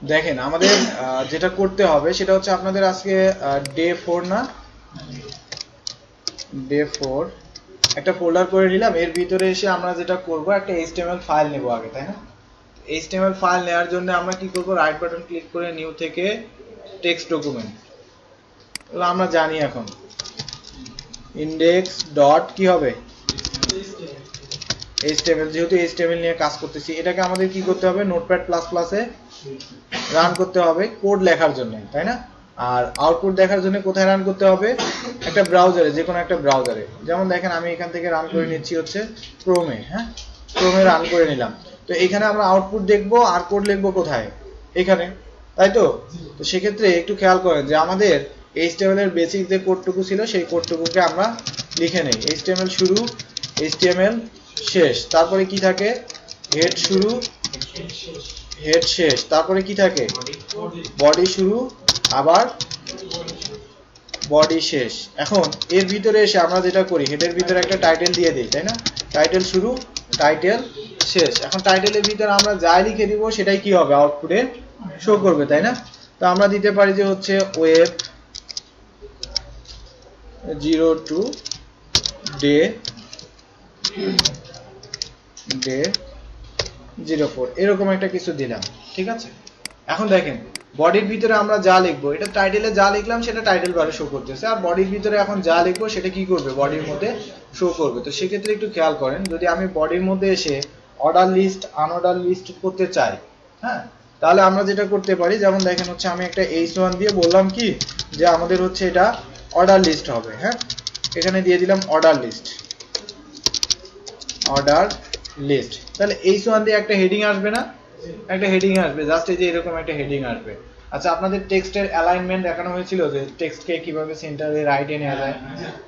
দেখেন আমাদের যেটা করতে হবে সেটা হচ্ছে আপনাদের আজকে ডে 4 না, ডে 4 একটা ফোল্ডার করে নিলাম। এর ভিতরে এসে আমরা যেটা করব একটা এইচটিএমএল ফাইল নেব আগে, তাই না? এইচটিএমএল ফাইল নেওয়ার জন্য আমরা কি করব, রাইট বাটন ক্লিক করে নিউ থেকে টেক্সট ডকুমেন্ট, আমরা জানি এখন ইন্ডেক্স ডট কি হবে এইচটিএমএল, যেহেতু এইচটিএমএল নিয়ে কাজ করতেছি এটাকে আমাদের কি করতে হবে, নোটপ্যাড প্লাস প্লাসে রান করতে হবে কোড লেখার জন্য, তাই না? আর আউটপুট দেখার জন্য কোথায় রান করতে হবে, একটা ব্রাউজারে, যে কোনো একটা ব্রাউজারে। যেমন দেখেন আমি এখান থেকে রান করে নিচ্ছি হচ্ছে ক্রোমে, হ্যাঁ ক্রোমে রান করে নিলাম। তো এখানে আমরা আউটপুট দেখবো আর কোড লিখবো কোথায়, এখানে, তাই তো? তো সেক্ষেত্রে একটু খেয়াল করেন যে আমাদের এইচটিএমএল এর বেসিক যে কোডটুকু ছিল সেই কোডটুকুকে আমরা লিখে নেই। এইচটিএমএল শুরু, এইচটিএমএল শেষ, তারপরে কি থাকে, হেড শুরু, হেড শেষ, তারপরে কি থাকে, বডি শুরু, আবার বডি শেষ। এখন এর ভিতরে এসে আমরা যেটা করি, হেডের ভিতরে একটা টাইটেল দিয়ে দিই, তাই না? টাইটেল শুরু, টাইটেল শেষ। এখন টাইটেলের ভিতরে আমরা যাই লিখে দিব সেটাই কি হবে, আউটপুটে শো করবে, তাই না? তো আমরা দিতে পারি যে হচ্ছে ওয়েব 02 ডে 04 এরকম একটা কিছু দিলাম, ঠিক আছে? এখন দেখেন বডির ভিতরে আমরা যা লিখবো, এটা টাইটেলে যা লিখলাম সেটা টাইটেল বারে শো করতেছে, আর বডির ভিতরে এখন যা লিখবো সেটা কি করবে, বডির মধ্যে শো করবে। তো সেক্ষেত্রে একটু খেয়াল করেন, যদি আমি বডির মধ্যে এসে অর্ডার লিস্ট আনঅর্ডার লিস্ট করতে চাই, হ্যাঁ, তাহলে আমরা যেটা করতে পারি, যেমন দেখেন হচ্ছে আমি একটা h1 দিয়ে বললাম কি যে আমাদের হচ্ছে এটা অর্ডার লিস্ট হবে, হ্যাঁ, এখানে দিয়ে দিলাম অর্ডার লিস্ট, অর্ডার লিস্ট। তাহলে h1 দিয়ে একটা হেডিং আসবে না, একটা হেডিং আসবে, জাস্ট এই যে এরকম একটা হেডিং আসবে। আচ্ছা, আপনাদের টেক্সটের অ্যালাইনমেন্ট দেখানো হয়েছিল যে টেক্সটকে কিভাবে সেন্টারে রাইটে নেওয়া যায়,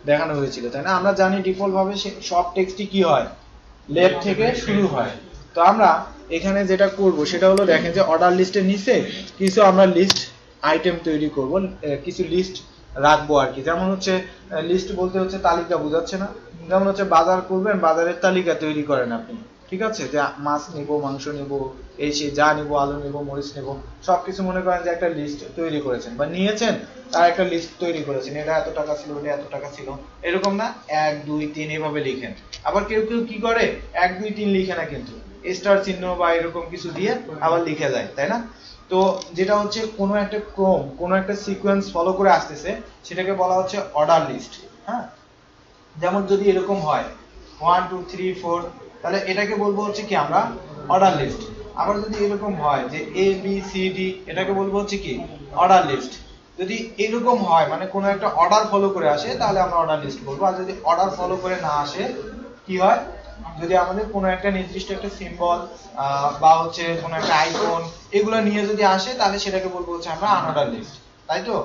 দেখানো হয়েছিল, তাই না? আমরা জানি ডিফল্ট ভাবে সব টেক্সটই কি হয়, লেফট থেকে শুরু হয়। তো আমরা এখানে যেটা করব সেটা হলো, দেখেন যে অর্ডার লিস্টের নিচে কিছু আমরা লিস্ট আইটেম তৈরি করব, কিছু লিস্ট রাখবো আর কি। যেমন হচ্ছে লিস্ট বলতে হচ্ছে তালিকা, বোঝাচ্ছে না? যেমন হচ্ছে বাজার করবেন, বাজারের তালিকা তৈরি করেন আপনি, ঠিক আছে? যে মাছ নিব, মাংস নিব, এই সেই যা নিব, আলু নিব, মরিচ নিব, সবকিছু মনে করেন যে একটা লিস্ট তৈরি করেছেন বা নিয়েছেন, তার একটা লিস্ট তৈরি করেছেন, এটা এত টাকা ছিল, এটা এত টাকা ছিল, এরকম না, 1 2 3 এভাবে লিখেন। আবার কেউ কেউ কি করে 1 2 3 লিখে না, কিন্তু স্টার চিহ্ন বা এরকম কিছু দিয়ে আবার লিখে যায়, তাই না? তো যেটা হচ্ছে কোনো একটা ক্রম, কোনো একটা সিকোয়েন্স ফলো করে আসতেছে, সেটাকে বলা হচ্ছে অর্ডার লিস্ট, হ্যাঁ। যেমন যদি এরকম হয় 1 2 3 4, তাহলে এটাকে বলবো হচ্ছে কি আমরা অর্ডার লিস্ট। আবার যদি এরকম হয় যে এ বি সি ডি, এটাকে বলবো হচ্ছে কি অর্ডার লিস্ট। যদি এরকম হয় মানে কোনো একটা অর্ডার ফলো করে আসে, তাহলে আমরা অর্ডার লিস্ট বলবো। আর যদি অর্ডার ফলো করে না আসে, কি হয়, যদি আমাদের কোনো একটা নির্দিষ্ট একটা সিম্বল বা হচ্ছে কোনো একটা আইকন এগুলো নিয়ে যদি আসে, তাহলে সেটাকে বলবো হচ্ছে আমরা আনঅর্ডার লিস্ট, তাই তো?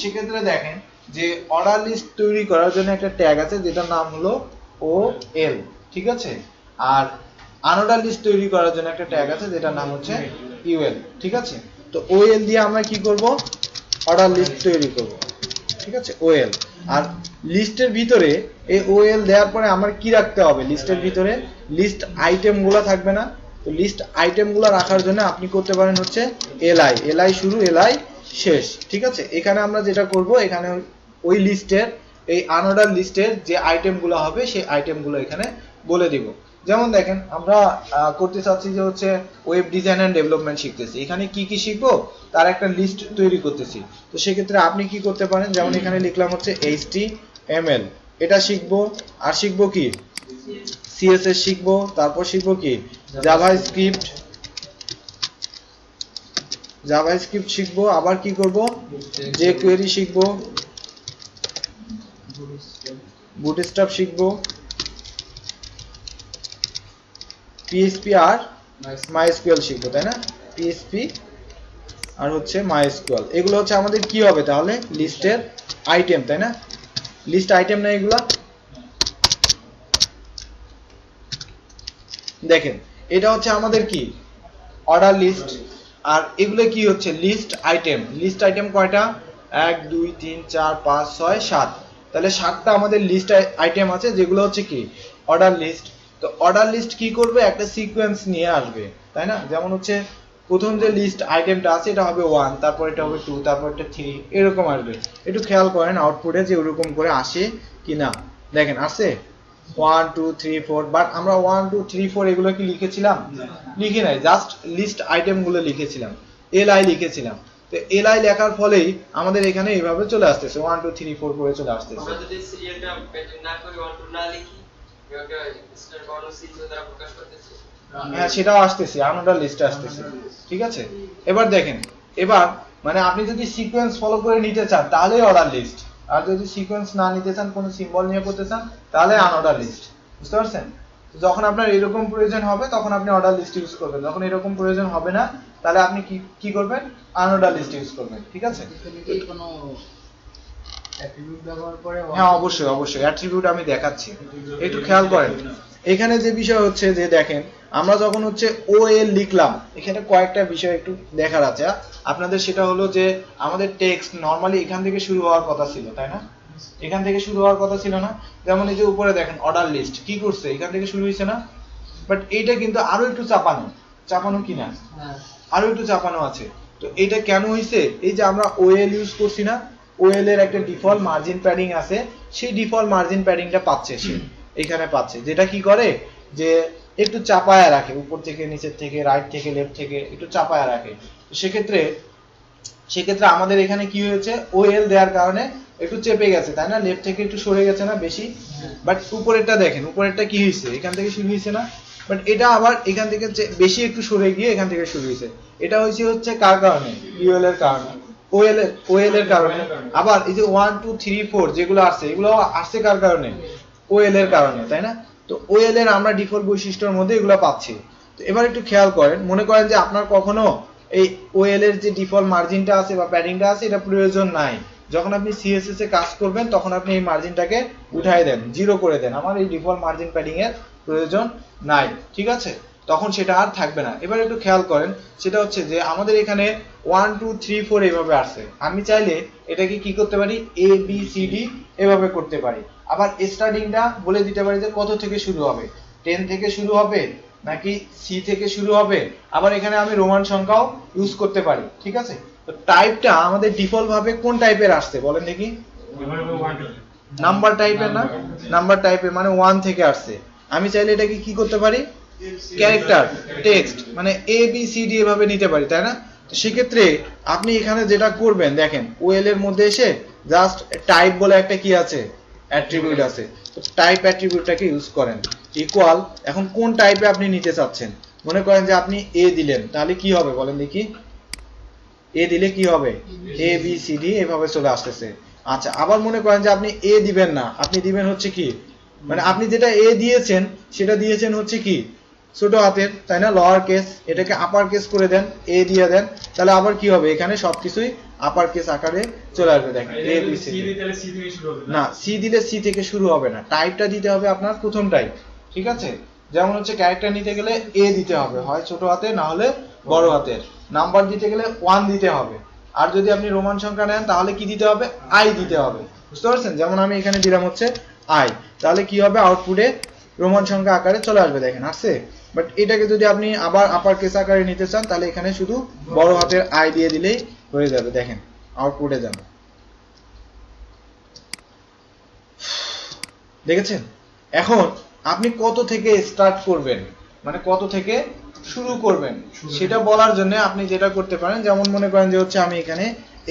সেক্ষেত্রে দেখেন যে অর্ডার লিস্ট তৈরি করার জন্য একটা ট্যাগ আছে যেটার নাম হলো OL, ঠিক আছে? আর আনঅর্ডার লিস্ট তৈরি করার জন্য একটা ট্যাগ আছে যেটার নাম হচ্ছে UL, ঠিক আছে? তো OL দিয়ে আমরা কি করব, অর্ডার লিস্ট তৈরি করব, ঠিক আছে? OL। আর লিস্টের ভিতরে এই OL দেওয়ার পরে আমার কি রাখতে হবে, লিস্টের ভিতরে লিস্ট আইটেমগুলো থাকবে না? তো লিস্ট আইটেমগুলো রাখার জন্য আপনি করতে পারেন হচ্ছে LI শুরু, LI শেষ, ঠিক আছে? এখানে আমরা যেটা করব, এখানে ওই লিস্টের, এই আনঅর্ডার লিস্টের যে আইটেমগুলো হবে সেই আইটেমগুলো এখানে বলে দিব। যেমন দেখেন আমরা করতে চাচ্ছি যে হচ্ছে ওয়েব ডিজাইন এন্ড ডেভেলপমেন্ট শিখতেছি, এখানে কি কি শিখবো তার একটা লিস্ট তৈরি করতেছি। তো সেক্ষেত্রে আপনি কি করতে পারেন, যেমন এখানে লিখলাম হচ্ছে HTML, এটা শিখবো। আর শিখবো কি, CSS শিখবো, তারপর শিখবো কি জাভাস্ক্রিপ্ট, শিখবো। আবার কি করব, jQuery শিখবো, বুটস্ট্র্যাপ শিখবো, PHP আর MySQL শিখবো, তাই না? PHP আর হচ্ছে MySQL, এগুলো হচ্ছে আমাদের কি হবে তাহলে, লিস্টের আইটেম, তাই না? লিস্ট আইটেম না এগুলা? দেখেন এটা হচ্ছে আমাদের কি অর্ডার লিস্ট, আর এগুলো কি হচ্ছে লিস্ট আইটেম। লিস্ট আইটেম কয়টা, 1 2 3 4 5 6 7, তাহলে 7টা আমাদের লিস্ট আইটেম আছে যেগুলো হচ্ছে কি অর্ডার লিস্ট। তো অর্ডার লিস্ট কি করবে, একটা সিকোয়েন্স নিয়ে আসবে, তাই না? যেমন হচ্ছে প্রথম যে লিস্ট আইটেমটা আছে এটা হবে 1, তারপর এটা হবে 2, তারপর এটা 3, এরকম আসবে। একটু খেয়াল করেন আউটপুটে যে ওরকম করে আসে কিনা। দেখেন আসে 1 2 3 4, বাট আমরা 1 2 3 4 এগুলো কি লিখেছিলাম? লিখি নাই, জাস্ট লিস্ট আইটেম গুলো লিখেছিলাম, এলআই লিখেছিলাম। তো এলআই লেখার ফলেই আমাদের এখানে এইভাবে চলে আসতেছে 1 2 3 4 করে চলে আসতেছে। আমরা যদি সিরিয়ালটা প্যাটার্ন না করি 1 2 না লিখি এভাবে স্টার বাউন্ড সিরিয়াল দ্বারা প্রকাশ করতেছি। হ্যাঁ সেটাও আসতেছে, আনোডার লিস্টে আসতেছে, ঠিক আছে। এবার দেখেন, এবার মানে আপনি যদি সিকোয়েন্স ফলো করে নিতে চান তাহলেই অর্ডার লিস্ট, আর যদি সিকোয়েন্স না নিতে চান, কোনো সিম্বল নিয়ে করতে চান, তাহলে আনঅর্ডার লিস্ট। বুঝতে পারছেন? যখন আপনার এরকম প্রয়োজন হবে তখন আপনি অর্ডার লিস্ট ইউজ করবেন, যখন এরকম প্রয়োজন হবে না তাহলে আপনি কি করবেন? আনঅর্ডার লিস্ট ইউজ করবেন, ঠিক আছে। কোনো অ্যাট্রিবিউট ব্যবহার করে? হ্যাঁ অবশ্যই অবশ্যই, অ্যাট্রিবিউট আমি দেখাচ্ছি, একটু খেয়াল করেন। এখানে যে বিষয় হচ্ছে যে দেখেন, আমরা যখন হচ্ছে ওএল লিখলাম, এখানে কয়েকটা বিষয় একটু দেখার আছে আপনাদের। সেটা হলো যে আমাদের টেক্সট নরমালি এখান থেকে শুরু হওয়ার কথা ছিল, তাই না? এখান থেকে শুরু হওয়ার কথা ছিল না? যেমন এই যে উপরে দেখেন অর্ডার লিস্ট কি করছে, এখান থেকে শুরু হয়েছে না? বাট এইটা কিন্তু আরো একটু চাপানো কিনা, আরো একটু চাপানো আছে। তো এটা কেন হয়েছে? এই যে আমরা ওএল ইউজ করছি না, ওএল এর একটা ডিফল্ট মার্জিন প্যাডিং আছে, সেই ডিফল্ট মার্জিন প্যাডিংটা পাচ্ছে সে এখানে পাচ্ছে, যেটা কি করে যে একটু চাপায়া রাখে, উপর থেকে নিচের থেকে রাইট থেকে লেফট থেকে একটু চাপায়া রাখে। তো সেক্ষেত্রে আমাদের এখানে কি হয়েছে, ওএল দেওয়ার কারণে একটু চেপে গেছে, তাই না? লেফট থেকে একটু সরে গেছে না বেশি? বাট উপরেরটা দেখেন, উপরেরটা কি হয়েছে, এখান থেকে শুরু হয়েছে না? বাট এটা আবার এখান থেকে বেশি একটু সরে গিয়ে এখান থেকে শুরু হয়েছে। এটা হচ্ছে কার কারণে? ইউএল এর কারণে, ওএল এর কারণে। আবার এই যে 1 2 3 4 যেগুলো আসছে, এগুলো আসছে কার কারণে? ওএল এর কারণে, তাই না? তো ওএল এর আমরা ডিফল্ট বৈশিষ্ট্যের মধ্যে এগুলো পাচ্ছি। তো এবার একটু খেয়াল করেন, মনে করেন যে আপনার কখনো এই ওএল এর যে ডিফল্ট মার্জিনটা আছে বা প্যাডিংটা আছে এটা প্রয়োজন নাই, যখন আপনি সিএসএস এ কাজ করবেন তখন আপনি এই মার্জিনটাকে উঠায় দেন, 0 করে দেন, আমার এই ডিফল্ট মার্জিন প্যাডিং এর প্রয়োজন নাই, ঠিক আছে? তখন সেটা আর থাকবে না। এবার একটু খেয়াল করেন, সেটা হচ্ছে যে আমাদের এখানে 1 2 3 4 এইভাবে আসছে, আমি চাইলে এটাকে কি করতে পারি, এ বি সি ডি এভাবে করতে পারি। আবার স্টার্টিংটা বলে দিতে পারি যে কত থেকে শুরু হবে, 10 থেকে শুরু হবে নাকি সি থেকে শুরু হবে। আবার এখানে আমি রোমান সংখ্যাও ইউজ করতে পারি, ঠিক আছে। তো টাইপটা আমাদের ডিফল্ট ভাবে কোন টাইপের আসছে বলেন দেখি? নাম্বার টাইপের না? নাম্বার টাইপের মানে 1 থেকে আসছে। আমি চাইলে এটাকে কি করতে পারি, ক্যারেক্টার টেক্সট মানে এ বি সি ডি এভাবে নিতে পারি, তাই না? তো সেক্ষেত্রে আপনি এখানে যেটা করবেন, দেখেন ওএল এর মধ্যে এসে জাস্ট টাইপ বলে একটা কি আছে, অ্যাট্রিবিউট আছে। তো টাইপ অ্যাট্রিবিউটটাকে ইউজ করেন, ইকুয়াল। এখন কোন টাইপে আপনি নিতে চাচ্ছেন, মনে করেন যে আপনি এ দিলেন, তাহলে কি হবে বলেন দেখি? এ দিলে কি হবে, এ বি সি ডি এভাবে চলে আসতেছে। আচ্ছা, আবার মনে করেন যে আপনি এ দিবেন না, আপনি দিবেন হচ্ছে কি, মানে আপনি যেটা এ দিয়েছেন সেটা দিয়েছেন হচ্ছে কি ছোট হাতের, তাই না, লোয়ার কেস, এটাকে আপার কেস করে দেন, এ দিয়ে দেন, তাহলে আবার কি হবে, এখানে সবকিছুই আপার কেস আকারে চলে আসবে। দেখেন এ বি সি না, সি দিলে সি থেকে শুরু হবে না, টাইপটা দিতে হবে আপনার প্রথম টাইপ, ঠিক আছে। যেমন হচ্ছে ক্যারেক্টার নিতে গেলে এ দিতে হবে, হয় ছোট হাতে না হলে বড় হাতের। নাম্বার দিতে গেলে 1 দিতে হবে, আর যদি আপনি রোমান সংখ্যা নেন তাহলে কি দিতে হবে, আই দিতে হবে। বুঝতে পারছেন? যেমন আমি এখানে দিলাম হচ্ছে আই, তাহলে কি হবে, আউটপুটে রোমান সংখ্যা আকারে চলে আসবে, দেখেন আসছে। বাট এটাকে যদি আপনি আবার আপার কেস আকারে নিতে চান তাহলে এখানে শুধু বড় হাতের আই দিয়ে দিলেই হয়ে যাবে। দেখেন আউটপুটে যান, দেখেছেন? এখন আপনি কত থেকে স্টার্ট করবেন, মানে কত থেকে শুরু করবেন সেটা বলার জন্য আপনি যেটা করতে পারেন, যেমন মনে করেন যে হচ্ছে আমি এখানে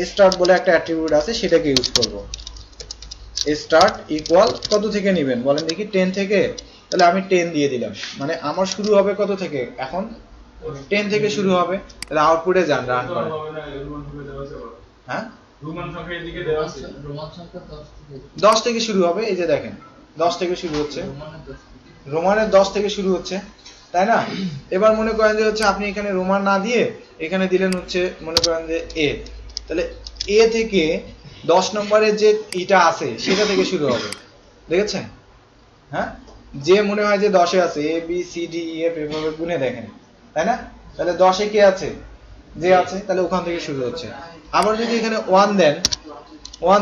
স্টার্ট বলে একটা অ্যাট্রিবিউট আছে সেটাকে ইউজ করব। স্টার্ট ইকুয়াল কত থেকে নেবেন বলেন দেখি, 10 থেকে, তাহলে আমি 10 দিয়ে দিলাম, মানে আমার শুরু হবে কত থেকে, এখন 10 থেকে শুরু হবে। তাহলে আউটপুটে যান, রান করেন। হ্যাঁ রোমান সংখ্যা এদিকে দেওয়া আছে, রোমান সংখ্যা 10 থেকে শুরু হবে, এই যে দেখেন 10 থেকে শুরু হচ্ছে, রোমানের 10 থেকে শুরু হচ্ছে, তাই না? এবার মনে করেন যে হচ্ছে আপনি এখানে রোমান না দিয়ে এখানে দিলেন হচ্ছে মনে করেন যে এ, তাহলে এ থেকে 10 নম্বরের যে ইটা আছে সেটা থেকে শুরু হবে, দেখেছেন? হ্যাঁ, যে মনে হয় যে 10 এ আছে, A B C D E F এভাবে গুনে দেখেন, তাই না? তাহলে 10 এ কে আছে, যে আছে, তাহলে ওখান থেকে শুরু হচ্ছে। আবার যদি এখানে 1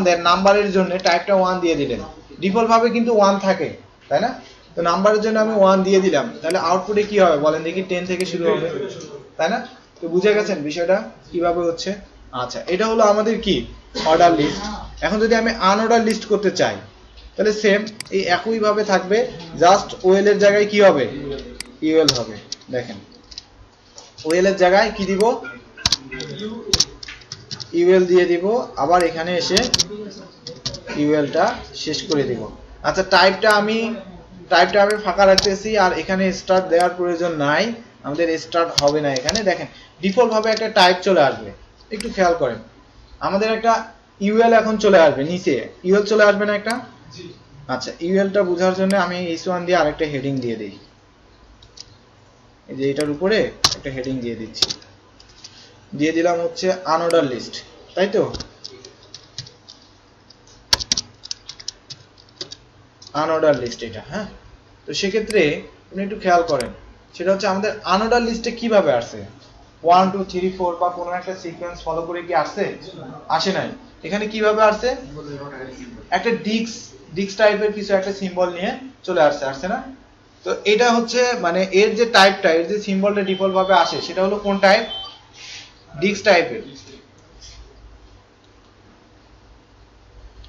দেন নাম্বারের জন্য টাইপটা 1 দিয়ে দিলেন, ডিফল্ট ভাবে কিন্তু 1 থাকে, তাই না? তো নাম্বারের জন্য আমি 1 দিয়ে দিলাম, তাহলে আউটপুটে কি হবে বলেন দেখি, 10 থেকে শুরু হবে, তাই না? তো বুঝে গেছেন বিষয়টা কিভাবে হচ্ছে? আচ্ছা, এটা হলো আমাদের কি অর্ডার লিস্ট। এখন যদি আমি আনঅর্ডার লিস্ট করতে চাই তাহলে সেম এই একই ভাবে থাকবে, জাস্ট ওএল এর জায়গায় কি হবে? ইউএল হবে। দেখেন ওএল এর জায়গায় কি দিব? ইউএল দিয়ে দিব, আবার এখানে এসে ইউএলটা শেষ করে দিব। আচ্ছা, টাইপটা আমি ফাঁকা রাখতেছি, আর এখানে স্টার্ট দেওয়ার প্রয়োজন নাই, আমাদের স্টার্ট হবে না এখানে। দেখেন ডিফল্ট ভাবে একটা টাইপ চলে আসবে, একটু খেয়াল করেন। আমাদের একটা ইউএল এখন চলে আসবে, নিচে ইউএল চলে আসবে না একটা? আচ্ছা, ইউএলটা বোঝার জন্য আমি h1 দিয়ে আরেকটা হেডিং দিয়ে দিই। এই যে এটার উপরে একটা হেডিং দিয়ে দিচ্ছি, দিয়ে দিলাম হচ্ছে আনঅর্ডার লিস্ট, তাই তো? আনঅর্ডার লিস্ট এটা, হ্যাঁ। তো সেক্ষেত্রে আপনি একটু খেয়াল করেন, সেটা হচ্ছে আমাদের আনঅর্ডার লিস্টে কিভাবে আসছে? 1 2 3 4 বা কোনো একটা সিকোয়েন্স ফলো করে কি আসছে? আসে নাই। এখানে কিভাবে আসছে? একটা ডিক্স টাইপের কিছু একটা সিম্বল নিয়ে চলে আসছে না? তো এটা হচ্ছে মানে এর যে টাইপটা, এর যে সিম্বলটা ডিফল্ট ভাবে আসে সেটা হলো কোন টাইপ? ডিক্স টাইপের।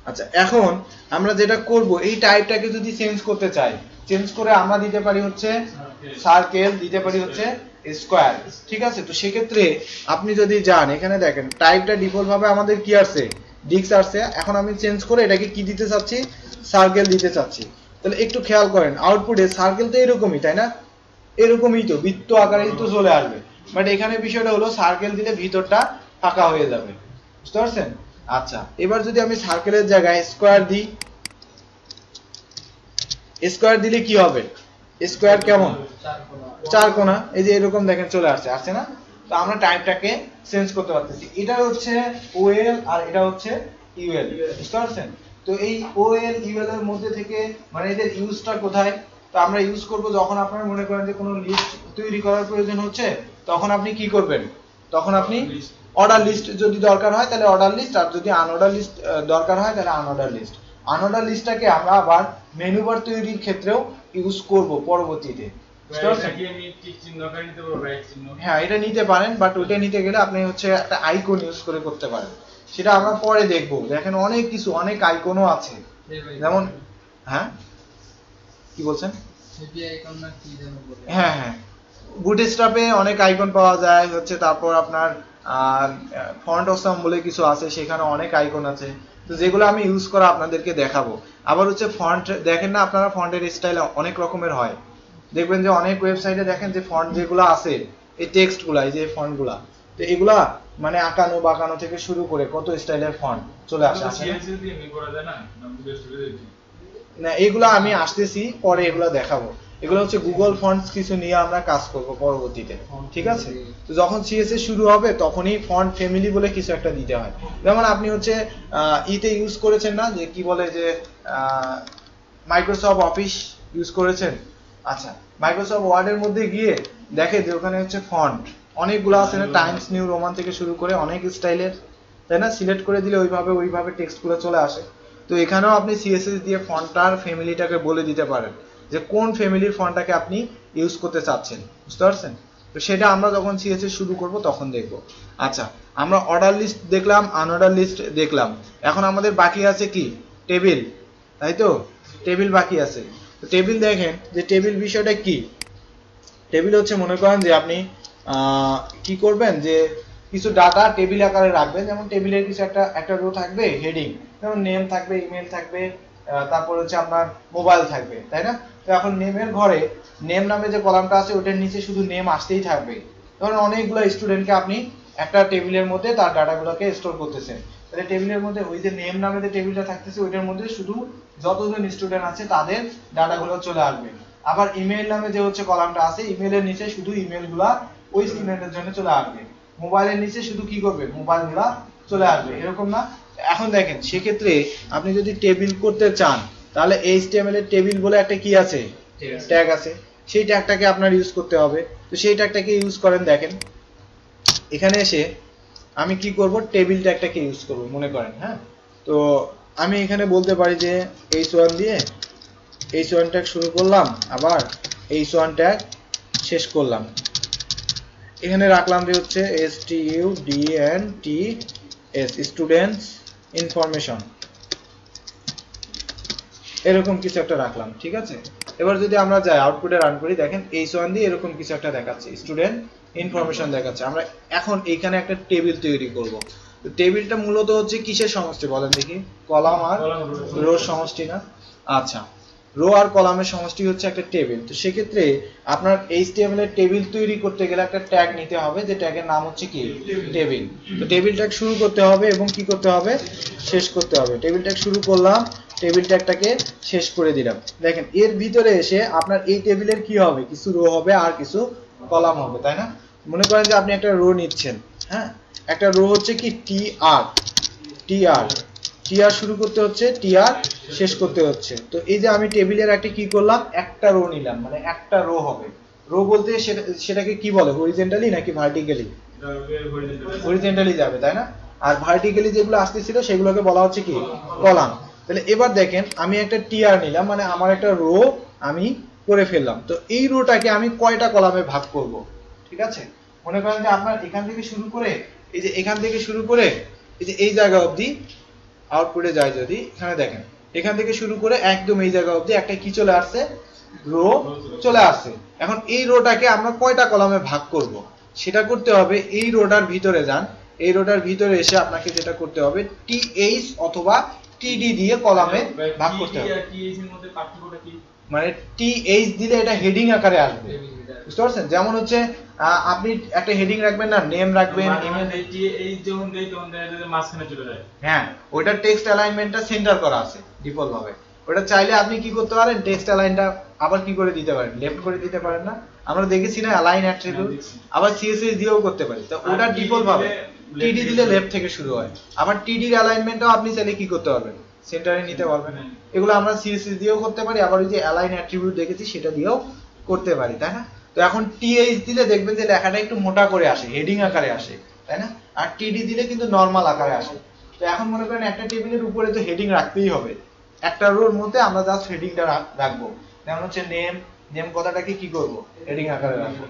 আচ্ছা, এখন আমরা যেটা করব, এই টাইপটাকে যদি চেঞ্জ করতে চাই, চেঞ্জ করে আমরা দিতে পারি হচ্ছে সার্কেল, দিতে পারি হচ্ছে স্কোয়ার, ঠিক আছে? তো সেক্ষেত্রে আপনি যদি যান এখানে দেখেন টাইপটা ডিফল্ট ভাবে আমাদের কি আসছে? ডিক্স আসছে। এখন আমি চেঞ্জ করে এটাকে কি দিতে চাচ্ছি? সার্কেল দিতে চাচ্ছি। তাহলে একটু খেয়াল করেন আউটপুটে সার্কেল তো এরকমই, তাই না? এরকমই তো বৃত্ত আকারেই তো চলে আসবে, বাট এখানে বিষয়টা হলো সার্কেল দিলে ভিতরটা ফাঁকা হয়ে যাবে, বুঝতে পারছেন? আচ্ছা, এবার যদি আমি সার্কেলের জায়গায় স্কোয়ার দিই, স্কোয়ার দিলে কি হবে? স্কোয়ার কেমন? চার কোণা। এই যে এরকম দেখেন চলে আসছে না? তো আমরা টাইপটাকে চেঞ্জ করতে পারতেছি। এটা হচ্ছে ওএল আর এটা হচ্ছে ইউএল, বুঝতে পারছেন? তো এই ওএল ইউএল এর মধ্যে থেকে মানে এদের ইউজটা কোথায়? তো আমরা ইউজ করব যখন আপনারা মনে করেন যে কোনো লিস্ট তৈরি করার প্রয়োজন হচ্ছে, তখন আপনি কি করবেন? তখন আপনি অর্ডার লিস্ট যদি দরকার হয় তাহলে অর্ডার লিস্ট, আর যদি আনঅর্ডার লিস্ট দরকার হয় তাহলে আনঅর্ডার লিস্ট। আনঅর্ডার লিস্টটাকে আমরা আবার মেনু বার তৈরির ক্ষেত্রেও ইউজ করব পরবর্তীতে, বুঝতে পারছেন? হ্যাঁ, এটা নিতে পারেন, বাট ওইটা নিতে গেলে আপনি হচ্ছে একটা আইকন ইউজ করে করতে পারেন, সেটা আমরা পরে দেখব। দেখেন অনেক কিছু, অনেক আইকনও আছে, যেমন হ্যাঁ কি বলছেন? হ্যাঁ হ্যাঁ, বুটস্ট্র্যাপে অনেক আইকন পাওয়া যায় হচ্ছে, তারপর আপনার ফন্ট অসাম বলে কিছু আছে, সেখানে অনেক আইকন আছে, তো যেগুলো আমি ইউজ করা আপনাদেরকে দেখাবো। আবার হচ্ছে ফন্ট দেখেন না আপনারা, ফন্টের স্টাইল অনেক রকমের হয়, দেখবেন যে অনেক ওয়েবসাইটে দেখেন যে ফন্ট যেগুলো আছে, এই টেক্সটগুলা, এই যে ফন্টগুলা, তো এগুলা মানে আঁকানো বাঁকানো থেকে শুরু করে কত স্টাইলের ফন্ট চলে আসে না, এগুলা আমি আসতেছি পরে, এগুলা দেখাবো। এগুলো হচ্ছে গুগল ফন্টস কিছু নিয়ে আমরা কাজ করব পরবর্তীতে, ঠিক আছে? তো যখন সিএসএস শুরু হবে তখনই ফন্ট ফ্যামিলি বলে কিছু একটা দিতে হয়। যেমন আপনি হচ্ছে ইতে ইউজ করেছেন না, যে কি বলে যে মাইক্রোসফট অফিস ইউজ করেছেন? আচ্ছা, মাইক্রোসফট ওয়ার্ডের মধ্যে গিয়ে দেখে যে ওখানে হচ্ছে ফন্ট অনেকগুলো আছে না, টাইমস নিউ রোমান থেকে শুরু করে অনেক স্টাইলের, তাই না? সিলেক্ট করে দিলে ওইভাবে টেক্সটগুলো চলে আসে। তো এখানেও আপনি সিএসএস দিয়ে ফন্টটার ফ্যামিলিটাকে বলে দিতে পারেন যে কোন ফ্যামিলির ফন্টটাকে আপনি ইউজ করতে চাচ্ছেন, বুঝতে পারছেন? তো সেটা আমরা যখন সিএসএস শুরু করব তখন দেখব। আচ্ছা, আমরা অর্ডার লিস্ট দেখলাম, আনঅর্ডার লিস্ট দেখলাম, এখন আমাদের বাকি আছে কি? টেবিল, তাই তো? টেবিল বাকি আছে। তো টেবিল দেখেন যে টেবিল বিষয়টা কি? টেবিল হচ্ছে মনে করেন যে আপনি কি করবেন, যে কিছু ডাটা টেবিল আকারে রাখবেন, যেমন টেবিলের কিছু একটা রো থাকবে হেডিং, যেমন নেম থাকবে, ইমেল থাকবে, তারপর হচ্ছে আপনার মোবাইল থাকবে, তাই না? তো এখন নেমের ঘরে নেম নামে যে কলামটা আছে ওটার নিচে শুধু নেম আসতেই থাকবে। ধরুন অনেকগুলো স্টুডেন্টকে আপনি একটা টেবিলের মধ্যে তার ডাটাগুলোকে স্টোর করতেছেন, তাহলে টেবিলের মধ্যে ওই যে নেম নামে যে টেবিলটা থাকতেছে ওইটার মধ্যে শুধু যতজন স্টুডেন্ট আছে তাদের ডাটাগুলো চলে আসবে। আবার ইমেল নামে যে হচ্ছে কলামটা আছে, ইমেলের নিচে শুধু ইমেলগুলা ওই স্টুডেন্টের জন্য চলে আসবে। মোবাইলের নিচে শুধু কি করবে? মোবাইলগুলা চলে আসবে, এরকম না? এখন দেখেন সেক্ষেত্রে আপনি যদি টেবিল করতে চান তাহলে HTML এর টেবিল বলে একটা কি আছে? ট্যাগ আছে, সেই ট্যাগটাকে আপনার ইউজ করতে হবে। তো সেই ট্যাগটাকে ইউজ করেন, দেখেন এখানে এসে আমি কি করব? টেবিল ট্যাগটাকে ইউজ করব মনে করেন, হ্যাঁ? তো আমি এখানে বলতে পারি যে h1 দিয়ে h1 ট্যাগ শুরু করলাম, আবার h1 ট্যাগ শেষ করলাম। এখানে রাখলাম যে হচ্ছে students স্টুডেন্টস ইনফরমেশন, এরকম কিছু একটা রাখলাম, ঠিক আছে। এবার যদি আমরা যাই আউটপুটে রান করি, দেখেন h1 দিয়ে এরকম কিছু একটা দেখাচ্ছে, স্টুডেন্ট ইনফরমেশন দেখাচ্ছে। আমরা এখন এইখানে একটা টেবিল তৈরি করব। তো টেবিলটা মূলত হচ্ছে কিসের সমষ্টি বলেন দেখি? কলাম আর রো সমষ্টি না? আচ্ছা, রো আর কলামের সমষ্টি হচ্ছে একটা টেবিল। তো সেক্ষেত্রে আপনার HTML এর টেবিল তৈরি করতে গেলে একটা ট্যাগ নিতে হবে, যে ট্যাগের নাম হচ্ছে কি? টেবিল। তো টেবিল ট্যাগ শুরু করতে হবে এবং কি করতে হবে? শেষ করতে হবে। টেবিল ট্যাগ শুরু করলাম, টেবিল ট্যাগটাকে শেষ করে দিলাম। দেখেন এর ভিতরে এসে আপনার এই টেবিলের কি হবে? কিছু রো হবে আর কিছু কলাম হবে, তাই না? মনে করেন যে আপনি একটা রো নিচ্ছেন, হ্যাঁ, একটা রো হচ্ছে কি টিআর শুরু করতে হচ্ছে, টিআর শেষ করতে হচ্ছে। তো এই যে আমি টেবিলের একটা কি করলাম, একটা রো নিলাম, মানে একটা রো হবে। রো বলতে সেটাকে কি বলে? হরিজন্টালি নাকি ভার্টিক্যালি? হরিজন্টালি যাবে, তাই না? আর ভার্টিক্যালি যেগুলো আসতেছিল সেগুলোকে বলা হচ্ছে কি? কলাম। তাহলে এবার দেখেন আমি একটা টিআর নিলাম, মানে আমার একটা রো আমি করে ফেললাম। তো এই রোটাকে আমি কয়টা কলামে ভাগ করব? ঠিক আছে, মনে করেন যে আপনার এখান থেকে শুরু করে এই যে এখান থেকে শুরু করে এই যে এই জায়গা অবধি আউটপুটে যায়, যদি এখানে দেখেন এখান থেকে শুরু করে একদম এই জায়গা অবধি একটা কি চলে আসছে? রো চলে আসছে। এখন এই রোটাকে আমরা কয়টা কলামে ভাগ করব সেটা করতে হবে। এই রোটার ভিতরে যান, এই রোটার ভিতরে এসে আপনাকে যেটা করতে হবে, টিএইচ অথবা টিডি দিয়ে কলামে ভাগ করতে হবে। মানে টিএইচ দিলে এটা হেডিং আকারে আসবে, বুঝতে পারছেন? যেমন হচ্ছে আপনি একটা হেডিং রাখবেন না, নেম রাখবেন, ইমেল, হ্যাঁ, ওইটা টেক্সট অ্যালাইনমেন্টটা সেন্টার করা আছে ডিফল্ট ভাবে। ওটা চাইলে আপনি কি করতে পারেন, টেক্সট অ্যালাইনটা আবার কি করে দিতে পারেন, লেফট করে দিতে পারেন না? আমরা দেখেছি না অ্যালাইন অ্যাট্রিবিউট, আবার সিএসএস দিয়েও করতে পারি। তো ওটা ডিফল্ট ভাবে টিডি দিলে লেফট থেকে শুরু হয়। আবার টিডির অ্যালাইনমেন্টটাও আপনি চাইলে কি করতে পারবেন, সেন্টারে নিতে পারবেন। এগুলো আমরা সিএসএস দিয়েও করতে পারি, আবার ওই যে অ্যালাইন অ্যাট্রিবিউট দেখেছি সেটা দিয়েও করতে পারি, তাই না? তো এখন টিএইচ দিলে দেখবেন যে লেখাটা একটু মোটা করে আসে, হেডিং আকারে আসে, তাই না? আর টিডি দিলে কিন্তু নরমাল আকারে আসে। তো এখন মনে করেন একটা টেবিলের উপরে তো হেডিং রাখতেই হবে, একটা রোর মধ্যে আমরা জাস্ট হেডিংটা রাখবো। যেমন হচ্ছে নেম কথাটাকে কি করব, হেডিং আকারে রাখবো।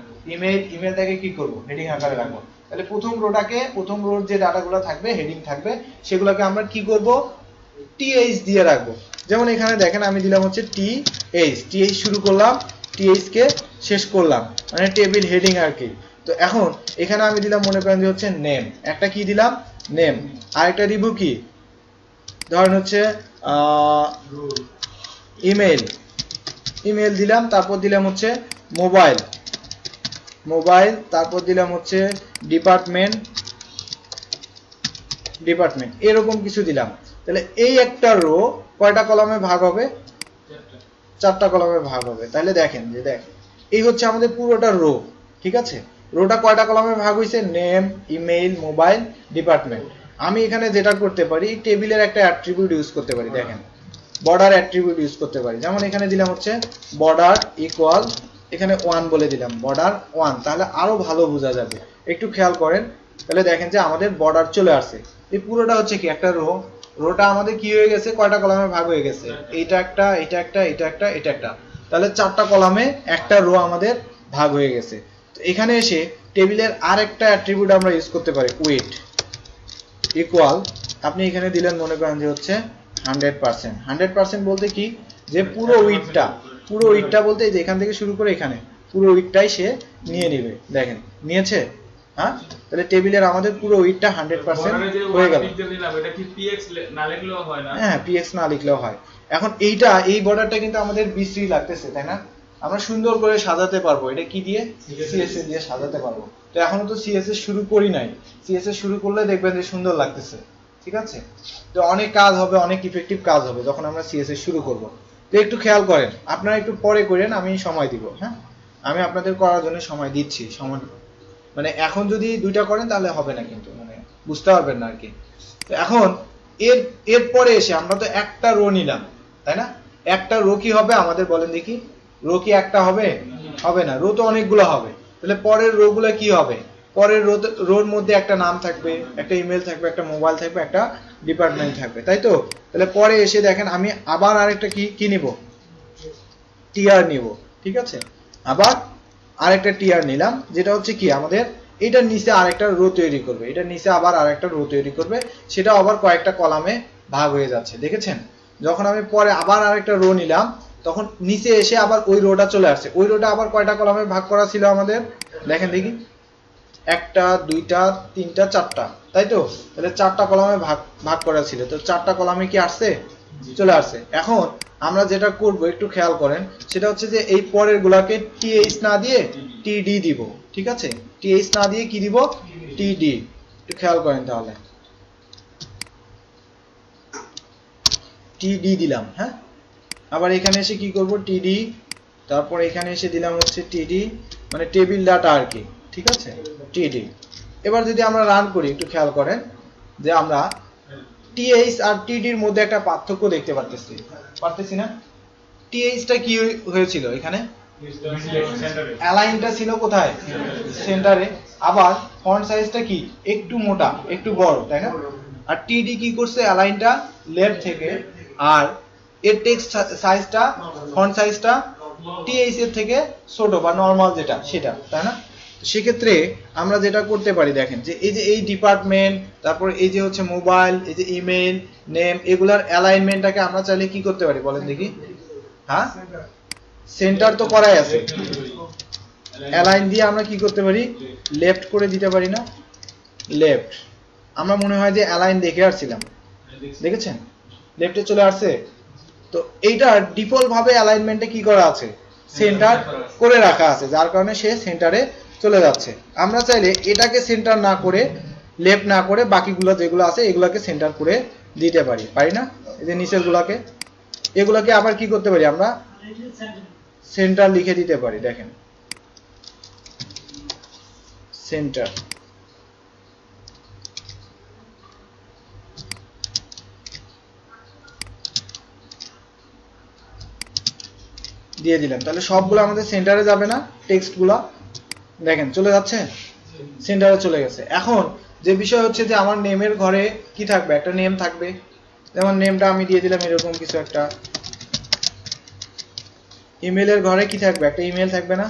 ইমেলটাকে কি করব, হেডিং আকারে রাখবো। তাহলে প্রথম রোর যে ডাটাগুলো থাকবে, হেডিং থাকবে, সেগুলোকে আমরা কি করব, টিএইচ দিয়ে রাখবো। যেমন এখানে দেখেন আমি দিলাম হচ্ছে টিএইচ শুরু করলাম, টিএইচ কে শেষ করলাম, মানে টেবিল হেডিং আর কি। তো এখন এখানে আমি দিলাম মনে করেন যে হচ্ছে নেম, একটা কি দিলাম, নেম, আর একটা দিব কি, ধরেন হচ্ছে ইমেল দিলাম, তারপর দিলাম হচ্ছে মোবাইল, তারপর দিলাম হচ্ছে ডিপার্টমেন্ট, এরকম কিছু দিলাম। তাহলে এই একটা রো কয়টা কলামে ভাগ হবে, 4টা কলামে ভাগ হবে। তাহলে দেখেন যে এই হচ্ছে আমাদের পুরোটা রো, ঠিক আছে। রোটা কয়টা কলামে ভাগ হয়েছে, নেম, ইমেইল, মোবাইল, ডিপার্টমেন্ট। আমি এখানে যেটা করতে পারি, টেবিলের একটা অ্যাট্রিবিউট ইউজ করতে পারি, দেখেন বর্ডার অ্যাট্রিবিউট ইউজ করতে পারি। যেমন এখানে দিলাম হচ্ছে বর্ডার ইকুয়াল, এখানে 1 বলে দিলাম, বর্ডার 1, তাহলে আরো ভালো বোঝা যাবে। একটু খেয়াল করেন, তাহলে দেখেন যে আমাদের বর্ডার চলে আসছে। এই পুরোটা হচ্ছে কি একটা রোটা আমাদের কি হয়ে গেছে, কয়টা কলামে ভাগ হয়ে গেছে, এটা একটা, এটা একটা, এটা একটা, এটা একটা, তাহলে 4টা কলামে একটা রো আমাদের ভাগ হয়ে গেছে। তো এখানে এসে টেবিলের আরেকটা অ্যাট্রিবিউট আমরা ইউজ করতে পারি, ওয়েট ইকুয়াল, আপনি এখানে দিলেন মনে করেন যে হচ্ছে 100%। বলতে কি, যে পুরো উইডটা বলতে যে এখান থেকে শুরু করে এখানে পুরো উইডটাই সে নিয়ে নেবে। দেখেন নিয়েছে, হ্যাঁ। তাহলে টেবিলের আমাদের পুরো উইডটা 100% হয়ে গেল। হ্যাঁ, পিএক্স না লিখলেও হয়। এখন এই বর্ডারটা কিন্তু আমাদের বিশ্রী লাগতেছে, তাই না? আমরা সুন্দর করে সাজাতে পারবো, এটা কি দিয়ে, সিএসএস দিয়ে সাজাতে পারবো। তো এখনো তো সিএসএস শুরু করি নাই, সিএসএস শুরু করলে দেখবেন যে সুন্দর লাগতেছে, ঠিক আছে। তো অনেক কাজ হবে, অনেক ইফেক্টিভ কাজ হবে যখন আমরা সিএসএস শুরু করব। তো একটু খেয়াল করেন, আপনারা একটু পরে করেন, আমি সময় দিব, হ্যাঁ, আমি আপনাদের করার জন্য সময় দিচ্ছি। সময় মানে এখন যদি 2টা করেন তাহলে হবে না, কিন্তু মানে বুঝতে পারবেন না আর কি। তো এখন এরপরে এসে আমরা তো একটা রো নিলাম, তাই না? একটা রো কি হবে আমাদের বলেন দেখি, রো কি একটা হবে? হবে না, রো তো অনেকগুলো হবে। তাহলে পরের রো গুলো কি হবে, পরের রোর মধ্যে একটা নাম থাকবে, একটা ইমেল থাকবে, একটা মোবাইল থাকবে, একটা ডিপার্টমেন্ট থাকবে, তাই তো? তাহলে পরে এসে দেখেন আমি আবার আরেকটা কি নিব, টিআর নিব, ঠিক আছে। আবার আরেকটা টিআর নিলাম, যেটা হচ্ছে কি আমাদের এটার নিচে আরেকটা রো তৈরি করবে, এটার নিচে আবার আরেকটা রো তৈরি করবে, সেটা আবার কয়েকটা কলামে ভাগ হয়ে যাচ্ছে। দেখেছেন, যখন আমি পরে আবার আরেকটা রো নিলাম তখন নিচে এসে আবার ওই রোটা চলে আসছে। ওই রোটা আবার কয়টা কলামে ভাগ করা ছিল আমাদের, দেখেন দেখি, একটা, দুইটা, তিনটা, চারটা, তাই তো? তাহলে চারটা কলামে ভাগ ভাগ করা ছিল, তো চারটা কলামে কি আসছে, চলে আসছে। এখন আমরা যেটা করব একটু খেয়াল করেন, সেটা হচ্ছে যে এই পরের গুলাকে টিএইচ না দিয়ে টিডি দিব, ঠিক আছে? টিএইচ না দিয়ে কি দিব, টিডি। একটু খেয়াল করেন তাহলে, টিডি দিলাম, হ্যাঁ। আবার এখানে এসে কি করব, টিডি, তারপর এখানে এসে দিলাম হচ্ছে টিডি, মানে টেবিল ডাটা আর কি, ঠিক আছে, টিডি। এবার যদি আমরা রান করি একটু খেয়াল করেন যে আমরা টিএইচ আর টিডির মধ্যে একটা পার্থক্য দেখতে পারতেছি না? টিএইচটা কি হয়েছিল এখানে, অ্যালাইনটা ছিল কোথায়, সেন্টারে। আবার ফন্ট সাইজটা কি একটু মোটা, একটু বড়, তাই না? আর টিডি কি করছে, অ্যালাইনটা লেফট থেকে, আর এর টেক্সট সাইজটা, ফন্ট সাইজটা টিএইচ এর থেকে ছোট বা নরমাল যেটা সেটা, তাই না? সেক্ষেত্রে আমরা যেটা করতে পারি, দেখেন যে এই যে এই ডিপার্টমেন্ট, তারপর এই যে হচ্ছে মোবাইল, এই যে ইমেল, নেম, এগুলার অ্যালাইনমেন্টটাকে আমরা চাইলে কি করতে পারি বলেন দেখি, হ্যাঁ, সেন্টার তো করাই আছে, অ্যালাইন দিয়ে আমরা কি করতে পারি, লেফট করে দিতে পারি না, লেফট। আমরা মনে হয় যে অ্যালাইন দেখে আসছিলাম, দেখেছেন, লেফটে চলে আসছে। তো এইটা ডিফল্ট ভাবে অ্যালাইনমেন্টে কি করা আছে, সেন্টার করে রাখা আছে, যার কারণে সে সেন্টারে চলে যাচ্ছে। আমরা চাইলে এটাকে সেন্টার না করে, লেফট না করে, বাকিগুলো যেগুলো আছে এগুলাকে সেন্টার করে দিতে পারি, পারি না? এই যে নিচের গুলাকে, এগুলাকে আবার কি করতে পারি, আমরা সেন্টার লিখে দিতে পারি, দেখেন, সেন্টার। দিয়ে দিলাম, তাহলে সবগুলো আমাদের সেন্টারে যাবে না, টেক্সটগুলো দেখেন চলে যাচ্ছে, সেন্টারে চলে গেছে। এখন যে বিষয় হচ্ছে যে আমার নেমের ঘরে কি থাকবে, একটা নেম থাকবে, যেমন নেমটা আমি দিয়ে দিলাম এরকম কিছু একটা। ইমেলের ঘরে কি থাকবে, একটা ইমেল থাকবে না?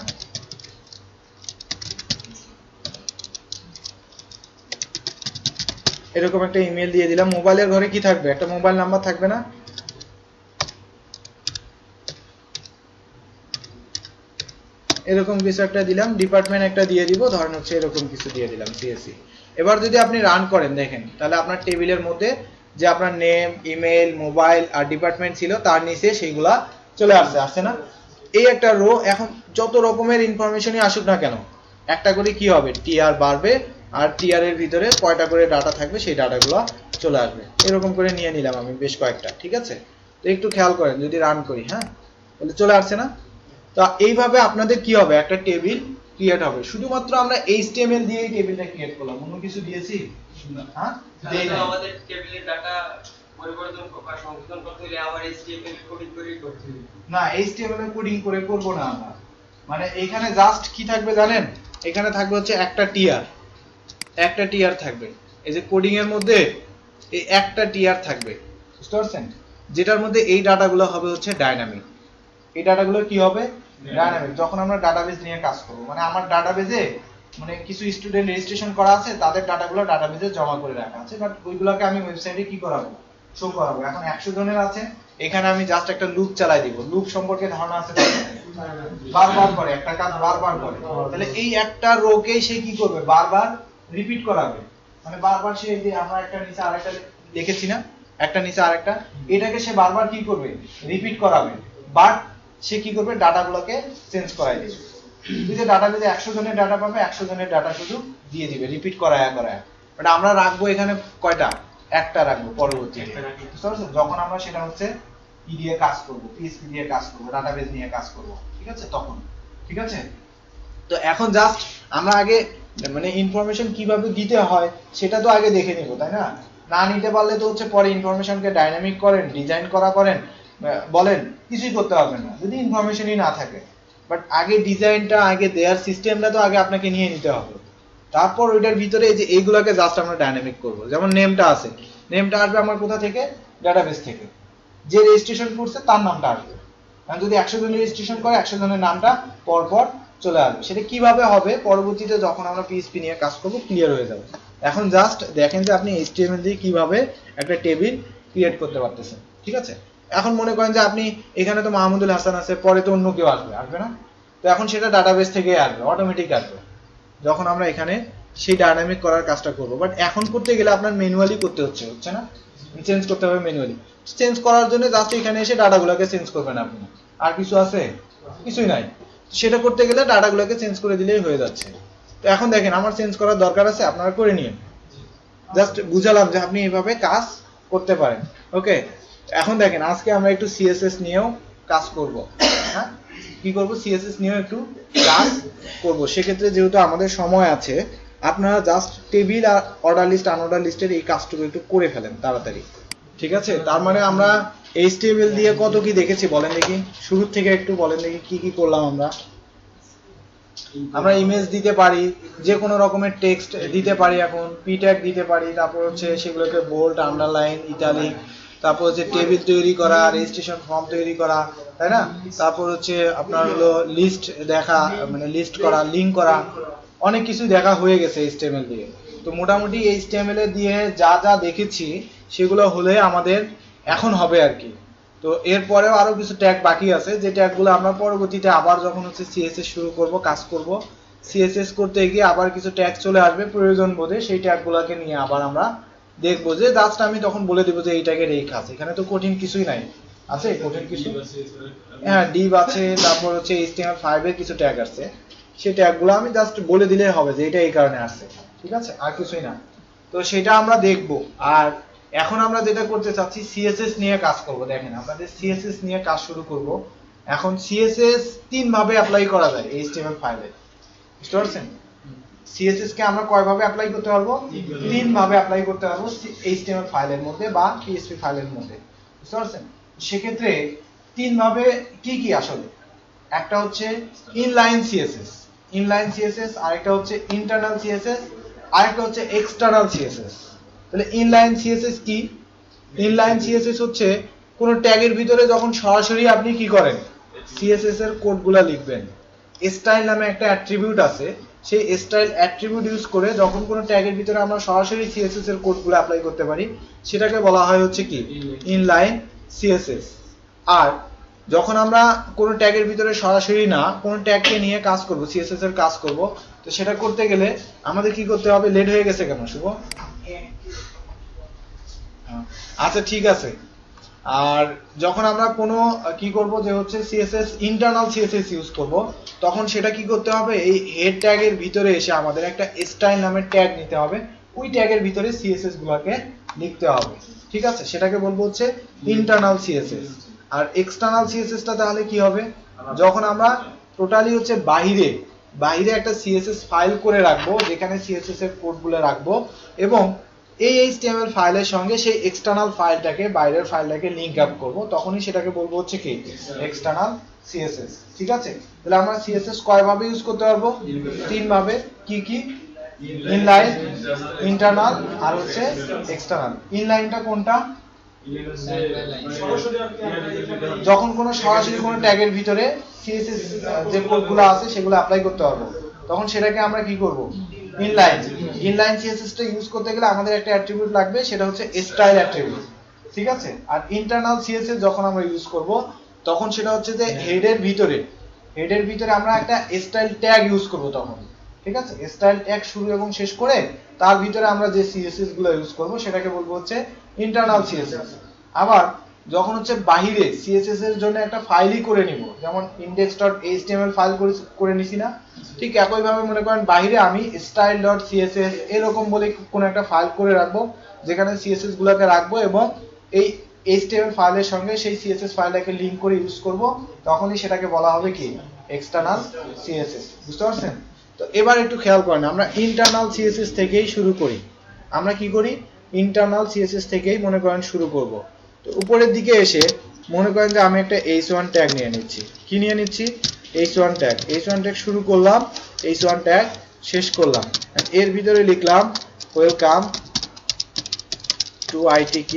এরকম একটা ইমেল দিয়ে দিলাম। মোবাইলের ঘরে কি থাকবে, একটা মোবাইল নাম্বার থাকবে না? এরকম কিছু একটা দিলাম। ডিপার্টমেন্ট একটা দিয়ে দিব, ধরেন হচ্ছে এরকম কিছু দিয়ে দিলাম, সিএসসি। এবার যদি আপনি রান করেন দেখেন, তাহলে আপনার টেবিলের মধ্যে যে আপনার নেম, ইমেল, মোবাইল আর ডিপার্টমেন্ট ছিল তার নিচে সেইগুলা চলে আসছে না? এই একটা রো। এখন যত রকমের ইনফরমেশনই আসুক না কেন, একটা করে কি হবে, টিআর বাড়বে, আর টিআর এর ভিতরে কয়টা করে ডাটা থাকবে সেই ডাটাগুলো চলে আসবে। এরকম করে নিয়ে নিলাম আমি বেশ কয়েকটা, ঠিক আছে? তো একটু খেয়াল করেন, যদি রান করি, হ্যাঁ, তাহলে চলে আসছে না? তো এইভাবে আপনাদের কি হবে, একটা টেবিল ক্রিয়েট হবে। শুধুমাত্র আমরা এইচটিএমএল দিয়েই টেবিলটা ক্রিয়েট করলাম, অন্য কিছু দিয়েছি? হ্যাঁ, দেই না। আমাদের টেবিলের ডাটা পরিবর্তন বা সংশোধন করতে হলে আবার এইচটিএমএল কোডিং করেই করতে হবে। না, এইচটিএমএল এ কোডিং করে করব না আমরা। মানে এখানে জাস্ট কি থাকবে জানেন, এখানে থাকবে হচ্ছে একটা টিআর, একটা টিআর থাকবে। এই যে কোডিং এর মধ্যে এই একটা টিআর থাকবে, বুঝতে পারছেন? যেটার মধ্যে এই ডাটাগুলো হবে হচ্ছে ডাইনামিক। এই ডাটাগুলো কি হবে, ডাইনামিক। যখন আমরা ডাটাবেজ নিয়ে কাজ করব, মানে আমার ডাটাবেজে মানে কিছু স্টুডেন্ট রেজিস্ট্রেশন করা আছে, তাদের ডাটাগুলো ডাটাবেজে জমা করে রাখা আছে, বাট ওইগুলোকে আমি ওয়েবসাইটে কি করাবো, শো করাবো। এখন 100 জনের আছে, এখানে আমি জাস্ট একটা লুপ চালাই দিব। লুপ সম্পর্কে ধারণা আছে? বারবার করে একটা কাজ, বারবার করে। তাহলে এই একটা রোকেই সে কি করবে, বারবার রিপিট করাবে। মানে বারবার সে, এই যে আমরা একটা নিচে আরেকটা লিখেছি না, একটা নিচে আরেকটা, এটাকে সে বারবার কি করবে, রিপিট করাবে। বাট সে কি করবে, ডাটাগুলোকে চেঞ্জ করাই দিবে। এই যে ডাটাবেজে 100 জনের ডাটা পাবে, 100 জনের ডাটা শুধু দিয়ে দিবে, রিপিট করায়া। বাট আমরা রাখবো এখানে কয়টা, একটা রাখবো পরবর্তীতে। যখন আমরা সেটা হচ্ছে ই দিয়ে কাজ করব, পিএসপি দিয়ে কাজ করব, ডাটাবেজ নিয়ে কাজ করব, ঠিক আছে? তখন ঠিক আছে। তো এখন জাস্ট আমরা আগে মানে ইনফরমেশন কিভাবে দিতে হয় সেটা তো আগে দেখে নিব, তাই না? না নিতে পারলে তো হচ্ছে পরে ইনফরমেশনকে ডাইনামিক করেন, ডিজাইন করেন, বলেন, কিছুই করতে পারবেন না যদি ইনফরমেশনই না থাকে। বাট আগে ডিজাইনটা, আগে দেয়ার সিস্টেমটা তো আগে আপনাকে নিয়ে নিতে হবে। তারপর ওইটার ভিতরে এই যে এইগুলোকে জাস্ট আমরা ডাইনামিক করব। যেমন নেমটা আছে, নেমটা আসবে আমার কোথা থেকে, ডাটাবেস থেকে। যে রেজিস্ট্রেশন করছে তার নামটা আসবে। কারণ যদি 100 জন রেজিস্ট্রেশন করে, 100 জনের নামটা পরপর চলে আসবে। সেটা কিভাবে হবে পরবর্তীতে যখন আমরা পিএইচপি নিয়ে কাজ করব ক্লিয়ার হয়ে যাবে। এখন জাস্ট দেখেন যে আপনি এইচটিএমএল দিয়ে কিভাবে একটা টেবিল ক্রিয়েট করতে পারতেছেন। ঠিক আছে, এখন মনে করেন যে আপনি এখানে তো মাহমুদুল হাসান আছে, পরে তো অন্য কেউ আসবে, আসবে না? তো এখন সেটা ডাটাবেস থেকে আসবে, অটোমেটিক আসবে যখন আমরা এখানে সেই ডাইনামিক করার কাজটা করব। বাট এখন করতে গেলে আপনার ম্যানুয়ালি করতে হচ্ছে না? চেঞ্জ করতে হবে ম্যানুয়ালি। চেঞ্জ করার জন্য জাস্ট এখানে এসে ডাটাগুলোকে চেঞ্জ করবেন আপনি, আর কিছু আছে? কিছুই নাই। সেটা করতে গেলে ডাটাগুলোকে চেঞ্জ করে দিলেই হয়ে যাচ্ছে। তো এখন দেখেন আমার চেঞ্জ করার দরকার আছে, আপনারা করে নিন। জাস্ট বুঝালাম যে আপনি এইভাবে কাজ করতে পারেন। ওকে, এখন দেখেন আজকে আমরা একটু সিএসএস নিয়েও কাজ করব। হ্যাঁ, কি করব? সিএসএস নিয়েও একটু কাজ করব। সেক্ষেত্রে যেহেতু আমাদের সময় আছে, আপনারা জাস্ট টেবিল আর অর্ডার লিস্ট আনঅর্ডার লিস্টের এই কাজটুকু একটু করে ফেলেন তাড়াতাড়ি। ঠিক আছে, তার মানে আমরা এইচটিএমএল দিয়ে কত কি দেখেছি বলেন দেখি, শুরু থেকে একটু বলেন দেখি কি কি করলাম আমরা। আমরা ইমেজ দিতে পারি, যে কোনো রকমের টেক্সট দিতে পারি, এখন পি ট্যাগ দিতে পারি, তারপর হচ্ছে সেগুলোকে বোল্ড, আন্ডারলাইন, ইটালিক, তারপর হচ্ছে টেবিল তৈরি করা, রেজিস্ট্রেশন ফর্ম তৈরি করা, তাই না? তারপর হচ্ছে আপনার হলো লিস্ট দেখা, মানে লিস্ট করা, লিঙ্ক করা, অনেক কিছু দেখা হয়ে গেছে এইচটিএমএল দিয়ে। তো মোটামুটি এইচটিএমএল দিয়ে যা যা দেখেছি সেগুলো হলে আমাদের এখন হবে আর কি। তো এরপরেও আরো কিছু ট্যাগ বাকি আছে, যে ট্যাগগুলো আমরা পরবর্তীতে আবার যখন হচ্ছে সিএসএস শুরু করব, কাজ করব, সিএসএস করতে গিয়ে আবার কিছু ট্যাগ চলে আসবে প্রয়োজন বোধে, সেই ট্যাগগুলোকে নিয়ে আবার আমরা দেখবো। যে জাস্ট আমি তখন বলে দেবো যে এই ট্যাগের এই কাজ, এখানে তো কঠিন কিছুই নাই। আছে কঠিন কিছু? হ্যাঁ, ডিভ আছে, তারপর হচ্ছে HTML5 এর কিছু ট্যাগ আছে, সেই ট্যাগগুলো আমি জাস্ট বলে দিলেই হবে যে এটা এই কারণে আসছে। ঠিক আছে, আর কিছুই না। তো সেটা আমরা দেখবো। আর এখন আমরা যেটা করতে চাচ্ছি, সিএসএস নিয়ে কাজ করব। দেখেন আমাদের সিএসএস নিয়ে কাজ শুরু করব। এখন সিএসএস তিন ভাবে অ্যাপ্লাই করা যায় HTML5 এ, বুঝতে পারছেন? সিএসএস কে আমরা কয় ভাবে অ্যাপ্লাই করতে পারবো? তিন ভাবে অ্যাপ্লাই করতে পারবো HTML ফাইলের মধ্যে বা পিএইচপি ফাইলের মধ্যে, বুঝতে পারছেন? সেক্ষেত্রে তিন ভাবে কি কি আসলে? একটা হচ্ছে ইনলাইন সিএসএস, ইনলাইন সিএসএস, আরেকটা হচ্ছে ইন্টারনাল সিএসএস, আরেকটা হচ্ছে এক্সটার্নাল সিএসএস। তাহলে ইনলাইন সিএসএস কি? ইনলাইন সিএসএস হচ্ছে কোন ট্যাগের ভিতরে যখন সরাসরি আপনি কি করেন, সিএসএস এর কোডগুলো লিখবেন। স্টাইল নামে একটা অ্যাট্রিবিউট আছে, সেই স্টাইল অ্যাট্রিবিউট ইউজ করে যখন কোনো ট্যাগের ভিতরে আমরা সরাসরি সিএসএস এর কোডগুলো অ্যাপ্লাই করতে পারি, সেটাকে বলা হয় হচ্ছে কি, ইনলাইন সিএসএস। আর যখন আমরা কোনো ট্যাগের ভিতরে সরাসরি না, কোনো ট্যাগকে নিয়ে কাজ করব, সিএসএস এর কাজ করব, তো সেটা করতে গেলে আমাদের কি করতে হবে? লেট হয়ে গেছে কেন শুভ? আচ্ছা ঠিক আছে। আর যখন আমরা কোনো কি করব, যে হচ্ছে সিএসএস ইন্টারনাল সিএসএস ইউজ করব, তখন সেটা কি করতে হবে? এই হেড ট্যাগের ভিতরে এসে আমাদের একটা স্টাইল নামের ট্যাগ নিতে হবে, ওই ট্যাগের ভিতরে সিএসএস গুলোকে লিখতে হবে। ঠিক আছে, সেটাকে বলবো হচ্ছে ইন্টারনাল সিএসএস। আর এক্সটার্নাল সিএসএসটা তাহলে কি হবে? যখন আমরা টোটালি হচ্ছে বাইরে একটা সিএসএস ফাইল করে রাখবো, যেখানে সিএসএস এর কোডগুলো রাখবো, এবং এই HTML ফাইলের সঙ্গে সেই এক্সটার্নাল ফাইলটাকে, বাইরের ফাইলটাকে লিংক আপ করব, তখনই সেটাকে বলবো হচ্ছে কি, এক্সটার্নাল সিএসএস। ঠিক আছে, তাহলে আমরা সিএসএস কয় ভাবে ইউজ করতে পারবো? তিন ভাবে। কি কি? ইনলাইন, ইন্টারনাল, আর হচ্ছে এক্সটার্নাল। ইনলাইনটা কোনটা? যখন কোনো সরাসরি কোনো ট্যাগের ভিতরে সিএসএস যে কোডগুলো আছে সেগুলো অ্যাপ্লাই করতে পারবো, তখন সেটাকে আমরা কি করব? ইনলাইন। ইনলাইন সিএসএসটা ইউজ করতে গেলে আমাদের একটা অ্যাট্রিবিউট লাগবে, সেটা হচ্ছে স্টাইল অ্যাট্রিবিউট। ঠিক আছে, আর ইন্টারনাল সিএসএস যখন আমরা ইউজ করব, তখন সেটা হচ্ছে যে হেডের ভিতরে আমরা একটা স্টাইল ট্যাগ ইউজ করব তখন। ঠিক আছে, স্টাইল ট্যাগ শুরু এবং শেষ করে তার ভিতরে আমরা যে সিএসএস গুলো ইউজ করব সেটাকে বলবো হচ্ছে ইন্টারনাল সিএসএস। আবার যখন হচ্ছে বাহিরে সিএসএস এর জন্য একটা ফাইলই করে নিব, যেমন index.html ফাইল করে নিছি না, ঠিক একইভাবে মনে করেন বাহিরে আমি style.css এরকম বলে কোনো একটা ফাইল করে রাখবো, যেখানে সিএসএস গুলোকে রাখবো এবং এই HTML ফাইলের সঙ্গে সেই সিএসএস ফাইলটাকে লিংক করে ইউজ করব, তখনই সেটাকে বলা হবে কি, এক্সটার্নাল সিএসএস। বুঝতে পারছেন? তো এবার একটু খেয়াল করেন, আমরা ইন্টারনাল সিএসএস থেকেই শুরু করি। আমরা কি করি? ইন্টারনাল সিএসএস থেকেই মনে করেন শুরু করব। তো উপরের দিকে এসে মনে করেন যে আমি একটা h1 ট্যাগ নিয়ে নিচ্ছি। কি নিয়ে নিচ্ছি? h1 tag. h1 ট্যাগ শুরু করলাম, h1 ট্যাগ শেষ করলাম। এর ভিতরে লিখলাম ওয়েলকাম টু ITQ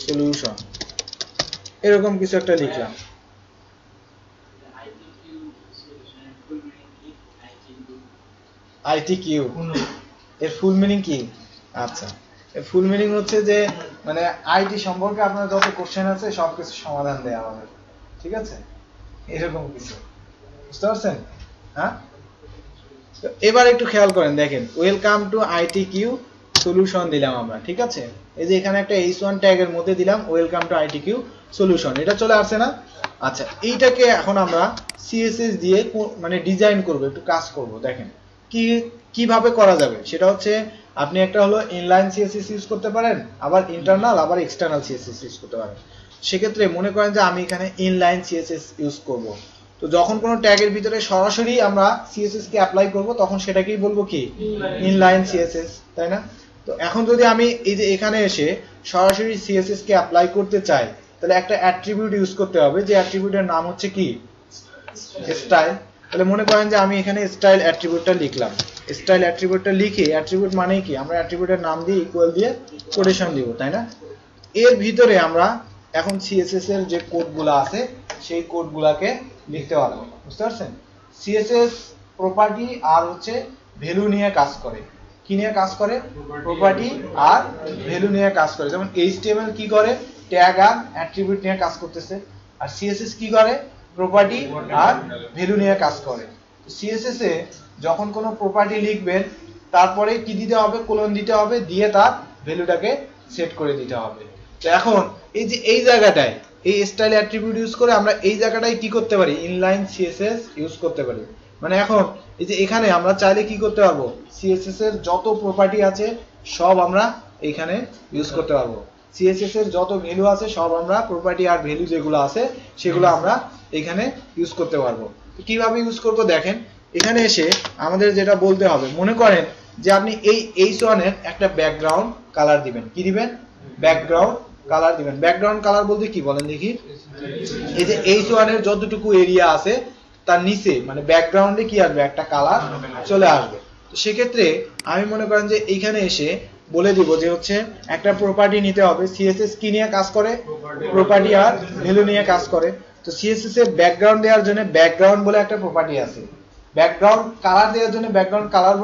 সলিউশন, এরকম কিছু একটা লিখলাম। ITQ এর ফুল মিনিং কি? আচ্ছা, এর ফুল মিনিং হচ্ছে যে মানে আইটি সম্পর্কে আপনার যত কোশ্চেন আছে সবকিছু সমাধান দেয়া হবে, ঠিক আছে, এরকম কিছু, বুঝতে পারছেন? হ্যাঁ, তো এবার একটু খেয়াল করেন, দেখেন ওয়েলকাম টু ITQ সলিউশন দিলাম আমরা, ঠিক আছে, এই যে এখানে একটা H1 ট্যাগের মধ্যে দিলাম ওয়েলকাম টু ITQ সলিউশন, এটা চলে আসছে না? আচ্ছা, এইটাকে এখন আমরা CSS দিয়ে মানে ডিজাইন করব, একটু কাজ করব। দেখেন কিভাবে করা যাবে, সেটা হচ্ছে আপনি একটা হলো ইনলাইন CSS ইউজ করতে পারেন, আবার ইন্টারনাল আবার এক্সটার্নাল CSS ইউজ করতে পারেন। সেক্ষেত্রে মনে করেন যে আমি এখানে ইনলাইন CSS ইউজ করব, তো যখন কোনো ট্যাগের ভিতরে সরাসরি আমরা CSS কে অ্যাপ্লাই করব তখন সেটাকেই বলবো কি ইনলাইন CSS, তাই না? তো এখন যদি আমি এই যে এখানে এসে সরাসরি CSS কে অ্যাপ্লাই করতে চাই, তাহলে একটা অ্যাট্রিবিউট ইউজ করতে হবে, যে অ্যাট্রিবিউটের নাম হচ্ছে কি স্টাইল। তাহলে মনে করেন যে আমি এখানে স্টাইল অ্যাট্রিবিউটটা লিখলাম, স্টাইল অ্যাট্রিবিউটটা লিখে, অ্যাট্রিবিউট মানে কি, আমরা অ্যাট্রিবিউটের নাম দিয়ে ইকুয়াল দিয়ে কোটেশন দিব, তাই না? এর ভিতরে আমরা এখন CSS এর যে কোডগুলো আছে সেই কোডগুলোকে লিখতে পারবো, বুঝতে পারছেন? CSS প্রপার্টি আর হচ্ছে ভ্যালু নিয়ে কাজ করে। কি নিয়ে কাজ করে? প্রপার্টি আর ভ্যালু নিয়ে কাজ করে। যেমন HTML কি করে? ট্যাগ আর অ্যাট্রিবিউট নিয়ে কাজ করতেছে, আর CSS কি করে? প্রপার্টি আর ভ্যালু নিয়ে কাজ করে। CSS এ যখন কোনো প্রপার্টি লিখবেন তারপরে কি দিতে হবে? কোলন দিতে হবে, দিয়ে তার ভ্যালুটাকে সেট করে দিতে হবে। তো এখন এই যে এই জায়গাটায় এই স্টাইল অ্যাট্রিবিউট ইউজ করে আমরা এই জায়গাটায় কি করতে পারি? ইনলাইন CSS ইউজ করতে পারি। মানে এখন এই যে এখানে আমরা চাইলে কি করতে পারবো? CSS এর যত প্রপার্টি আছে সব আমরা এখানে ইউজ করতে পারবো। CSS এর যত ভ্যালু আছে সব আমরা প্রপার্টি আর ভ্যালু যেগুলো আছে সেগুলো আমরা এখানে ইউজ করতে পারবো। কিভাবে ইউজ করব দেখেন, এখানে এসে আমাদের যেটা বলতে হবে, মনে করেন যে আপনি এই H1 এর একটা ব্যাকগ্রাউন্ড কালার দিবেন। কি দিবেন? ব্যাকগ্রাউন্ড কালার দিবেন। ব্যাকগ্রাউন্ড কালার বলতে কি বলেন দেখি? এই যে H1 এর যতটুকু এরিয়া আছে তার নিচে মানে ব্যাকগ্রাউন্ডে কি আসবে? একটা কালার চলে আসবে। তো সেক্ষেত্রে আমি মনে করেন যে এইখানে এসে বলে দিব যে হচ্ছে একটা প্রপার্টি নিতে হবে। CSS কি নিয়ে কাজ করে? প্রপার্টি আর ভ্যালু নিয়ে কাজ করে। তো CSS এর ব্যাকগ্রাউন্ড দেওয়ার জন্য ব্যাকগ্রাউন্ড বলে একটা প্রপার্টি আছে, ব্যাকগ্রাউন্ড কালার দেওয়ার জন্য ব্যাকগ্রাউন্ড কালার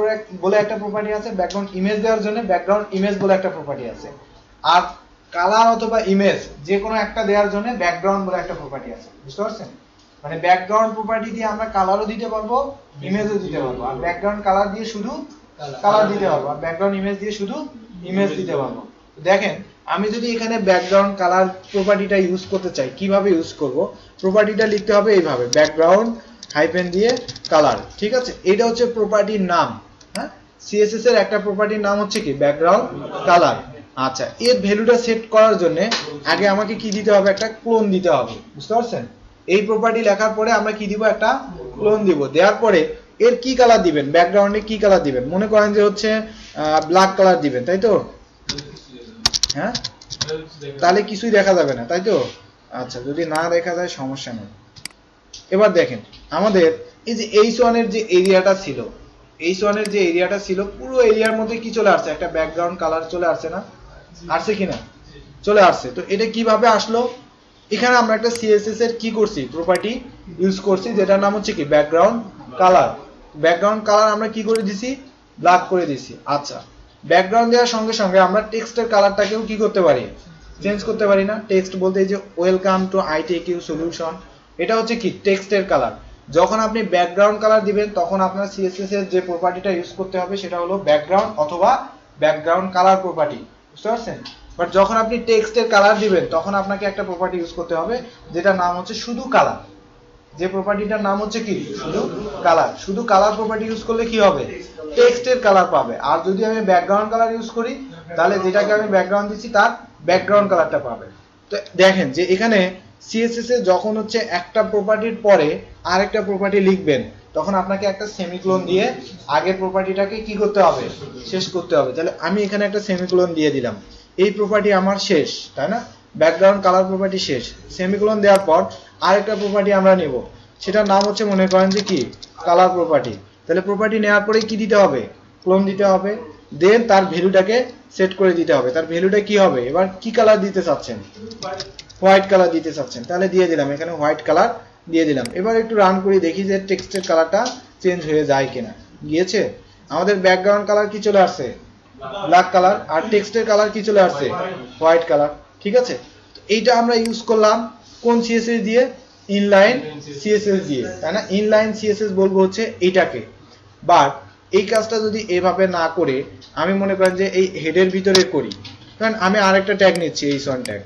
বলে একটা প্রপার্টি আছে, ব্যাকগ্রাউন্ড ইমেজ দেওয়ার জন্য ব্যাকগ্রাউন্ড ইমেজ বলে একটা প্রপার্টি আছে, আর কালার অথবা ইমেজ যে কোনো একটা দেওয়ার জন্য ব্যাকগ্রাউন্ড বলে একটা প্রপার্টি আছে, বুঝতে পারছেন? মানে ব্যাকগ্রাউন্ড প্রপার্টি দিয়ে আমরা কালারও দিতে পারবো, ইমেজও দিতে পারবো, আর ব্যাকগ্রাউন্ড কালার দিয়ে শুধু কালার দিতে পারবো, আর ব্যাকগ্রাউন্ড ইমেজ দিয়ে শুধু ইমেজ দিতে পারবো। দেখেন আমি যদি এখানে ব্যাকগ্রাউন্ড কালার প্রপার্টিটা ইউজ করতে চাই, কিভাবে ইউজ করব? প্রপার্টিটা লিখতে হবে এইভাবে, ব্যাকগ্রাউন্ড হাইফেন দিয়ে কালার, ঠিক আছে? এটা হচ্ছে প্রপার্টির নাম। হ্যাঁ, CSS এর একটা প্রপার্টির নাম হচ্ছে কি? Background colour. আচ্ছা, এর ভ্যালুটা সেট করার জন্য আগে আমাকে কি দিতে হবে? একটা ক্লোন দিতে হবে, বুঝতে পারছেন? এই প্রপার্টি লেখার পরে আমরা কি দিব? একটা ক্লোন দিব। দেওয়ার পরে এর কি কালার দিবেন? ব্যাকগ্রাউন্ডে কি কালার দিবেন? মনে করেন যে হচ্ছে ব্ল্যাক কালার দিবেন, তাই তো? হ্যাঁ, তাহলে কিছুই দেখা যাবে না, তাই তো? আচ্ছা, যদি না দেখা যায় সমস্যা নেই। এবার দেখেন আমাদের এই যে H1 এর যে এরিয়াটা ছিল, H1 এর যে এরিয়াটা ছিল পুরো এরিয়ার মধ্যে কি চলে আসছে? একটা ব্যাকগ্রাউন্ড কালার চলে আসছে না? আসছে কিনা? চলে আসছে। তো এটা কিভাবে আসলো? এখানে আমরা একটা CSS এর কি করছি? প্রপার্টি ইউজ করছি, যেটার নাম হচ্ছে কি? Background colour. ব্যাকগ্রাউন্ড কালার আমরা কি করে দিছি? ব্ল্যাক করে দিছি। আচ্ছা, ব্যাকগ্রাউন্ড দেওয়ার সঙ্গে সঙ্গে আমরা টেক্সটের কালারটাকেও কি করতে পারি? চেঞ্জ করতে পারি না? টেক্সট বলতে এই যে ওয়েলকাম টু ITQ সলিউশন, এটা হচ্ছে কি? টেক্সটের কালার। যখন আপনি ব্যাকগ্রাউন্ড কালার দিবেন তখন আপনার CSS এর যে প্রপার্টিটা ইউজ করতে হবে সেটা হলো ব্যাকগ্রাউন্ড অথবা ব্যাকগ্রাউন্ড কালার প্রপার্টি, বুঝতে পারছেন? বাট যখন আপনি টেক্সটের কালার দিবেন তখন আপনাকে একটা প্রপার্টি ইউজ করতে হবে যেটার নাম হচ্ছে শুধু কালার। যে প্রপার্টিটার নাম হচ্ছে কি? শুধু কালার। শুধু কালার প্রপার্টি ইউজ করলে কি হবে? টেক্সটের কালার পাবে। আর যদি আমি ব্যাকগ্রাউন্ড কালার ইউজ করি তাহলে যেটাকে আমি ব্যাকগ্রাউন্ড দিচ্ছি তার ব্যাকগ্রাউন্ড কালারটা পাবে। তো দেখেন যে এখানে CSS এ যখন হচ্ছে একটা প্রপার্টির পরে আরেকটা প্রপার্টি লিখবেন তখন আপনাকে একটা সেমিকোলন দিয়ে আগের প্রপার্টিটাকে কি করতে হবে? শেষ করতে হবে। তাহলে আমি এখানে একটা সেমিকোলন দিয়ে দিলাম, এই প্রপার্টি আমার শেষ, তাই না? ব্যাকগ্রাউন্ড কালার প্রপার্টি শেষ। সেমিকোলন দেওয়ার পর আরেকটা প্রপার্টি আমরা নেব, সেটার নাম হচ্ছে মনে করেন যে কি? Colour property. তাহলে প্রপার্টি নেওয়ার পরে কি দিতে হবে? ক্লোন দিতে হবে, দেন তার ভ্যালুটাকে সেট করে দিতে হবে। তার ভ্যালুটা কি হবে? এবার কি কালার দিতে চাচ্ছেন? হোয়াইট কালার দিতে চাচ্ছেন, তাহলে দিয়ে দিলাম, এখানে হোয়াইট কালার দিয়ে দিলাম। এবার একটু রান করে দেখি যে টেক্সটের কালারটা চেঞ্জ হয়ে যায় কিনা। গিয়েছে? আমাদের ব্যাকগ্রাউন্ড কালার কি চলে আসছে, ব্ল্যাক কালার, আর টেক্সটের কালার কি চলে আসছে, হোয়াইট কালার। ঠিক আছে, তো এইটা আমরা ইউজ করলাম কোন সিএসএস দিয়ে, ইনলাইন সিএসএস দিয়ে, তাই না? ইনলাইন সিএসএস বলবো হচ্ছে এইটাকে। বাট এই কাজটা যদি এভাবে না করে আমি মনে করেন যে এই হেডের ভিতরে করি, কারণ আমি আরেকটা ট্যাগ নিচ্ছি, h1 ট্যাগ,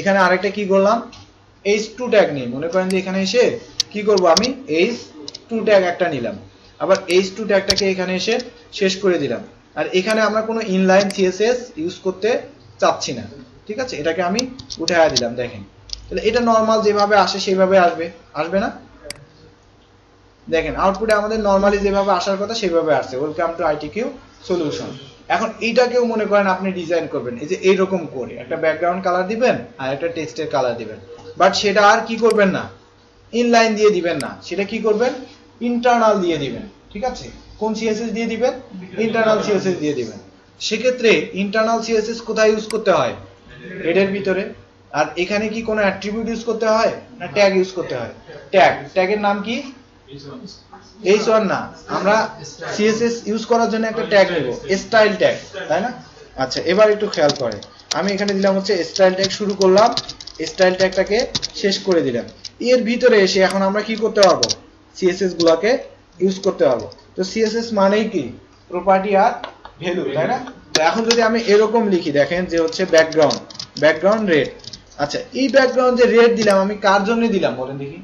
এখানে আরেকটা কি করলাম, h2 ট্যাগ নিই, মনে করেন যে এখানে এসে কি করব, আমি h2 ট্যাগ একটা নিলাম, আবার h2 ট্যাগটাকে এখানে এসে শেষ করে দিলাম। আর এখানে আমরা কোনো ইনলাইন সিএসএস ইউজ করতে চাচ্ছি না। ঠিক আছে, এটাকে আমি উঠাইয়া দিলাম। দেখেন তাহলে এটা নরমাল যেভাবে আসে সেভাবে আসবে, আসবে না? দেখেন আউটপুটে আমাদের নরমালি যেভাবে আসার কথা সেভাবে আসছে, ওয়েলকাম টু আইটিকিউ সলিউশন। এখন এইটাকেও মনে করেন আপনি ডিজাইন করবেন এই যে এইরকম করে, একটা ব্যাকগ্রাউন্ড কালার দিবেন আর একটা টেক্সটের কালার দিবেন, বাট সেটা আর কি করবেন না, ইনলাইন দিয়ে দিবেন না, সেটা কি করবেন, ইন্টারনাল দিয়ে দিবেন। ঠিক আছে, কোন সিএসএস দিয়ে দিবেন, ইন্টারনাল সিএসএস দিয়ে দিবেন। সেক্ষেত্রে ইন্টারনাল সিএসএস কোথায় ইউজ করতে হয়, হেডের ভিতরে। আর এখানে কি কোনো অ্যাট্রিবিউট ইউজ করতে হয় না ট্যাগ ইউজ করতে হয়, ট্যাগ, ট্যাগের নাম কি, h1 না, আমরা সিএসএস ইউজ করার জন্য একটা ট্যাগ নেব, স্টাইল ট্যাগ, তাই না? আচ্ছা, এবার একটু খেয়াল করে, আমি এখানে দিলাম হচ্ছে স্টাইল ট্যাগ, শুরু করলাম, স্টাইল ট্যাগটাকে শেষ করে দিলাম। এর ভিতরে এসে এখন আমরা কি করতে পারবো, সিএসএস গুলোকে ইউজ করতে পারবো। তো সিএসএস মানেই কি, প্রপার্টি আর ভ্যালু, তাই না? তো এখন যদি আমি এরকম লিখি, দেখেন যে হচ্ছে ব্যাকগ্রাউন্ড, ব্যাকগ্রাউন্ড রেড। আচ্ছা, এই ব্যাকগ্রাউন্ড যে রেড দিলাম আমি কার জন্য দিলাম বলেন দেখি,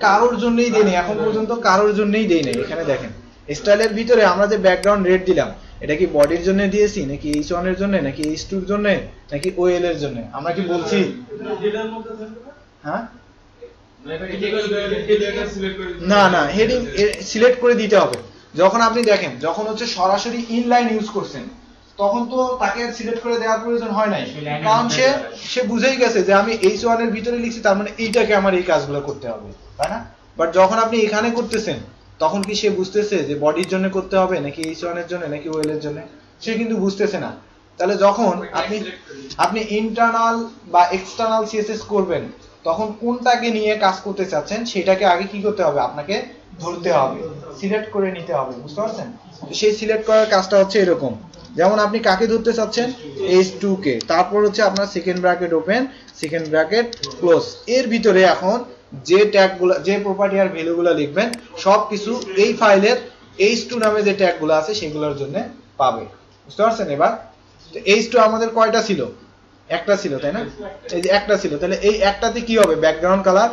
কারোর জন্যই দেইনি, এখন পর্যন্ত কারোর জন্যই দেই নাই। এখানে দেখেন স্টাইলের ভিতরে আমরা যে ব্যাকগ্রাউন্ড রেড দিলাম, এটা কি বডির জন্য দিয়েছি নাকি h1 এর জন্য নাকি h2 এর জন্য নাকি ওএল এর জন্য, আমরা কি বলছি? হ্যাঁ, না না, হেডিং সিলেক্ট করে দিতে হবে। যখন আপনি দেখেন, যখন হচ্ছে সরাসরি ইনলাইন ইউজ করছেন তখন তো তাকে সিলেক্ট করে দেওয়ার প্রয়োজন হয় নাই, কারণ সে বুঝেই গেছে যে আমি h1 এর ভিতরে লিখছি, তার মানে এইটাকে আমার এই কাজগুলো করতে হবে, তাই না? বাট যখন আপনি এখানে করতেছেন তখন কি সে বুঝতেছে যে বডির জন্য করতে হবে নাকি h1 এর জন্য নাকি ওএল এর জন্য, সে কিন্তু বুঝতেছে না। তাহলে যখন আপনি ইন্টারনাল বা এক্সটার্নাল সিএসএস করবেন তখন কোনটাকে নিয়ে কাজ করতে চাচ্ছেন সেটাকে আগে কি করতে হবে, আপনাকে ধরতে হবে, সিলেক্ট করে নিতে হবে, বুঝতে পারছেন? সেই সিলেক্ট করার কাজটা হচ্ছে এরকম, যেমন আপনি কাকে ধরতে চাচ্ছেন, h2 কে, তারপর হচ্ছে আপনার second bracket open, second bracket close, এর ভিতরে এখন যে ট্যাগগুলো, যে প্রপার্টি আর ভ্যালুগুলো লিখবেন সবকিছু এই ফাইলের h2 নামে যে ট্যাগগুলো আছে সেগুলোর জন্য পাবে, বুঝতে পারছেন? এবার তো h2 আমাদের কয়টা ছিল, একটা ছিল, তাই না? এই যে একটা ছিল, তাহলে এই একটাতে কি হবে, ব্যাকগ্রাউন্ড কালার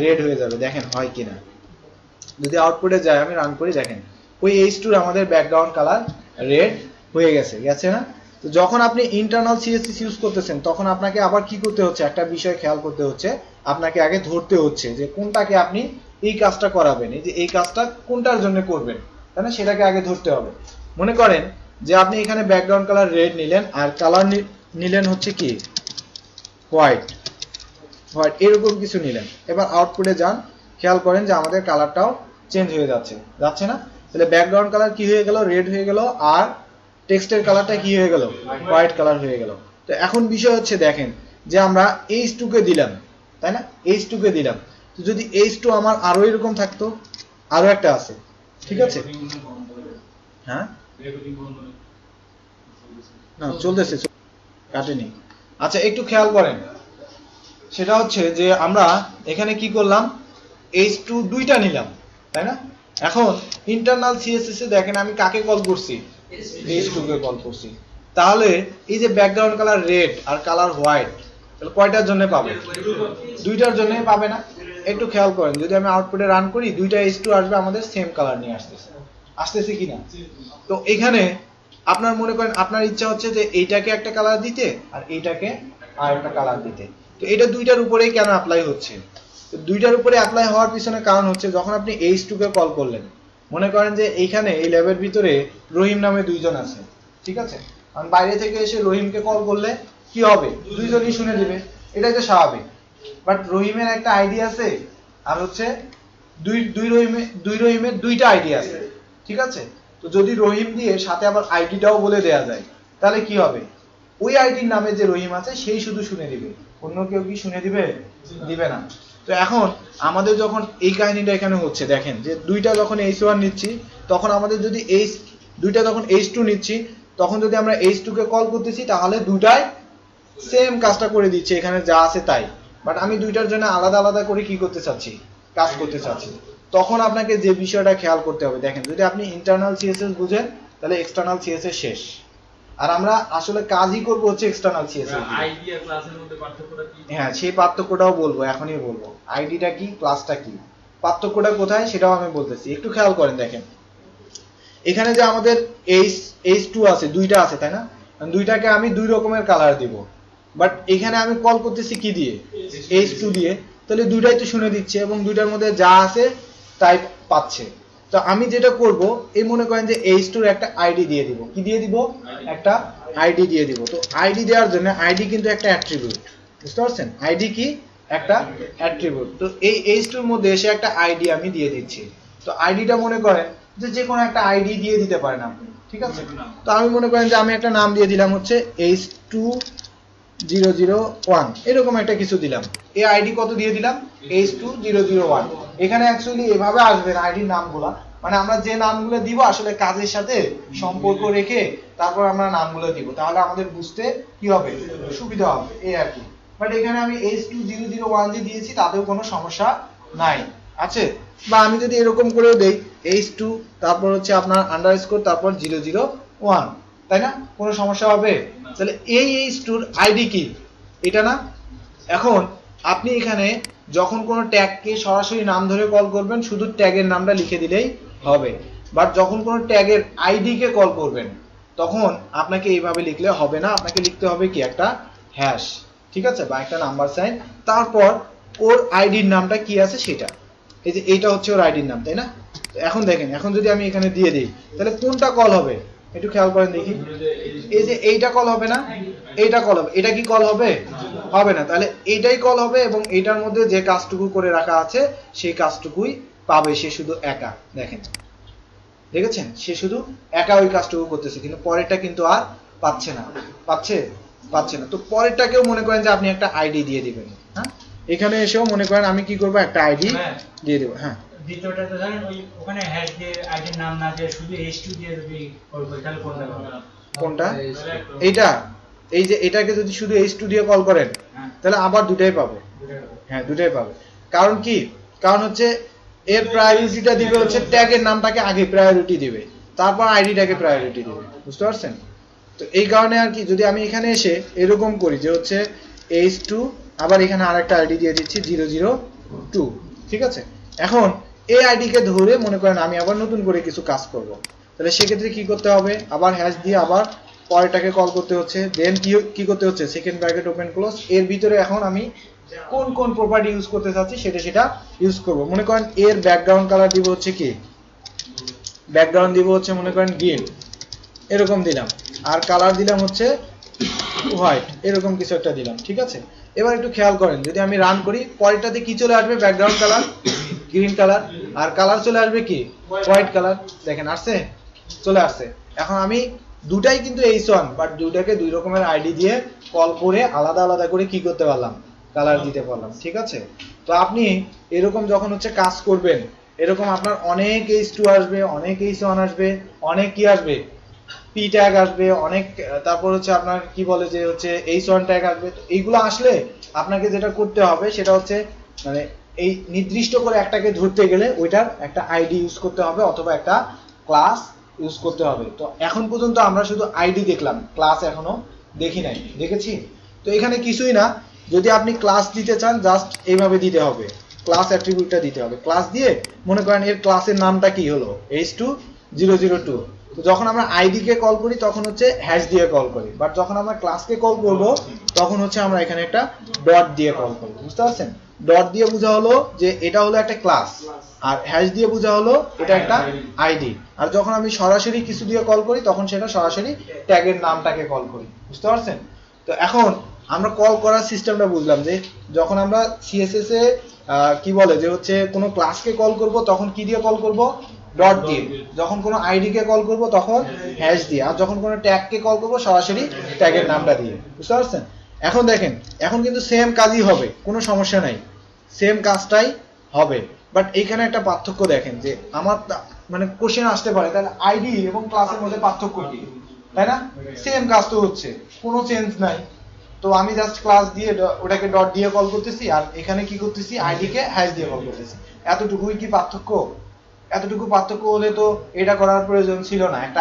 রেড হয়ে যাবে। দেখেন হয় কিনা, যদি আউটপুটে যায় আমি রান করি, দেখেন ওই h2 আমাদের ব্যাকগ্রাউন্ড কালার রেড হয়ে গেছে না? তো যখন আপনি ইন্টারনাল সিএসএস ইউজ করতেছেন তখন আপনাকে আবার কি করতে হচ্ছে, একটা বিষয় খেয়াল করতে হচ্ছে, আপনাকে আগে ধরতে হচ্ছে যে কোনটাকে আপনি এই কাজটা করাবেন, এই যে এই কাজটা কোনটার জন্য করবেন, তাই না? সেটাকে আগে ধরতে হবে। মনে করেন যে আপনি এখানে ব্যাকগ্রাউন্ড কালার রেড নিলেন আর কালার নিলেন হচ্ছে কি হোয়াইট, এরকম কিছু নিলেন। এবার আউটপুটে যান, খেয়াল করেন যে আমাদের কালারটাও চেঞ্জ হয়ে যাচ্ছে না? তাহলে ব্যাকগ্রাউন্ড কালার কি হয়ে গেল, রেড হয়ে গেল, আর টেক্সটের কালারটা কি হয়ে গেল, হোয়াইট কালার হয়ে গেল। তো এখন বিষয় হচ্ছে দেখেন যে আমরা h2 কে দিলাম, তাই না? h2 কে দিলাম, তো যদি h2 আমার আরো এরকম থাকতো, আরো একটা আছে, ঠিক আছে? হ্যাঁ, না চলতেছে, কাটেনি। আচ্ছা, একটু খেয়াল করেন, সেটা হচ্ছে যে আমরা এখানে কি করলাম, h2 দুইটা নিলাম, তাই না? এখন ইন্টারনাল সিএসএস এ দেখেন আমি কাকে কল করছি, h2 কে কল করছি। তাহলে এই যে ব্যাকগ্রাউন্ড কালার রেড আর কালার হোয়াইট, তাহলে কয়টার জন্য পাবে, দুইটার জন্যই পাবে না? একটু খেয়াল করেন, যদি আমি আউটপুটে রান করি দুইটা h2 আসবে, আমাদের সেম কালার নিয়ে আসতেছে কিনা? তো এখানে আপনার মনে করেন আপনার ইচ্ছা হচ্ছে যে এইটাকে একটা কালার দিতে আর এইটাকে আর একটা কালার দিতে, তো এটা দুইটার উপরেই কেন অ্যাপ্লাই হচ্ছে? তো দুইটার উপরে অ্যাপ্লাই হওয়ার পিছনে কারণ হচ্ছে যখন আপনি h2 কে কল করলেন, মনে করেন যে এইখানে এই ল্যাবের ভিতরে রহিম নামে দুইজন আছে, ঠিক আছে? আমি বাইরে থেকে এসে রহিমকে কল করলে কি হবে, দুইজনই শুনে দিবে, এটাই তো স্বাভাবিক। বাট রহিমের একটা আইডি আছে আর হচ্ছে দুই রহিমের দুইটা আইডি আছে, ঠিক আছে? তো যদি রহিম দিয়ে সাথে আবার আইডিটাও বলে দেয়া যায় তাহলে কি হবে, ওই আইডির নামে যে রহিম আছে সেই শুধু শুনে দিবে, অন্য কেউ কি শুনে দিবে না। তো এখন আমাদের যখন এই কাহিনীটা এখানে হচ্ছে দেখেন যে দুইটা যখন h1 নিচ্ছি তখন আমাদের যদি দুইটা যখন h2 নিচ্ছি তখন যদি আমরা h2 কে কল করতেছি তাহলে দুটাই সেম কাজটা করে দিচ্ছে এখানে যা আছে তাই। বাট আমি দুইটার জন্য আলাদা আলাদা করে কি করতে চাচ্ছি, কাজ করতে চাচ্ছি। তখন আপনাকে যে বিষয়টা খেয়াল করতে হবে, দেখেন যদি আপনি ইন্টারনাল সিএসএস বুঝেন তাহলে এক্সটার্নাল সিএসএস শেষ। আর আমরা আসলে কাজই করব হচ্ছে এক্সটার্নাল সিএসএস। আইডি আর ক্লাসের মধ্যে পার্থক্যটা কি? হ্যাঁ, সেই পার্থক্যটাও বলবো, এখনই বলবো। আইডিটা কি, ক্লাসটা কি, পার্থক্যটা কোথায় সেটাও আমি বলতেছি। একটু খেয়াল করেন, দেখেন এখানে যে আমাদের h2 আছে, দুইটা আছে তাই না? দুইটাকে আমি দুই রকমের কালার দিব, বাট এখানে আমি কল করতেছি কি দিয়ে, h2 দিয়ে। তাহলে দুইটাই তো শুনে দিচ্ছে এবং দুইটার মধ্যে যা আছে তাই পাচ্ছে। তো আমি যেটা করব, এই মনে করেন যে h2 এর একটা আইডি দিয়ে দিব। কি দিয়ে দিব? একটা আইডি দিয়ে দিব। তো আইডি দেওয়ার জন্য আইডি কিন্তু একটা অ্যাট্রিবিউট, বুঝতে পারছেন? আইডি কি? একটা অ্যাট্রিবিউট। তো এই h2 এর মধ্যে এসে একটা আইডি আমি দিয়ে দিচ্ছি। তো আইডিটা মনে করেন যে কোনো একটা আইডি দিয়ে দিতে পারেন আপনি, ঠিক আছে? তো আমি মনে করেন যে আমি একটা নাম দিয়ে দিলাম হচ্ছে h2001, এরকম একটা কিছু দিলাম। এই আইডি কত দিয়ে দিলাম? h2001। এখানে অ্যাকচুয়ালি এভাবে আসবে না আইডির নামগুলা, মানে আমরা যে নামগুলো দিব আসলে কাজের সাথে সম্পর্ক রেখে তারপর আমরা নামগুলো দিব, তাহলে আমাদের বুঝতে কি হবে, সুবিধা হবে, এই আর কি। বাট এখানে আমি h2001 যে দিয়েছি তাতেও কোনো সমস্যা নাই, আছে? বা আমি যদি এরকম করেও দেই h2 তারপর হচ্ছে আপনার আন্ডারস্কোর তারপর 001, তাই না? কোনো সমস্যা হবে? তাহলে এই h2 এর আইডি কি, এটা না? এখন আপনি এখানে যখন কোনো ট্যাগকে সরাসরি নাম ধরে কল করবেন শুধু ট্যাগের নামটা লিখে দিলেই হবে। বাট যখন কোনো ট্যাগের আইডি কে কল করবেন তখন আপনাকে এইভাবে লিখলে হবে না, আপনাকে লিখতে হবে কি, একটা হ্যাশ, ঠিক আছে, বা একটা নাম্বার সাইন, তারপর ওর আইডির নামটা কি আছে সেটা। এই যে এইটা হচ্ছে ওর আইডির নাম, তাই না? তো এখন দেখেন, এখন যদি আমি এখানে দিয়ে দিই তাহলে কোনটা কল হবে একটু খেয়াল করেন দেখি। এই যে এইটা কল হবে না, এইটা কল হবে, এটা কি কল হবে? হবে না। তাহলে এইটাই কল হবে এবং এইটার মধ্যে যে কাজটুকু করে রাখা আছে সেই কাজটুকুই পাবে সে শুধু একা। দেখেন, দেখেছেন, সে শুধু একা ওই কাজটুকু করতেছে, কিন্তু পরেরটা কিন্তু আর পাচ্ছে না, পাচ্ছে না। তো পরেরটাকেও মনে করেন যে আপনি একটা আইডি দিয়ে দিবেন। হ্যাঁ, এখানে এসেও মনে করেন আমি কি করব, একটা আইডি দিয়ে দেব। হ্যাঁ, দ্বিতীয়টাতে ধরেন ওই ওখানে হ্যাশ দিয়ে আইডির নাম না দিয়ে শুধু h2 দিয়ে যদি করব তাহলে কোনটা হবে? কোনটা? এইটা, এই যে এটাকে যদি শুধু h2 দিয়ে কল করেন তাহলে আবার দুটাই পাবে। হ্যাঁ, দুটাই পাবে। কারণ কি? কারণ হচ্ছে এর প্রায়োরিটিটা দিবে হচ্ছে ট্যাগের নামটাকে আগে প্রায়োরিটি দিবে, তারপর আইডিটাকে প্রায়োরিটি দিবে, বুঝতে পারছেন? তো এই কারণে আর কি, যদি আমি এখানে এসে এরকম করি যে হচ্ছে h2 আবার এখানে আরেকটা আইডি দিয়ে দিচ্ছি 002, ঠিক আছে? এখন এই আইডি কে ধরে মনে করেন আমি আবার নতুন করে কিছু কাজ করব, তাহলে সেক্ষেত্রে কি করতে হবে, আবার হ্যাশ দিয়ে আবার পরেরটাকে কল করতে হচ্ছে, দেন কি করতে হচ্ছে, সেকেন্ড ব্র্যাকেট ওপেন ক্লোজ, এর ভিতরে এখন আমি কোন কোন প্রপার্টি ইউজ করতে চাচ্ছি সেটা ইউজ করব। মনে করেন এর ব্যাকগ্রাউন্ড কালার দিব হচ্ছে কি, ব্যাকগ্রাউন্ড দিব হচ্ছে মনে করেন গ্রিন, এরকম দিলাম, আর কালার দিলাম হচ্ছে হোয়াইট, এরকম কিছু একটা দিলাম, ঠিক আছে? এবার একটু খেয়াল করেন, যদি আমি রান করি পরেরটাতে কি চলে আসবে, ব্যাকগ্রাউন্ড কালার গ্রিন কালার, আর কালার চলে আসবে কি, হোয়াইট কালার। দেখেন আসছে, চলে আসছে। এখন আমি দুটাই কিন্তু h1, বাট দুটাকে দুই রকমের আইডি দিয়ে কল করে আলাদা আলাদা করে কি করতে পারলাম, কালার দিতে পারলাম, ঠিক আছে? তো আপনি এরকম যখন হচ্ছে কাজ করবেন, এরকম আপনার অনেক h2 আসবে, অনেক h1 আসবে, অনেক কি আসবে, পি ট্যাগ আসবে অনেক, তারপর হচ্ছে আপনার কি বলে যে হচ্ছে h1 ট্যাগ আসবে। তো এইগুলো আসলে আপনাকে যেটা করতে হবে সেটা হচ্ছে মানে এই নির্দিষ্ট করে একটাকে ধরতে গেলে ওইটার একটা আইডি ইউজ করতে হবে অথবা একটা ক্লাস ইউজ করতে হবে। তো এখন পর্যন্ত আমরা শুধু আইডি দেখলাম, ক্লাস এখনো দেখি নাই, দেখেছি? তো এখানে কিছুই না, যদি আপনি ক্লাস দিতে চান জাস্ট এইভাবে দিতে হবে, ক্লাস অ্যাট্রিবিউটটা দিতে হবে। ক্লাস দিয়ে মনে করেন এর ক্লাসের নামটা কি হলো, h2002। তো যখন আমরা আইডি কে কল করি তখন হচ্ছে হ্যাশ দিয়ে কল করি, বাট যখন আমরা ক্লাসকে কল করব তখন হচ্ছে আমরা এখানে একটা ডট দিয়ে কল করব, বুঝতে পারছেন? ডট দিয়ে বোঝা হলো যে এটা হলো একটা ক্লাস, আর হ্যাশ দিয়ে বোঝা হলো এটা একটা আইডি। আর যখন আমি সরাসরি কিছু দিয়ে কল করি তখন সেটা সরাসরি ট্যাগের নামটাকে কল করি, বুঝতে পারছেন? তো এখন আমরা কল করার সিস্টেমটা বুঝলাম যে যখন আমরা সিএসএস এ কি বলে যে হচ্ছে কোনো ক্লাসকে কল করব তখন কি দিয়ে কল করব, ডট দিয়ে। যখন কোনো আইডি কে কল করব তখন হ্যাশ দিয়ে, আর যখন কোনো ট্যাগ কে কল করব সরাসরি ট্যাগের নামটা দিয়ে, বুঝতে পারছেন? এখন দেখেন, এখন কিন্তু সেম কাজই হবে, কোনো সমস্যা নাই। সেম কাজটাই হবে। বাট এখানে একটা পার্থক্য দেখেন যে আমার মানে কোশ্চেন আসতে পারে তাহলে আইডি এবং ক্লাসের মধ্যে পার্থক্য কি, তাই না? সেম কাজ তো হচ্ছে, কোনো চেঞ্জ নাই। তো আমি জাস্ট ক্লাস দিয়ে ওটাকে ডট দিয়ে কল করতেছি, আর এখানে কি করতেছি, আইডি কে হ্যাশ দিয়ে কল করতেছি। এতটুকুই কি পার্থক্য? এতটুকু পার্থক্য হলে তো এটা করার প্রয়োজন ছিল না, একটা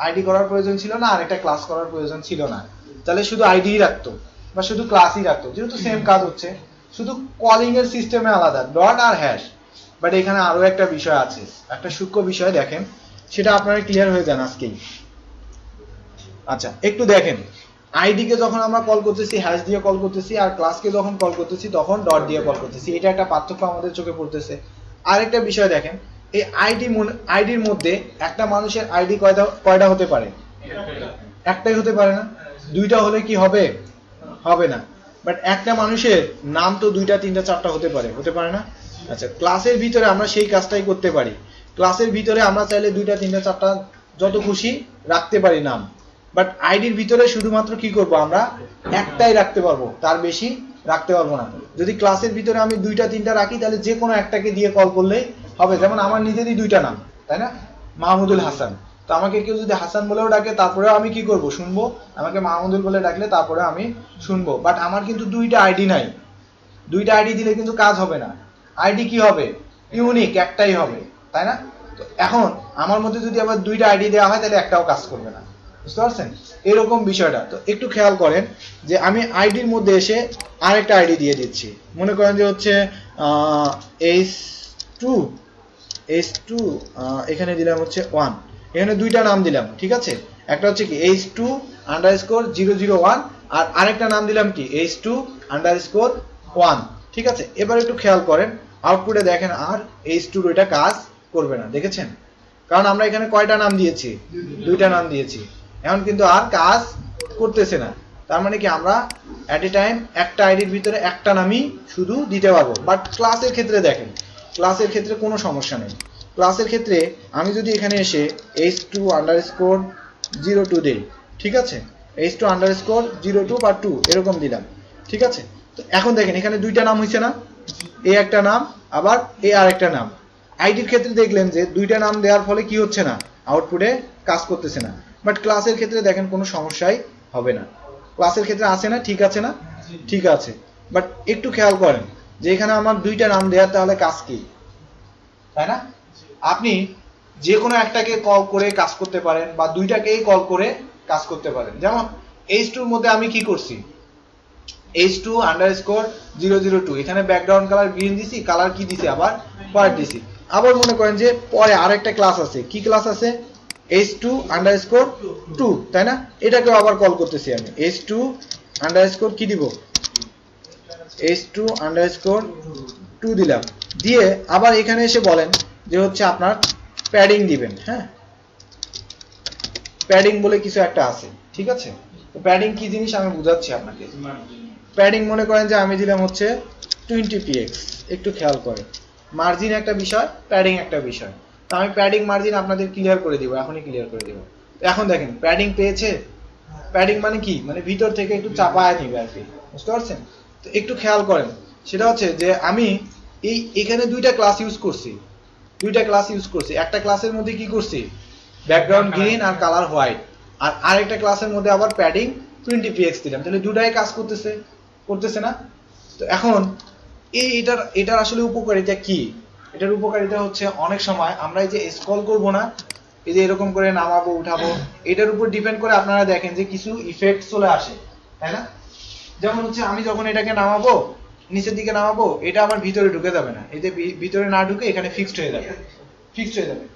আইডি করার প্রয়োজন ছিল না, আর একটা ক্লাস করার প্রয়োজন ছিল না। তাহলে শুধু আইডি রাখতো বা শুধু ক্লাসই রাখতো, যেহেতু সেম কাজ হচ্ছে, শুধু কলিং এর সিস্টেমে আলাদা, ডট আর হ্যাশ। বাট এখানে আরো একটা বিষয় আছে, একটা সূক্ষ্ম বিষয় দেখেন, সেটা আপনারা ক্লিয়ার হয়ে যান আজকেই। আচ্ছা একটু দেখেন, আইডি কে যখন আমরা কল করতেছি হ্যাশ দিয়ে কল করতেছি, আর ক্লাসকে যখন কল করতেছি তখন ডট দিয়ে কল করতেছি, এটা একটা পার্থক্য আমাদের চোখে পড়তেছে। আরেকটা বিষয় দেখেন, এই আইডির মধ্যে একটা মানুষের আইডি কয়টা হতে পারে? একটাই হতে পারে না? দুইটা হলে কি হবে? হবে না। বাট একটা মানুষের নাম তো দুইটা তিনটা চারটা হতে পারে না? আচ্ছা, ক্লাসের ভিতরে আমরা সেই কাজটাই করতে পারি। ক্লাসের ভিতরে আমরা চাইলে দুইটা তিনটা চারটা যত খুশি রাখতে পারি নাম। বাট আইডির ভিতরে শুধুমাত্র কি করব, আমরা একটাই রাখতে পারবো, তার বেশি রাখতে পারবো না। যদি ক্লাসের ভিতরে আমি দুইটা তিনটা রাখি তাহলে যে কোনো একটাকে দিয়ে কল করলেই হবে। যেমন আমার নিজেরই দুইটা নাম, তাই না? মাহমুদুল হাসান। তো আমাকে কেউ যদি হাসান বলেও ডাকে তারপরেও আমি কি করব, শুনবো। আমাকে মাহমুদুল বলে ডাকলে তারপরে আমি শুনবো। বাট আমার কিন্তু দুইটা আইডি নাই, দুইটা আইডি দিলে কিন্তু কাজ হবে না। আইডি কি হবে? ইউনিক, একটাই হবে, তাই না? তো এখন আমার মধ্যে যদি আবার দুইটা আইডি দেওয়া হয় তাহলে একটাও কাজ করবে না, বুঝতে পারছেন এরকম বিষয়টা? তো একটু খেয়াল করেন যে আমি আইডির মধ্যে এসে আরেকটা আইডি দিয়ে দিচ্ছি। মনে করেন যে হচ্ছে H2 এখানে দিলাম হচ্ছে 1, এখানে দুইটা নাম দিলাম, ঠিক আছে? একটা হচ্ছে কি H2_001 আর আরেকটা নাম দিলাম কি H2_1, ঠিক আছে? এবার একটু খেয়াল করেন, আউটপুটে দেখেন আর H2 এটা কাজ করবে না, দেখেছেন? কারণ আমরা এখানে কয়টা নাম দিয়েছি? দুইটা নাম দিয়েছি। এখন কিন্তু আর কাজ করতেছে না। তার মানে কি আমরা এট এ টাইম একটা আইডির ভিতরে একটা নামই শুধু দিতে পারবো। বাট ক্লাসের ক্ষেত্রে দেখেন, ক্লাসের ক্ষেত্রে কোনো সমস্যা নেই। ক্লাসের ক্ষেত্রে আমি যদি এখানে এসে H2_02 দেই, ঠিক আছে? H2_02 বা 2 এরকম দিলাম, ঠিক আছে? তো এখন দেখেন এখানে দুইটা নাম হয়েছে না? এ একটা নাম, আবার এ আর একটা নাম। আইডির ক্ষেত্রে দেখলেন যে দুইটা নাম দেওয়ার ফলে কি হচ্ছে না, আউটপুটে কাজ করতেছে না। বাট ক্লাসের ক্ষেত্রে দেখেন কোনো সমস্যাই হবে না। ক্লাসের ক্ষেত্রে আছে না? ঠিক আছে না? ঠিক আছে। বাট একটু খেয়াল করেন যে এখানে আমার দুইটা নাম দেওয়ার তাহলে কাজ কি, তাই না? আপনি যে কোনো একটাকে কল করে কাজ করতে পারেন বা দুইটাকেই কল করে কাজ করতে পারেন। যেমন H2 এর মধ্যে আমি কি করছি, H2_002, এখানে ব্যাকগ্রাউন্ড কালার গ্রিন দিছি, কালার কি দিছি, আবার হোয়াইট দিছি। আবার মনে করেন যে পরে আরেকটা ক্লাস আছে, কি ক্লাস আছে? H2_2, তাই না? এটাকেও আবার কল করতেছি আমি, H2_ কি দিব, H2_2 দিলাম। দিয়ে আবার এখানে এসে বলেন যে হচ্ছে আপনার প্যাডিং দিবেন, হ্যাঁ? প্যাডিং বলে কিছু একটা আছে, ঠিক আছে? তো প্যাডিং কি জিনিস আমি বুঝাচ্ছি আপনাকে। প্যাডিং মনে করেন যে আমি দিলাম হচ্ছে 20px, একটু খেয়াল করেন, মার্জিন একটা বিষয়, প্যাডিং একটা বিষয়। তো আমি প্যাডিং মার্জিন আপনাদের ক্লিয়ার করে দিব, এখনই ক্লিয়ার করে দিব। এখন দেখেন প্যাডিং পেয়েছে। প্যাডিং মানে কি, মানে ভিতর থেকে একটু চাপায় নিবে আর কি, বুঝতে পারছেন? তো একটু খেয়াল করেন, সেটা হচ্ছে যে আমি এখানে দুইটা ক্লাস ইউজ করছি, একটা ক্লাসের মধ্যে কি করছি, ব্যাকগ্রাউন্ড গ্রিন আর কালার হোয়াইট, আর আরেকটা ক্লাসের মধ্যে আবার প্যাডিং 20px দিলাম। তাহলে দুটাই কাজ করতেছে না? তো এখন এটার আসলে উপকারিতা কি? এটার উপকারিতা হচ্ছে অনেক সময় আমরা এই যে স্ক্রল করব না, এই যে এরকম করে নামাবো উঠাবো, এটার উপর ডিপেন্ড করে আপনারা দেখেন যে কিছু ইফেক্ট চলে আসে, তাই না? যেমন হচ্ছে আমি যখন এটাকে নামাবো, নিচের দিকে নামাবো, এটা আমার ভিতরে ঢুকে যাবে না, এই যে ভিতরে না ঢুকে এখানে ফিক্সড হয়ে যাবে।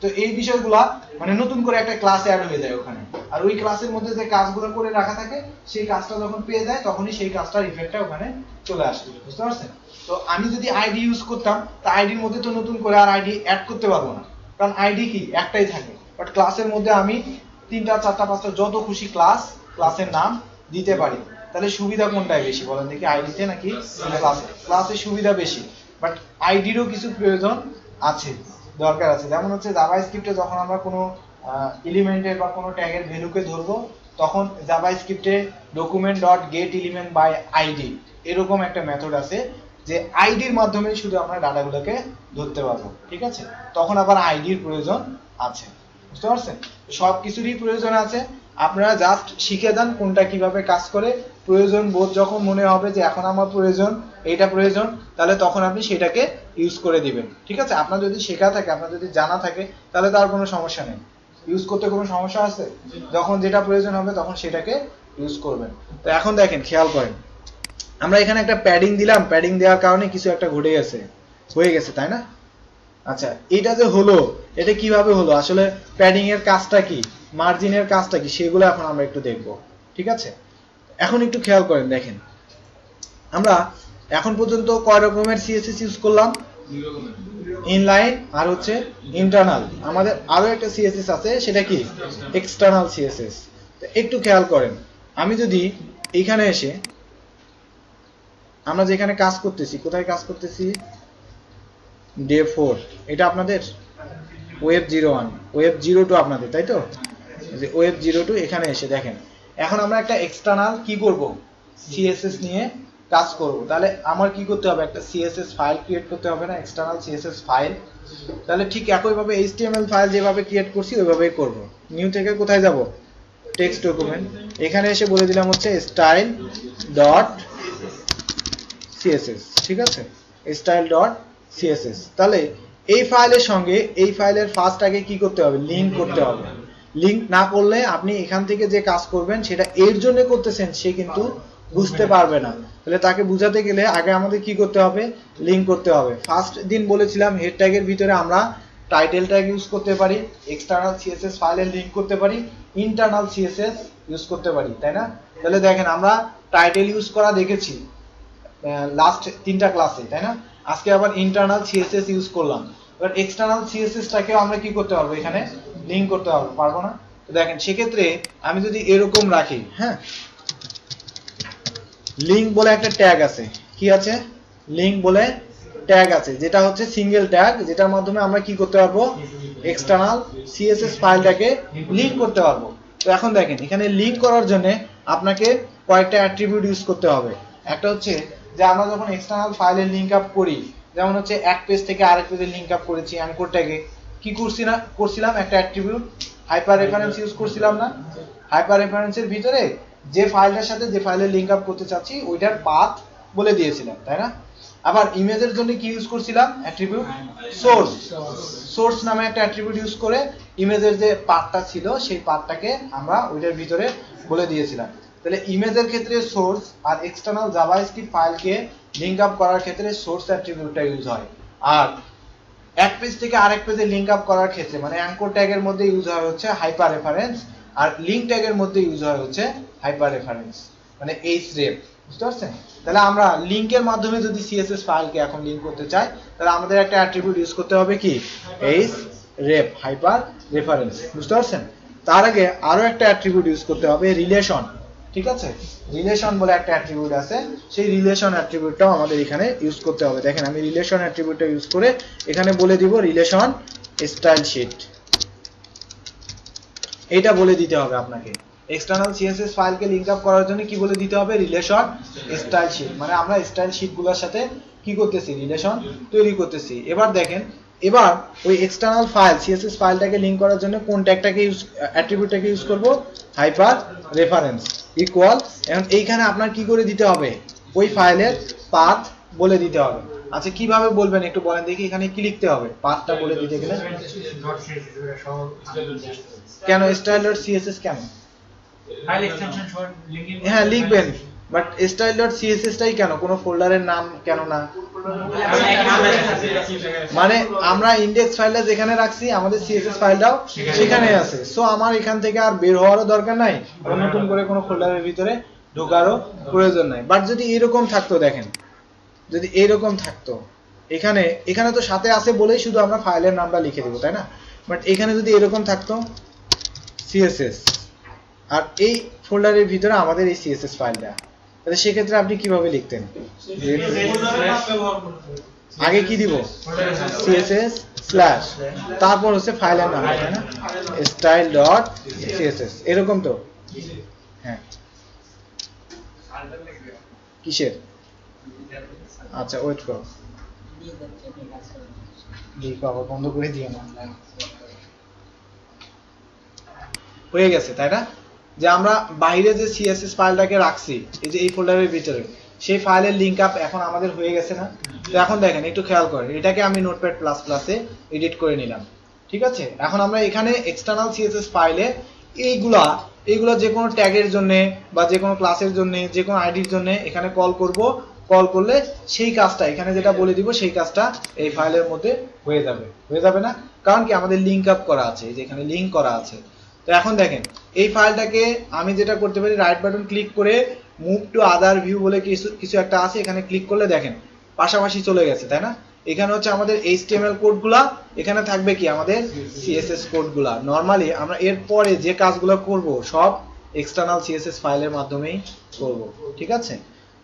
তো এই বিষয়গুলা মানে নতুন করে একটা ক্লাস অ্যাড হয়ে যায় ওখানে, আর ওই ক্লাসের মধ্যে যে কাজগুলো করে রাখা থাকে সেই কাজটা যখন পেয়ে যায় তখনই সেই কাজটার ইফেক্টটা ওখানে চলে আসে, বুঝতে পারছেন? তো আমি যদি আইডি ইউজ করতাম, তা আইডির মধ্যে তো নতুন করে আর আইডি অ্যাড করতে পারবো না, কারণ আইডি কি একটাই থাকে। বাট ক্লাসের মধ্যে আমি 3টা 4টা 5টা যত খুশি ক্লাসের নাম দিতে পারি। তাহলে সুবিধা কোনটায় বেশি বলেন দেখি, আইডিতে নাকি ক্লাসের সুবিধা বেশি। বাট আইডিরও কিছু প্রয়োজন আছে, দরকার আছে। যেমন হচ্ছে জাভাস্ক্রিপ্টে যখন আমরা কোনো এলিমেন্টের বা কোনো ট্যাগের ভ্যালুকে ধরবো, তখন জাভাস্ক্রিপ্টে document.getElementById এরকম একটা মেথড আছে, যে আইডির মাধ্যমে শুধু আমরা ডাটাগুলোকে ধরতে পারবো, ঠিক আছে? তখন আবার আইডির প্রয়োজন আছে, বুঝতে পারছেন? সব কিছুরই প্রয়োজন আছে, আপনারা জাস্ট শিখে যান কোনটা কিভাবে কাজ করে। প্রয়োজন বোধ যখন মনে হবে যে এখন আমার প্রয়োজন, এইটা প্রয়োজন, তাহলে তখন আপনি সেটাকে ইউজ করে দিবেন, ঠিক আছে? আপনার যদি শেখা থাকে, আপনার যদি জানা থাকে, তাহলে তার কোনো সমস্যা নেই। ইউজ করতে কোনো সমস্যা আছে? যখন যেটা প্রয়োজন হবে তখন সেটাকে ইউজ করবেন। তো এখন দেখেন, খেয়াল করেন, আমরা এখানে একটা প্যাডিং দিলাম, প্যাডিং দেওয়ার কারণে কিছু একটা ঘটে গেছে, হয়ে গেছে, তাই না? আচ্ছা, এটা যে হলো, এটা কিভাবে হলো, আসলে প্যাডিং এর কাজটা কি, মার্জিনের কাজটা কি, সেগুলো এখন আমরা একটু দেখব, ঠিক আছে? এখন একটু খেয়াল করেন, দেখেন আমরা এখন পর্যন্ত কয় রকমের সিএসএস ইউজ করলাম? ইনলাইন আর হচ্ছে ইন্টারনাল। আমাদের আরো একটা সিএসএস আছে, সেটা কি? External CSS. একটু খেয়াল করেন, আমি যদি এখানে এসে, আমরা যেখানে কাজ করতেছি, কোথায় কাজ করতেছি? ডে 4, এটা আপনাদের ওয়েব 01, ওয়েব 02 আপনাদের, তাই তো? যে ওয়েব 02, এখানে এসে দেখেন, এখন আমরা একটা এক্সটার্নাল কি করব? সিএসএস নিয়ে কাজ করব। তাহলে আমার কি করতে হবে? একটা সিএসএস ফাইল ক্রিয়েট করতে হবে না, এক্সটার্নাল সিএসএস ফাইল। তাহলে ঠিক একইভাবে এইচটিএমএল ফাইল যেভাবে ক্রিয়েট করছি ওইভাবেই করব। নিউ থেকে কোথায় যাব? টেক্সট ডকুমেন্ট, এখানে এসে বলে দিলাম হচ্ছে স্টাইল ডট সিএসএস, ঠিক আছে? Style dot CSS. তাহলে এই ফাইলের সঙ্গে এই ফাইলের ফার্স্ট আগে কি করতে হবে? লিংক করতে হবে। লিংক না করলে আপনি এখান থেকে যে কাজ করবেন সেটা এর জন্য করতেছেন সে কিন্তু বুঝতে পারবে না। তাহলে তাকে বুঝাতে গেলে আগে আমাদের কি করতে হবে? লিংক করতে হবে। ফার্স্ট দিন বলেছিলাম হেড ট্যাগের ভিতরে আমরা টাইটেল ট্যাগ ইউজ করতে পারি, এক্সটার্নাল সিএসএস ফাইলের লিংক করতে পারি, ইন্টারনাল সিএসএস ইউজ করতে পারি, তাই না? তাহলে দেখেন আমরা টাইটেল ইউজ করা দেখেছি লাস্ট 3টা ক্লাসে, তাই না? আজকে আবার ইন্টারনাল সিএসএস ইউজ করলাম। এবার এক্সটার্নাল সিএসএসটাকেও আমরা কি করতে পারবো? এখানে লিংক করতে পারবো না? তো দেখেন, সেক্ষেত্রে আমি যদি এরকম রাখি, হ্যাঁ, লিংক বলে একটা ট্যাগ আছে, কি আছে? লিংক বলে ট্যাগ আছে, যেটা হচ্ছে সিঙ্গেল ট্যাগ, যেটার মাধ্যমে আমরা কি করতে পারবো? এক্সটার্নাল সিএসএস ফাইলটাকে লিংক করতে পারবো। তো এখন দেখেন, এখানে লিংক করার জন্য আপনাকে কয়েকটা অ্যাট্রিবিউট ইউজ করতে হবে। একটা হচ্ছে যে আমরা যখন এক্সটার্নাল ফাইলের লিংক আপ করি, যেমন হচ্ছে এক পেজ থেকে আরেক পেজে লিংক আপ করেছি অ্যাঙ্কর ট্যাগে, কি করছিলাম? একটা অ্যাট্রিবিউট হাইপার রেফারেন্স ইউজ করছিলাম না? হাইপার রেফারেন্সের ভিতরে যে ফাইলটার সাথে যে ফাইলের লিংক আপ করতে চাচ্ছি ওইটার পাথ বলে দিয়েছিলাম, তাই না? আবার ইমেজের জন্য কি ইউজ করছিলাম? Attribute source. সোর্স নামে একটা অ্যাট্রিবিউট ইউজ করে ইমেজের যে পাথটা ছিল সেই পাথটাকে আমরা ওইটার ভিতরে বলে দিয়েছিলাম। তাহলে ইমেজের ক্ষেত্রে সোর্স আর এক্সটার্নাল জাভাস্ক্রিপ্ট ফাইলকে লিংক আপ করার ক্ষেত্রে সোর্স অ্যাট্রিবিউটটা ইউজ হয়। আর এক পেজ থেকে আরেক পেজে লিংক আপ করার ক্ষেত্রে মানে অ্যাঙ্কর ট্যাগের মধ্যে ইউজ হয় হচ্ছে হাইপার রেফারেন্স, আর লিংক ট্যাগের মধ্যে ইউজ হয় হচ্ছে হাইপার রেফারেন্স, মানে href, বুঝতে পারছেন? তাহলে আমরা লিংকের মাধ্যমে যদি সিএসএস ফাইলকে এখন লিংক করতে চাই, তাহলে আমাদের একটা অ্যাট্রিবিউট ইউজ করতে হবে, কি? href, হাইপার রেফারেন্স, বুঝতে পারছেন? তার আগে আরো একটা অ্যাট্রিবিউট ইউজ করতে হবে, রিলেশন, ঠিক আছে? রিলেশন বলে একটা অ্যাট্রিবিউট আছে, সেই রিলেশন অ্যাট্রিবিউটটাও আমাদের এখানে ইউজ করতে হবে। দেখেন, আমি রিলেশন অ্যাট্রিবিউটটা ইউজ করে এখানে বলে দিব রিলেশন স্টাইল শীট, এইটা বলে দিতে হবে আপনাকে। এক্সটার্নাল সিএসএস ফাইলকে লিংক আপ করার জন্য কি বলে দিতে হবে? রিলেশন স্টাইল শীট, মানে আমরা স্টাইল শীটগুলোর সাথে কি করতেছি? রিলেশন তৈরি করতেছি। এবার দেখেন, এবার ওই এক্সটার্নাল ফাইল সিএসএস ফাইলটাকে লিংক করার জন্য কোন ট্যাগটাকে অ্যাট্রিবিউটটাকে ইউজ করব? Hyper reference equal. এখন এইখানে আপনার কি করে দিতে হবে? ওই ফাইলের পাথ বলে দিতে হবে। আচ্ছা, কিভাবে বলবেন একটু বলেন দেখি, এখানে কি লিখতে হবে পাথটা বলে দিতে গেলে? কেন style.css কেন? ফাইল এক্সটেনশন সহ লিংকিং, হ্যাঁ লিখবেন, বাট style.css টাই কেন? কোনো ফোল্ডারের নাম কেন না? মানে আমরা ইন্ডেক্স ফাইলটা যেখানে রাখছি আমাদের সিএসএস ফাইলটাও সেখানে আছে। সো আমার এখান থেকে আর বের হওয়ারও দরকার নাই, আর নতুন করে কোনো ফোল্ডারের ভিতরে ঢোকারও প্রয়োজন নাই। বাট যদি এরকম থাকতো, দেখেন, যদি এইরকম থাকতো, এখানে তো সাথে আছে বলেই শুধু আমরা ফাইলের নামটা লিখে দেবো, তাই না? বাট এখানে যদি এরকম থাকতো সিএসএস, আর এই ফোল্ডারের ভিতরে আমাদের এই সিএসএস ফাইলটা, তাহলে সেক্ষেত্রে আপনি কিভাবে লিখতেন? আগে কি দিব? সিএসএস স্ল্যাশ, তারপর হচ্ছে ফাইলের নাম, তাই না? style.css, এরকম তো? হ্যাঁ, কিসের? আচ্ছা ওয়েট করো, লিখো আবার বন্ধ করে দিও না। হয়ে গেছে তাই না, যে আমরা বাইরে যে সিএসএস ফাইলটাকে রাখছি এই যে এই ফোল্ডারের ভিতরে, সেই ফাইলের লিংক আপ এখন আমাদের হয়ে গেছে না। তো এখন দেখেন একটু খেয়াল করেন, এটাকে আমি নোটপ্যাড প্লাস প্লাসে এডিট করে নিলাম, ঠিক আছে। এখন আমরা এখানে এক্সটার্নাল সিএসএস ফাইলে এইগুলা যে কোনো ট্যাগের জন্য বা যে কোনো ক্লাসের জন্য যে কোনো আইডির জন্য এখানে কল করব, কল করলে সেই কাজটা এখানে যেটা বলে দিব সেই কাজটা এই ফাইলের মধ্যে হয়ে যাবে না, কারণ কি আমাদের লিংক আপ করা আছে, এই যে এখানে লিংক করা আছে। তো এখন দেখেন এই ফাইলটাকে আমি যেটা করতে পারি, রাইট বাটন ক্লিক করে মুভ টু আদার ভিউ বলে কিছু একটা আছে, এখানে ক্লিক করলে দেখেন পাশাপাশি চলে গেছে তাই না। এখানে হচ্ছে আমাদের HTML কোডগুলা, এখানে থাকবে কি আমাদের CSS কোডগুলা। নরমালি আমরা এর পরে যে কাজগুলো করব সব এক্সটার্নাল CSS ফাইলের মাধ্যমেই করব, ঠিক আছে।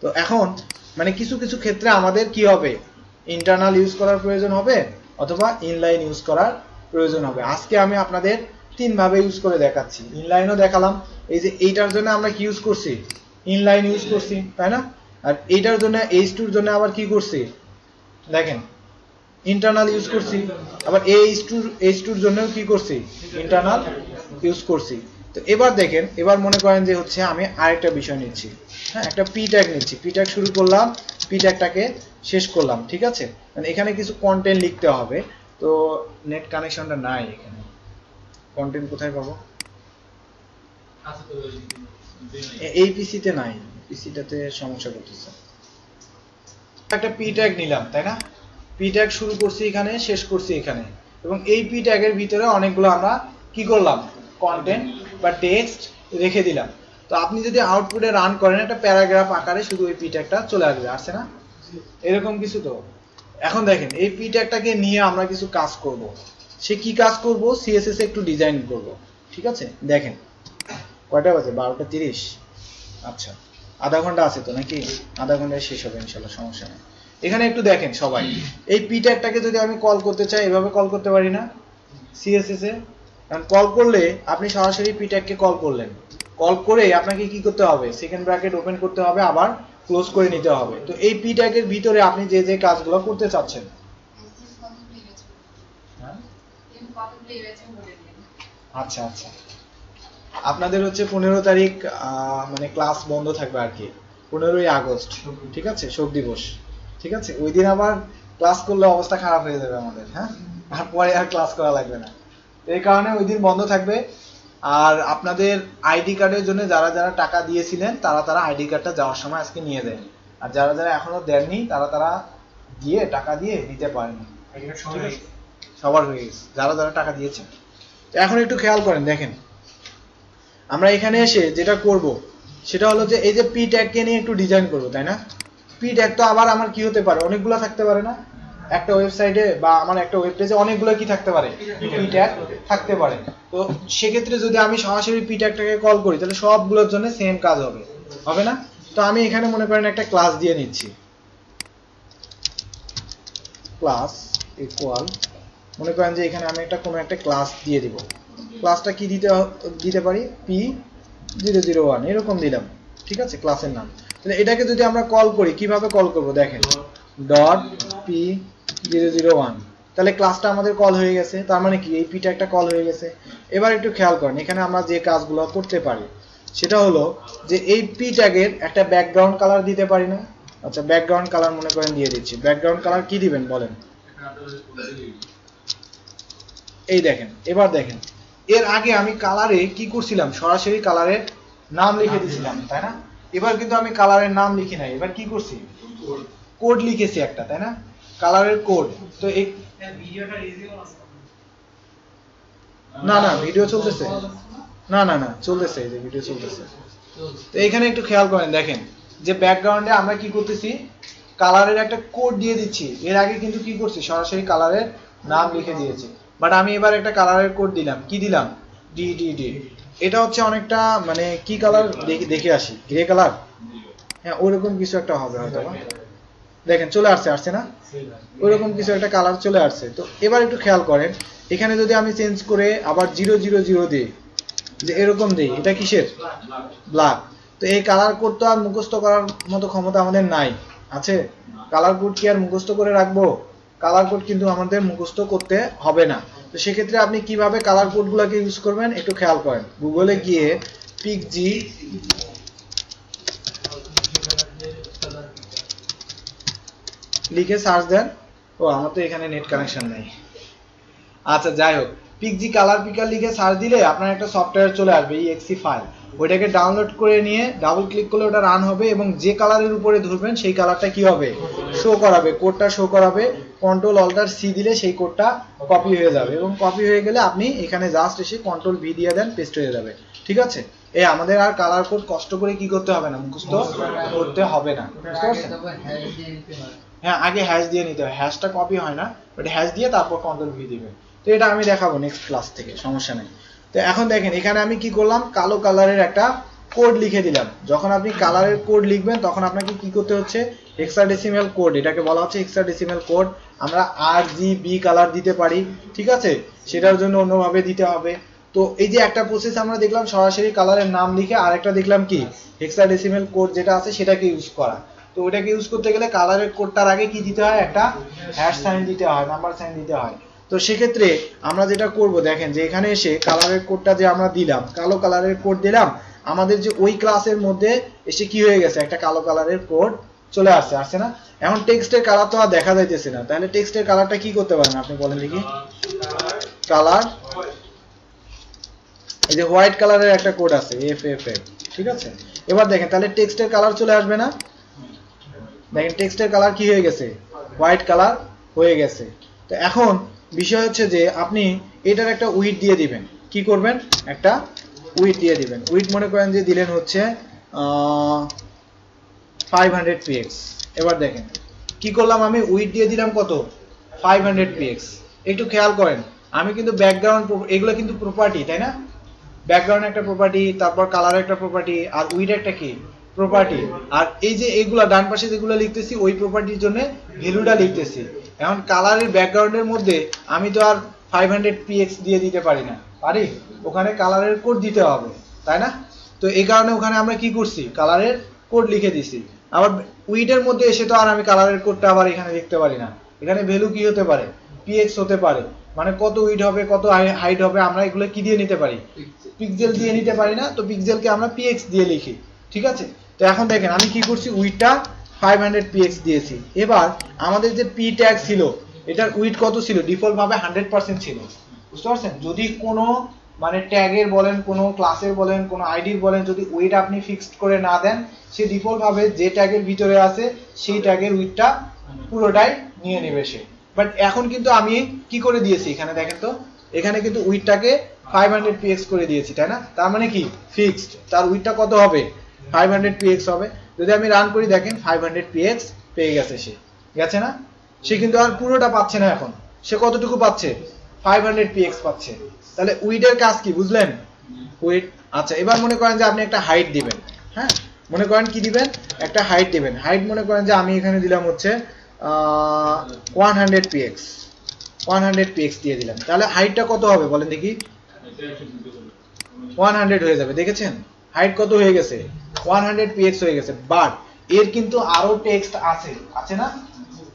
তো এখন মানে কিছু কিছু ক্ষেত্রে আমাদের কি হবে, ইন্টারনাল ইউজ করার প্রয়োজন হবে অথবা ইনলাইন ইউজ করার প্রয়োজন হবে। আজকে আমি আপনাদের তিন ভাবে ইউজ করে দেখাচ্ছি, ইনলাইনও দেখালাম, এই যে এইটার জন্য আমরা কি ইউজ করছি, ইনলাইন ইউজ করছি তাই না, আর এইটার জন্য H2 এর জন্য আবার কি করছি দেখেন ইন্টারনাল ইউজ করছি, আবার H2 এর জন্যও কি করছি ইন্টারনাল ইউজ করছি। তো এবার দেখেন, এবার মনে করেন যে হচ্ছে আমি আরেকটা বিষয় নিচ্ছি, হ্যাঁ একটা পি ট্যাগ নিচ্ছি, পি ট্যাগ শুরু করলাম, পি ট্যাগটাকে শেষ করলাম, ঠিক আছে। মানে এখানে কিছু কন্টেন্ট লিখতে হবে, তো নেট কানেকশনটা নাই এখানে, কন্টেন্ট কোথায় পাবো, আছে তো এই পিসিতে নাই, পিসিটাতে সমস্যা করতেছে। একটা পি ট্যাগ নিলাম তাই না, পি ট্যাগ শুরু করছি এখানে, শেষ করছি এখানে, এবং এই পি ট্যাগের ভিতরে অনেকগুলো আমরা কি করলাম কন্টেন্ট বা টেক্সট রেখে দিলাম। তো আপনি যদি আউটপুটে রান করেন একটা প্যারাগ্রাফ আকারে শুধু এই পি ট্যাগটা চলে আসছে না, এরকম কিছু। তো এখন দেখেন এই পি ট্যাগটাকে নিয়ে আমরা কিছু কাজ করব, সে কি কাজ করব, সিএসএস একটু ডিজাইন করব, ঠিক আছে। দেখেন কয়টা বাজে, 12:30, আচ্ছা আধা ঘন্টা আছে তো নাকি, আধা ঘন্টায় শেষ হবে ইনশাল্লাহ, সমস্যা নেই। এখানে একটু দেখেন সবাই, এই পি ট্যাগটাকে যদি আমি কল করতে চাই এভাবে কল করতে পারি না সিএসএস এ। কারণ কল করলে আপনি সরাসরি পি ট্যাগকে কল করলেন, কল করে আপনাকে কি করতে হবে, সেকেন্ড ব্র্যাকেট ওপেন করতে হবে, আবার ক্লোজ করে নিতে হবে। তো এই পি ট্যাগের ভিতরে আপনি যে যে কাজগুলো করতে চাচ্ছেন, আচ্ছা আচ্ছা আপনাদের হচ্ছে 15 তারিখ মানে ক্লাস বন্ধ থাকবে আর কি, 15ই আগস্ট, ঠিক আছে, শোক দিবস, ঠিক আছে। ওই দিন আবার ক্লাস করলে অবস্থা খারাপ হয়ে যাবে আমাদের, হ্যাঁ, আর পরে আর ক্লাস করা লাগবে না। এই কারণে ওই দিন বন্ধ থাকবে। আর আপনাদের আইডি কার্ডের জন্য যারা যারা টাকা দিয়েছিলেন তারা আইডি কার্ডটা যাওয়ার সময় আজকে নিয়ে দেন, আর যারা যারা এখনো দেননি তারা গিয়ে টাকা দিয়ে দিতে পারেন, সবার হয়ে গেছে যারা যারা টাকা দিয়েছেন। তো এখন একটু খেয়াল করেন, দেখেন আমরা এখানে এসে যেটা করব সেটা হলো যে এই যে পি ট্যাগকে নিয়ে একটু ডিজাইন করব তাই না। পি ট্যাগ তো আবার আমার কি হতে পারে, অনেকগুলো থাকতে পারে না, একটা ওয়েবসাইটে বা আমার একটা ওয়েব পেজে অনেকগুলো কি থাকতে পারে, পি ট্যাগ থাকতে পারে। তো সেক্ষেত্রে যদি আমি সরাসরি পি ট্যাগটাকে কল করি তাহলে সবগুলোর জন্য সেম কাজ হবে না। তো আমি এখানে মনে করেন একটা ক্লাস দিয়ে নিচ্ছি, ক্লাস ইকুয়াল, মনে করেন যে এখানে আমি কোনো একটা ক্লাস দিয়ে দিব, ক্লাসটা কি দিতে পারি, P001 এরকম দিলাম, ঠিক আছে, ক্লাসের নাম। তাহলে এটাকে যদি আমরা কল করি, কিভাবে কল করব দেখেন, .p001, তাহলে ক্লাসটা আমাদের কল হয়ে গেছে, তার মানে কি এই পি ট্যাগটা কল হয়ে গেছে। এবার একটু খেয়াল করেন, এখানে আমরা যে কাজগুলো করতে পারি সেটা হলো যে এই পি ট্যাগের একটা ব্যাকগ্রাউন্ড কালার দিতে পারি না। আচ্ছা ব্যাকগ্রাউন্ড কালার মনে করেন দিয়ে দিচ্ছি, ব্যাকগ্রাউন্ড কালার কি দিবেন বলেন, এই দেখেন। এবার দেখেন এর আগে আমি কালারে কি করছিলাম, সরাসরি কালারের নাম লিখে দিয়েছিলাম তাই না। এবার কিন্তু আমি কালারের নাম লিখি নাই, এবার কি করছি, কোড লিখেছি একটা তাই না, কালারের কোড। তো এই না ভিডিও চলতেছে, না চলতেছে, এই যে ভিডিও চলতেছে। তো এখানে একটু খেয়াল করেন, দেখেন যে ব্যাকগ্রাউন্ডে আমরা কি করতেছি, কালারের একটা কোড দিয়ে দিচ্ছি। এর আগে কিন্তু কি করছি, সরাসরি কালারের নাম লিখে দিয়েছি, বাট আমি এবার একটা কালারের কোড দিলাম, কি দিলাম, DDD। এটা হচ্ছে অনেকটা মানে কি কালার দেখে আসি, গ্রে কালার, হ্যাঁ ওরকম কিছু একটা হবে হয়তো, দেখেন চলে আসছে না, ওরকম কিছু একটা কালার চলে আসছে। তো এবার একটু খেয়াল করেন, এখানে যদি আমি চেঞ্জ করে আবার 000 দিই, যে এরকম দিই, এটা কিসের, ব্ল্যাক। তো এই কালার কোড তো আর মুখস্থ করার মতো ক্ষমতা আমাদের নাই, আছে? কালার কোড কি আর মুখস্থ করে রাখবো? কালার কোড কিন্তু আমাদের মুখস্থ করতে হবে না। তো সেক্ষেত্রে আপনি কিভাবে কালার কোডগুলোকে ইউজ করবেন একটু খেয়াল করেন। গুগলে গিয়ে পিকজি লিখে সার্চ দেন। ও আমার তো এখানে নেট কানেকশন নেই। আচ্ছা যাই হোক, পিকজি কালার পিকার লিখে সার্চ দিলে আপনার একটা সফটওয়্যার চলে আসবে exe ফাইল। ওইটাকে ডাউনলোড করে নিয়ে ডাবল ক্লিক করলে ওটা রান হবে এবং যে কালারের উপরে ধরবেন সেই কালারটা কি হবে? শো করাবে, কোডটা শো করাবে। কন্ট্রোল অল্টার সি দিলে সেই কোডটা কপি হয়ে যাবে এবং কপি হয়ে গেলে আপনি এখানে জাস্ট এসে কন্ট্রোল ভি দিয়ে দেন, পেস্ট হয়ে যাবে। ঠিক আছে? এই আমাদের আর কালার কোড কষ্ট করে কি করতে হবে না, মুখস্থ করতে হবে না। বুঝতে পারছেন? হ্যাঁ, আগে হ্যাশ দিয়ে নিতে হয়, হ্যাশটা কপি হয় না, বাট হ্যাশ দিয়ে তারপর কন্ট্রোল ভি দিবেন। তো এটা আমি দেখাবো নেক্সট ক্লাস থেকে, সমস্যা নেই। তো এখন দেখেন এখানে আমি কি করলাম, কালো কালারের একটা কোড লিখে দিলাম। যখন আপনি কালারের কোড লিখবেন তখন আপনাকে কি করতে হচ্ছে, হেক্সাডেসিমাল কোড, এটাকে বলা হচ্ছে হেক্সাডেসিমাল কোড। আমরা RGB কালার দিতে পারি, ঠিক আছে? সেটার জন্য অন্যভাবে দিতে হবে। তো এই যে একটা প্রসেস আমরা দেখলাম সরাসরি কালারের নাম লিখে, আরেকটা দেখলাম কি হেক্সাডেসিমাল কোড যেটা আছে সেটাকে ইউজ করা। তো ওটাকে ইউজ করতে গেলে কালারের কোডটার আগে কি দিতে হয়, একটা হ্যাশ সাইন দিতে হয়, নাম্বার সাইন দিতে হয়। তো সেক্ষেত্রে আমরা যেটা করব দেখেন যে এখানে এসে কালারের কোডটা যে আমরা দিলাম, কালো কালারের কোড দিলাম, আমাদের যে ওই ক্লাসের মধ্যে এসে কি হয়ে গেছে, একটা কালো কালারের কোড চলে আসছে না? এখন টেক্সটের কালার তো আর দেখা যাইতেছে না, তাহলে টেক্সটের কালারটা কি করতে পারেন আপনি বলেন দেখি? কালার, এই যে হোয়াইট কালারের একটা কোড আছে FFF, ঠিক আছে? এবার দেখেন তাহলে টেক্সটের কালার চলে আসবে না? দেখেন টেক্সটের কালার কি হয়ে গেছে, হোয়াইট কালার হয়ে গেছে। তো এখন বিষয় হচ্ছে যে আপনি এটার একটা উইডথ দিয়ে দিবেন। কি করবেন, একটা উইডথ দিয়ে দিবেন। উইডথ মনে করেন যে দিলেন হচ্ছে 500 px। এবার দেখেন কি করলাম, আমি উইডথ দিয়ে দিলাম কত, 500 px। একটু খেয়াল করেন, আমি কিন্তু ব্যাকগ্রাউন্ড, এগুলো কিন্তু প্রপার্টি, তাই না? ব্যাকগ্রাউন্ড একটা প্রপার্টি, তারপর কালার একটা প্রপার্টি, আর উইডথ একটা কি প্রপার্টি। আর এই যে এইগুলা ডান পাশে যেগুলো লিখতেছি ওই প্রপার্টির জন্য ভ্যালুটা লিখতেছি। এখন কালারের ব্যাকগ্রাউন্ডের মধ্যে আমি তো আর 500 px দিয়ে দিতে পারি না, পারি? ওখানে কালারের কোড দিতে হবে, তাই না? তো এই কারণে ওখানে আমরা কি করছি, কালারের কোড লিখে দিছি। আবার উইডথের মধ্যে এসে তো আর আমি কালারের কোডটা আবার এখানে লিখতে পারি না। এখানে ভ্যালু কি হতে পারে, px হতে পারে। মানে কত উইডথ হবে, কত হাইট হবে, আমরা এগুলো কি দিয়ে নিতে পারি, পিক্সেল দিয়ে নিতে পারি না। তো পিক্সেলকে আমরা px দিয়ে লিখি, ঠিক আছে? তো এখন দেখেন আমি কি করছি, উইডথটা 500 px দিয়েছি। এবার আমাদের যে p ট্যাগ ছিল এটার উইডথ কত ছিল, ডিফল্ট ভাবে 100% ছিল। বুঝতে পারছেন? যদি কোনো মানে ট্যাগের বলেন, কোনো ক্লাসের বলেন, কোনো আইডির বলেন, যদি উইডথ আপনি ফিক্সড করে না দেন, সে ডিফল্ট ভাবে যে ট্যাগের ভিতরে আছে সেই ট্যাগের উইডথটা পুরোটাই নিয়ে নেবে সে। বাট এখন কিন্তু আমি কি করে দিয়েছি, এখানে দেখেন তো, এখানে কিন্তু উইডথটাকে 500 px করে দিয়েছি, তাই না? তার মানে কি ফিক্সড, তার উইডথটা কত হবে, 500 px হবে। যদি আমি রান করি দেখেন 500 px পেয়ে গেছে, সে গেছে না? সে কিন্তু আর পুরোটা পাচ্ছে না, এখন সে কতটুকু পাচ্ছে, 500 px পাচ্ছে। তাহলে উইডথের কাজ কি বুঝলেন, উইডথ। আচ্ছা এবার মনে করেন যে আপনি একটা হাইট দিবেন, হ্যাঁ, মনে করেন কি দিবেন, একটা হাইট দিবেন। হাইট মনে করেন যে আমি এখানে দিলাম হচ্ছে 100 px, 100 px দিয়ে দিলাম। তাহলে হাইটটা কত হবে বলেন দেখি, 100 হয়ে যাবে। দেখেছেন হাইট কত হয়ে গেছে, 100 px হয়ে গেছে। বাট এর কিন্তু আরো টেক্সট আছে, আছে না?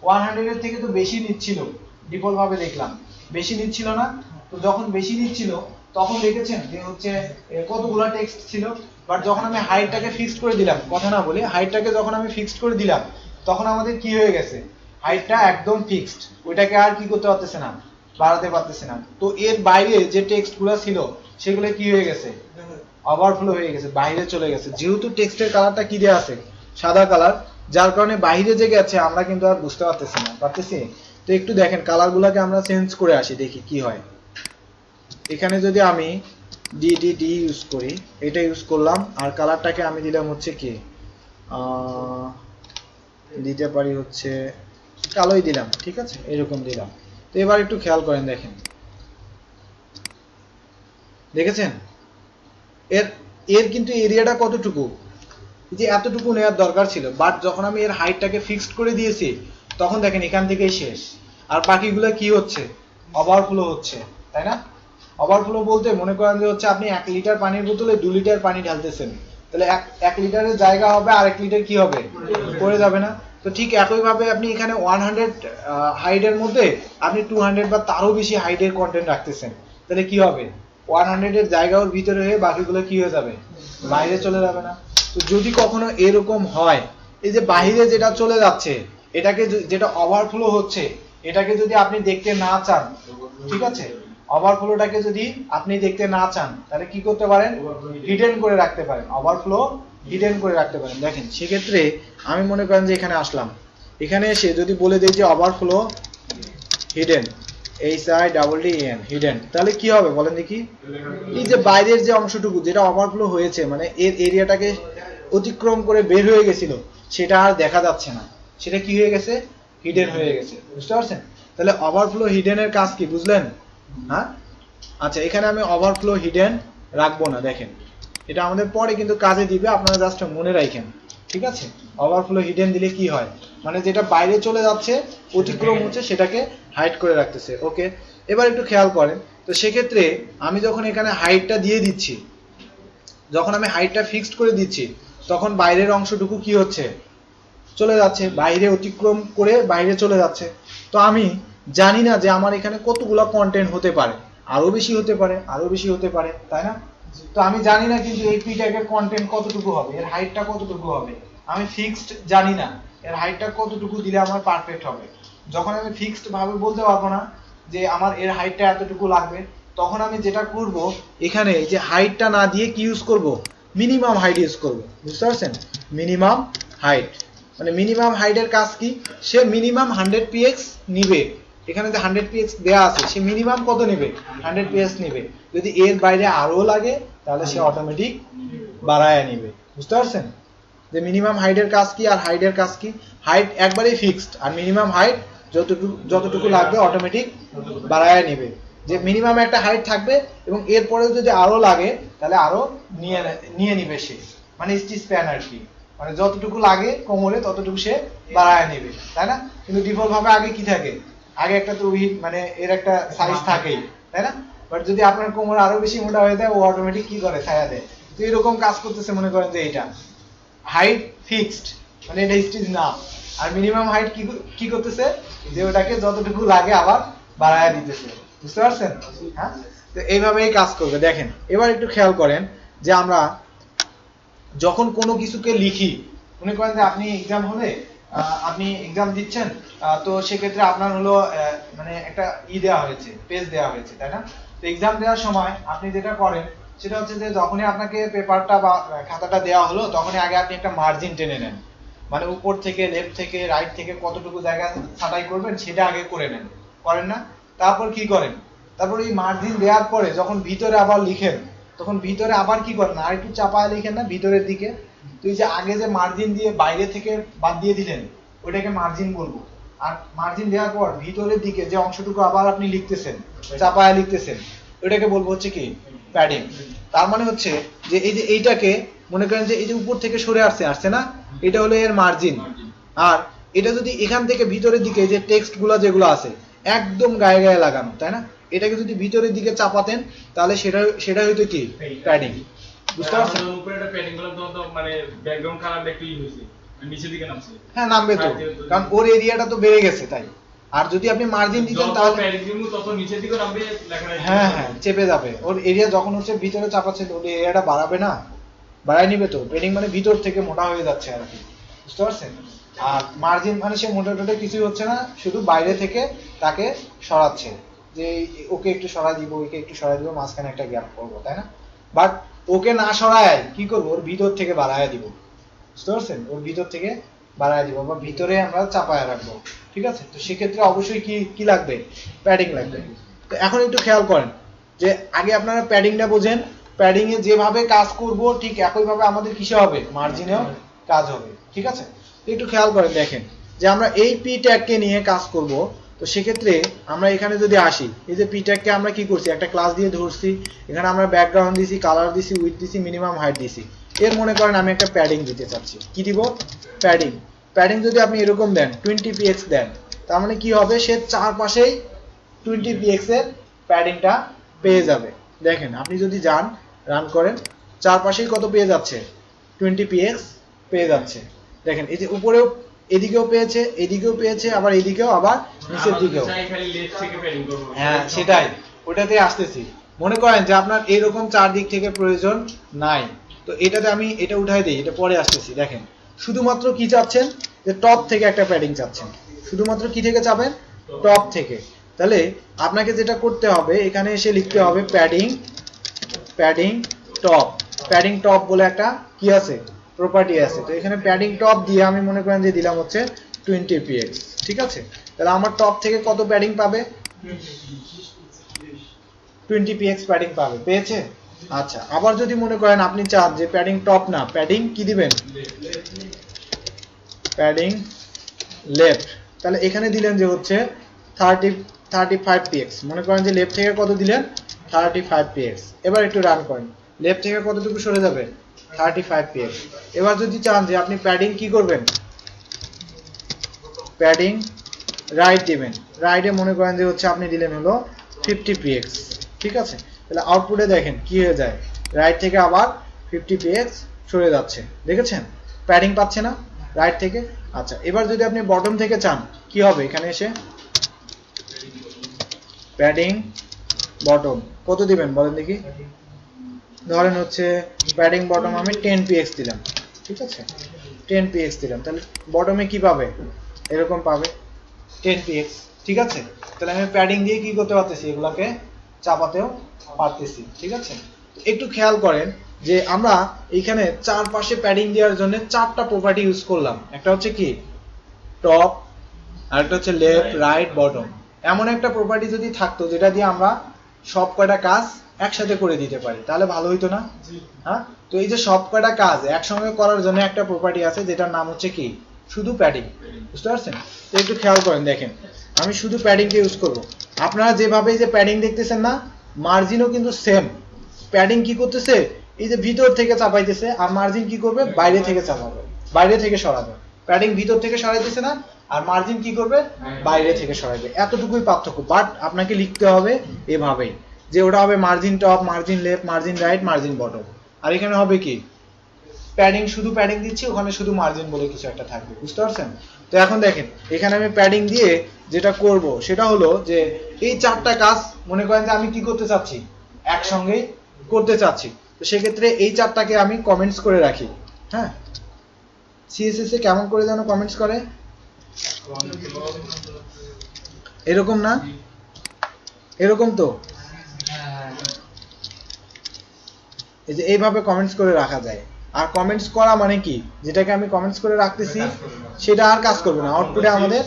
100 এর থেকে তো বেশি নিচ্ছিল, ডিফল্ট ভাবে দেখলাম বেশি নিচ্ছিল না? তো যখন বেশি নিচ্ছিল তখন দেখেছেন যে হচ্ছে কতগুলো টেক্সট ছিল। বাট যখন আমি হাইটটাকে ফিক্সড করে দিলাম, কথা না বলি, হাইটটাকে যখন আমি ফিক্সড করে দিলাম তখন আমাদের কি হয়ে গেছে, হাইটটা একদম ফিক্সড, ওইটাকে আর কি করতে পারতেছে না, বাড়াতে পারতেছে না। তো এর বাইরে যে টেক্সটগুলো ছিল সেগুলো কি হয়ে গেছে, ওভারফ্লো হয়ে গেছে, বাইরে চলে গেছে। যেহেতু টেক্সটের কালারটা কি দেয়া আছে, সাদা কালার, যার কারণে বাইরে যে গেছে আমরা কিন্তু আর বুঝতে পারতেছি না, পারতেছি? তো একটু দেখেন কালারগুলোকে আমরা চেঞ্জ করে আসি, দেখি কি হয়। এখানে যদি আমি DDD ইউজ করি, এটা ইউজ করলাম, আর কালারটাকে আমি দিলাম হচ্ছে কি, দিতে পারি হচ্ছে কালোই দিলাম, ঠিক আছে, এরকম দিলাম। তো এবার একটু খেয়াল করেন, দেখেন, দেখেছেন এর এর কিন্তু এরিয়াটা কতটুকু, যে এতটুকু নেওয়ার দরকার ছিল। বাট যখন আমি এর হাইটটাকে ফিক্সড করে দিয়েছি তখন দেখেন এখান থেকেই শেষ, আর বাকিগুলো কি হচ্ছে, ওভারফ্লো হচ্ছে, তাই না? ওভারফ্লো বলতে মনে করেন যে হচ্ছে আপনি 1 লিটার পানির বোতলে 2 লিটার পানি ঢালতেছেন, তাহলে 1 লিটারের জায়গা হবে আর 1 লিটার কি হবে, পড়ে যাবে না? তো ঠিক একইভাবে আপনি এখানে 100 হাইটের মধ্যে আপনি 200 বা তারও বেশি হাইটের কন্টেন্ট রাখতেছেন, তাহলে কি হবে 100 এর জায়গা ওর ভিতরে হয়ে বাকিগুলো কি হয়ে যাবে, বাইরে চলে যাবে না? তো যদি কখনো এরকম হয়, এই যে বাইরে যেটা চলে যাচ্ছে এটাকে যেটা ওভারফ্লো হচ্ছে এটাকে যদি আপনি দেখতে না চান, ঠিক আছে, ওভারফ্লোটাকে যদি আপনি দেখতে না চান তাহলে কি করতে পারেন, হিডেন করে রাখতে পারেন, ওভারফ্লো হিডেন করে রাখতে পারেন। দেখেন সেক্ষেত্রে আমি মনে করেন যে এখানে আসলাম, এখানে এসে যদি বলে দেই যে ওভারফ্লো হিডেন, HIDDEN হিডেন, তাহলে কি হবে বলেন দেখি? এই যে বাইরের যে অংশটুকু যেটা ওভারফ্লো হয়েছে মানে এর এরিয়াটাকে অতিক্রম করে বের হয়ে গেছিল সেটা আর দেখা যাচ্ছে না, সেটা কি হয়ে গেছে, হিডেন হয়ে গেছে। বুঝতে পারছেন? তাহলে ওভারফ্লো হিডেনের কাজ কি বুঝলেন? হ্যাঁ, আচ্ছা এখানে আমি ওভারফ্লো হিডেন রাখবো না, দেখেন এটা আমাদের পরে কিন্তু কাজে দিবে, আপনারা জাস্ট মনে রাখেন, ঠিক আছে? ওভারফ্লো হিডেন দিলে কি হয়, মানে যেটা বাইরে চলে যাচ্ছে অতিক্রম হচ্ছে সেটাকে হাইড করে রাখতেছে। ওকে, এবার একটু খেয়াল করেন, তো সেক্ষেত্রে আমি যখন এখানে হাইটটা দিয়ে দিচ্ছি, যখন আমি হাইটটা ফিক্সড করে দিচ্ছি তখন বাইরের অংশটুকু কি হচ্ছে, চলে যাচ্ছে, বাইরে অতিক্রম করে বাইরে চলে যাচ্ছে। তো আমি জানি না যে আমার এখানে কতগুলো কন্টেন্ট হতে পারে, আরো বেশি হতে পারে, আরো বেশি হতে পারে, তাই না? তো আমি জানি না কিন্তু এই পি ট্যাগের কন্টেন্ট কতটুকু হবে, এর হাইটটা কতটুকু হবে, আমি ফিক্সড জানি না এর হাইটটা কতটুকু দিলে আমার পারফেক্ট হবে। যখন আমি ফিক্সড ভাবে বলতে পারবো না যে আমার এর হাইটটা এতটুকু লাগবে, তখন আমি যেটা করব এখানে যে হাইটটা না দিয়ে কি ইউজ করব, মিনিমাম হাইট ইউজ করব। বুঝতে পারছেন? মিনিমাম হাইট মানে মিনিমাম হাইটের কাজ কি, সে মিনিমাম 100 px নিবে, এখানে যে 100 px দেয়া আছে সে মিনিমাম কত নেবে, 100 px নেবে, যদি এর বাইরে আরো লাগে তাহলে সে অটোমেটিক বাড়ায় নেবে। বুঝতে পারছেন যে মিনিমাম হাইটের কাজ কি আর হাইটের কাজ কি? হাইট একবারেই ফিক্সড আর মিনিমাম হাইট যতটুকু লাগবে অটোমেটিক বাড়ায় নেবে, যে মিনিমাম একটা হাইট থাকবে এবং এরপরেও যদি আরো লাগে তাহলে আরো নিয়ে নিবে সে, মানে স্টিচ স্প্যান আর কি, মানে যতটুকু লাগে কোমরে ততটুকু সে বাড়ায় নেবে, তাই না? কিন্তু ডিফল্ট ভাবে আগে কি থাকে, আগে একটা তো মানে এর একটা সাইজ থাকেই, তাই না? বাট যদি আপনার কোমর আরো বেশি মোটা হয়ে যায় ও অটোমেটিক কি করে, ছায়া দেয়। তো এরকম কাজ করতেছে, মনে করেন যে এটা হাইট ফিক্সড মানে এটা স্টিচ না, আর মিনিমাম হাইট কি করতেছে, যে ওটাকে যতটুকু লাগে আবার বাড়ায় দিতেছে। বুঝতে পারছেন? হ্যাঁ, তো এইভাবেই কাজ করবে। দেখেন এবার একটু খেয়াল করেন যে আমরা যখন কোনো কিছুকে লিখি, মনে করেন যে আপনি এক্সাম হলে আপনি এক্সাম দিচ্ছেন, তো সেক্ষেত্রে আপনার হলো মানে একটা দেওয়া হয়েছে, পেজ দেওয়া হয়েছে, তাই না? তো এক্সাম দেওয়ার সময় আপনি যেটা করেন সেটা হচ্ছে যে যখনই আপনাকে পেপারটা বা খাতাটা দেওয়া হলো তখনই আগে আপনি একটা মার্জিন টেনে নেন, মানে উপর থেকে লেফট থেকে রাইট থেকে কতটুকু জায়গা ছাঁটাই করবেন সেটা আগে করে নেন, করেন না? তারপর কি করেন, তারপর এই মার্জিন দেওয়ার পরে যখন ভিতরে আবার লিখেন তখন ভিতরে আবার কি করেন, আর একটু চাপায় লিখেন না ভিতরের দিকে। তো এই যে আগে যে মার্জিন দিয়ে বাইরে থেকে বাদ দিয়ে দিলেন ওটাকে মার্জিন বলবো, আর মার্জিন দেওয়ার পর ভিতরের দিকে যে অংশটুকু আবার আপনি লিখতেছেন, চাপায় লিখতেছেন, ওটাকে বলবো হচ্ছে কি, প্যাডিং। তার মানে হচ্ছে যে এই যে এইটাকে মনে করেন যে এই যে উপর থেকে সরে আসছে না, এটা হলো এর মার্জিন। আর এটা যদি এখান থেকে ভিতরের দিকে যে টেক্সট গুলো যেগুলো আছে একদম গায়ে গায়ে লাগানো, তাই না, এটাকে যদি ভিতরের দিকে চাপাতেন তাহলে সেটা হয়তো কি, প্যাডিং। বুঝতে পারছেন? উপরে একটা প্যাডিং করলাম তো মানে ব্যাকগ্রাউন্ড কালারটা একটু হইছে, নিচের দিকে নামছে। হ্যাঁ নামবে তো, কারণ ওর এরিয়াটা তো বেড়ে গেছে তাই। আর যদি আপনি মার্জিন দিতেন তাহলে প্যাডিং দিব তত নিচের দিকে নামবে, লেখাটা হ্যাঁ হ্যাঁ চেপে যাবে, ওর এরিয়া যখন হচ্ছে ভিতরে চাপাচ্ছে ওর এরিয়াটা বাড়াবে না, বাড়ায় নিবে তো। প্যাডিং মানে ভিতর থেকে মোটা হয়ে যাচ্ছে আর কি। বুঝতে পারছেন? আর মার্জিন মানে সে মোটা টোটা কিছুই হচ্ছে না, শুধু বাইরে থেকে তাকে সরাচ্ছে, যে ওকে একটু সরাই দিব, ওকে একটু সরাই দিব, মাঝখানে একটা গ্যাপ করবো, তাই না? বাট ওকে না সরায় কি করবো, ওর ভিতর থেকে বাড়ায় দিব। বুঝতে পারছেন? ওর ভিতর থেকে বাড়ায় দিব বা ভিতরে আমরা চাপায় রাখবো, ঠিক আছে? তো সেক্ষেত্রে অবশ্যই কি লাগবে, প্যাডিং লাগবে। তো এখন একটু খেয়াল করেন যে আগে আপনারা প্যাডিংটা বোঝেন, প্যাডিং এ যেভাবে কাজ করব ঠিক একইভাবে আমাদের কিসে হবে, মার্জিনেও কাজ হবে, ঠিক আছে? তো একটু খেয়াল করেন, দেখেন যে আমরা এই পি ট্যাগকে নিয়ে কাজ করব। তো সেক্ষেত্রে আমরা এখানে যদি আসি, এই যে পি ট্যাগকে আমরা কি করছি, একটা ক্লাস দিয়ে ধরছি, এখানে আমরা ব্যাকগ্রাউন্ড দিছি, কালার দিছি, উইডথ দিছি, মিনিমাম হাইট দিছি। এর মনে করেন আমি একটা প্যাডিং দিতে চাচ্ছি, কি দিব, প্যাডিং। প্যাডিং যদি আপনি এরকম দেন 20 px দেন, তার মানে কি হবে, সে চারপাশেই 20 px এর প্যাডিংটা পেয়ে যাবে। দেখেন আপনি যদি যান রান করেন, চারপাশেই কত পেয়ে যাচ্ছে, 20 px পেয়ে যাচ্ছে। দেখেন এই যে উপরেও এদিকেও পেয়েছে, এদিকেও পেয়েছে, আবার এদিকেও, আবার নিচের দিকেও। চাই খালি লেফট থেকে প্যাডিং করব। হ্যাঁ সেটাই, ওটাতে আসতেছি। মনে করেন যে আপনার এরকম চারদিক থেকে প্রয়োজন নাই, তো এটাতে আমি এটা উঠাই দিই, এটা পরে আসতেছি। দেখেন শুধুমাত্র কি চাচ্ছেন, যে টপ থেকে একটা প্যাডিং চাচ্ছেন, শুধুমাত্র কি থেকে চাবেন, টপ থেকে। তাহলে আপনাকে যেটা করতে হবে, এখানে এসে লিখতে হবে padding, padding top, padding top বলে একটা কি আছে, প্রপার্টি আছে। তো এখানে প্যাডিং টপ দিয়ে আমি মনে করেন যে দিলাম হচ্ছে 20 px, ঠিক আছে। তাহলে আমার টপ থেকে কত প্যাডিং পাবে, 20 px প্যাডিং পাবে, পেয়েছে। আচ্ছা, আবার যদি মনে করেন আপনি চান যে প্যাডিং টপ না, প্যাডিং কি দিবেন, প্যাডিং লেফট, তাহলে এখানে দিলেন যে হচ্ছে 35 px, মনে করেন যে লেফট থেকে কত দিলেন, 35 px। এবার একটু রান করেন, লেফট থেকে কতটুকু সরে যাবে, 35 px। এবার যদি চান যে আপনি প্যাডিং কি করবেন, প্যাডিং রাইট দিবেন, রাইটে মনে করেন যে হচ্ছে আপনি দিলেন হলো 50 px, ঠিক আছে। তাহলে আউটপুটে দেখেন কি হয়ে যায়, রাইট থেকে আবার 50 px সরে যাচ্ছে, দেখেছেন প্যাডিং পাচ্ছে না রাইট থেকে। আচ্ছা, এবার যদি আপনি বটম থেকে চান কি হবে, এখানে এসে প্যাডিং বটম কত দিবেন বলেন দেখি, ধরেন হচ্ছে প্যাডিং বটম আমি 10 px দিলাম, ঠিক আছে, 10 px দিলাম। তাহলে বটমে কি পাবে, এরকম পাবে 10 px, ঠিক আছে। তাহলে আমি প্যাডিং দিয়ে কি করতে পারতেছি, এগুলাকে চাপাতেও পারতেছি, ঠিক আছে। একটু খেয়াল করেন যে আমরা এইখানে চারপাশে প্যাডিং দেওয়ার জন্য চারটা প্রপার্টি ইউজ করলাম। একটা হচ্ছে কি টপ, আরেকটা হচ্ছে লেফট, রাইট, বটম। এমন একটা প্রপার্টি যদি থাকতো যেটা দিয়ে আমরা সব কয়টা কাজ একসাথে করে দিতে পারি, তাহলে ভালো হইতো না? হ্যাঁ, তো এই যে সব কয়টা কাজ একসঙ্গে করার জন্য একটা প্রপার্টি আছে যেটার নাম হচ্ছে কি, শুধু প্যাডিং, বুঝতে পারছেন? তো একটু খেয়াল করেন, দেখেন আমি শুধু প্যাডিংকে ইউজ করব। আপনারা যেভাবে এই যে প্যাডিং দেখতেছেন না, মার্জিনও কিন্তু সেম। প্যাডিং কি করতেছে, এই যে ভিতর থেকে চাপাইতেছে, আর মার্জিন কি করবে, বাইরে থেকে চাপাবে, বাইরে থেকে সরাবে। প্যাডিং ভিতর থেকে সরাইতেছে না, আর মার্জিন কি করবে, বাইরে থেকে সরাবে। এতটুকুই পার্থক্য। বাট আপনাকে লিখতে হবে এভাবেই, যে ওটা হবে margin top, margin left, margin right, margin bottom. আর এখানে হবে কি, প্যাডিং, শুধু প্যাডিং দিচ্ছি, ওখানে শুধু মার্জিন বলে কিছু একটা থাকবে, বুঝতে পারছেন? তো এখন দেখেন এখানে আমি প্যাডিং দিয়ে যেটা করব সেটা হলো যে এই চারটা কাজ মনে করেন যে আমি কি করতে চাচ্ছি, একসঙ্গেই করতে চাচ্ছি। তো সেক্ষেত্রে এই চারটাকে আমি কমেন্টস করে রাখি। হ্যাঁ, সিএসএস এ কেমন করে যেন কমেন্টস করে, এরকম না, এরকম তো, এই যে এইভাবে কমেন্টস করে রাখা যায়। আর কমেন্টস করা মানে কি, যেটাকে আমি কমেন্টস করে রাখতেছি সেটা আর কাজ করবে না, আউটপুটে আমাদের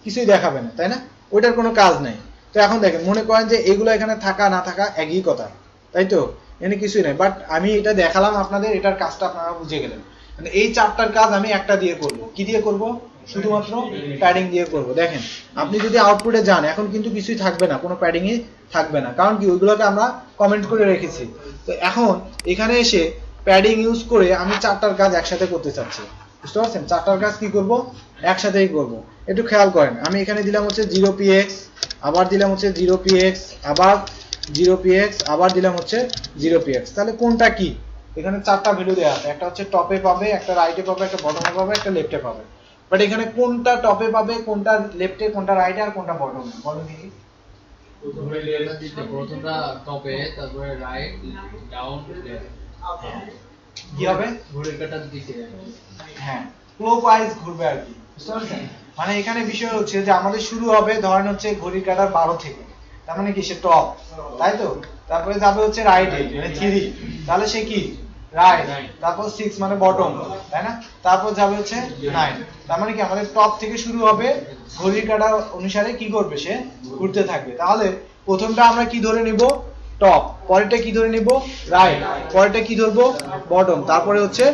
কিছুই দেখাবে না, তাই না? ওইটার কোনো কাজ নাই। তো এখন দেখেন মনে করেন যে এগুলো এখানে থাকা না থাকা একই কথা, তাই তো, এখানে কিছুই নাই। বাট আমি এটা দেখালাম আপনাদের, এটার কাজটা আপনারা বুঝে গেলেন। মানে এই চারটার কাজ আমি একটা দিয়ে করব। কি দিয়ে করব, শুধুমাত্র প্যাডিং দিয়ে করব। দেখেন আপনি যদি আউটপুটে যান, এখন কিন্তু কিছুই থাকবে না, কোনো প্যাডিংই থাকবে না, কারণ কি ওইগুলোকে আমরা কমেন্ট করে রেখেছি। তো এখন এখানে এসে প্যাডিং ইউজ করে আমি চারটার কাজ একসাথে করতে চাচ্ছি, বুঝতে পারছেন? চারটার কাজ কি করব, একসাথেই করব। একটু খেয়াল করেন, আমি এখানে দিলাম হচ্ছে 0px, আবার দিলাম হচ্ছে 0px, আবার 0px, আবার দিলাম হচ্ছে 0px। তাহলে কোনটা কি, এখানে চারটা ভ্যালু দেওয়া আছে, একটা হচ্ছে টপে পাবে, একটা রাইটে পাবে, একটা বটমে পাবে, একটা লেফটে পাবে। বাট এখানে কোনটা টপে পাবে, কোনটা লেফটে, কোনটা রাইটে, আর কোনটা বটমে, বলুন দেখি। প্রথমটা টপে, তারপরে রাইট, ডাউন, লেফট। কি হবে, ঘড়ির কাঁটার দিকে। হ্যাঁ, ক্লকওয়াইজ ঘুরবে আর কি, বুঝতে পারছেন? মানে এখানে বিষয় হচ্ছে যে আমাদের শুরু হবে ধরেন হচ্ছে ঘড়ির কাঁটার 12 থেকে, তার মানে কি সে টপ, তাই তো। তারপরে যাবে হচ্ছে রাইটে, মানে 3, তাহলে সে কি রাইট। তারপর 6 মানে বটম, তাই না? তারপর যাবে হচ্ছে 9, তার মানে কি আমাদের টপ থেকে শুরু হবে, ঘড়ির কাঁটা অনুসারে কি করবে, সে ঘুরতে থাকবে। তাহলে প্রথমটা আমরা কি ধরে নিব, টপ, পরেরটা কি ধরে নিব, রাইট, পরেরটা কি ধরবো, বটম, তারপরে হচ্ছে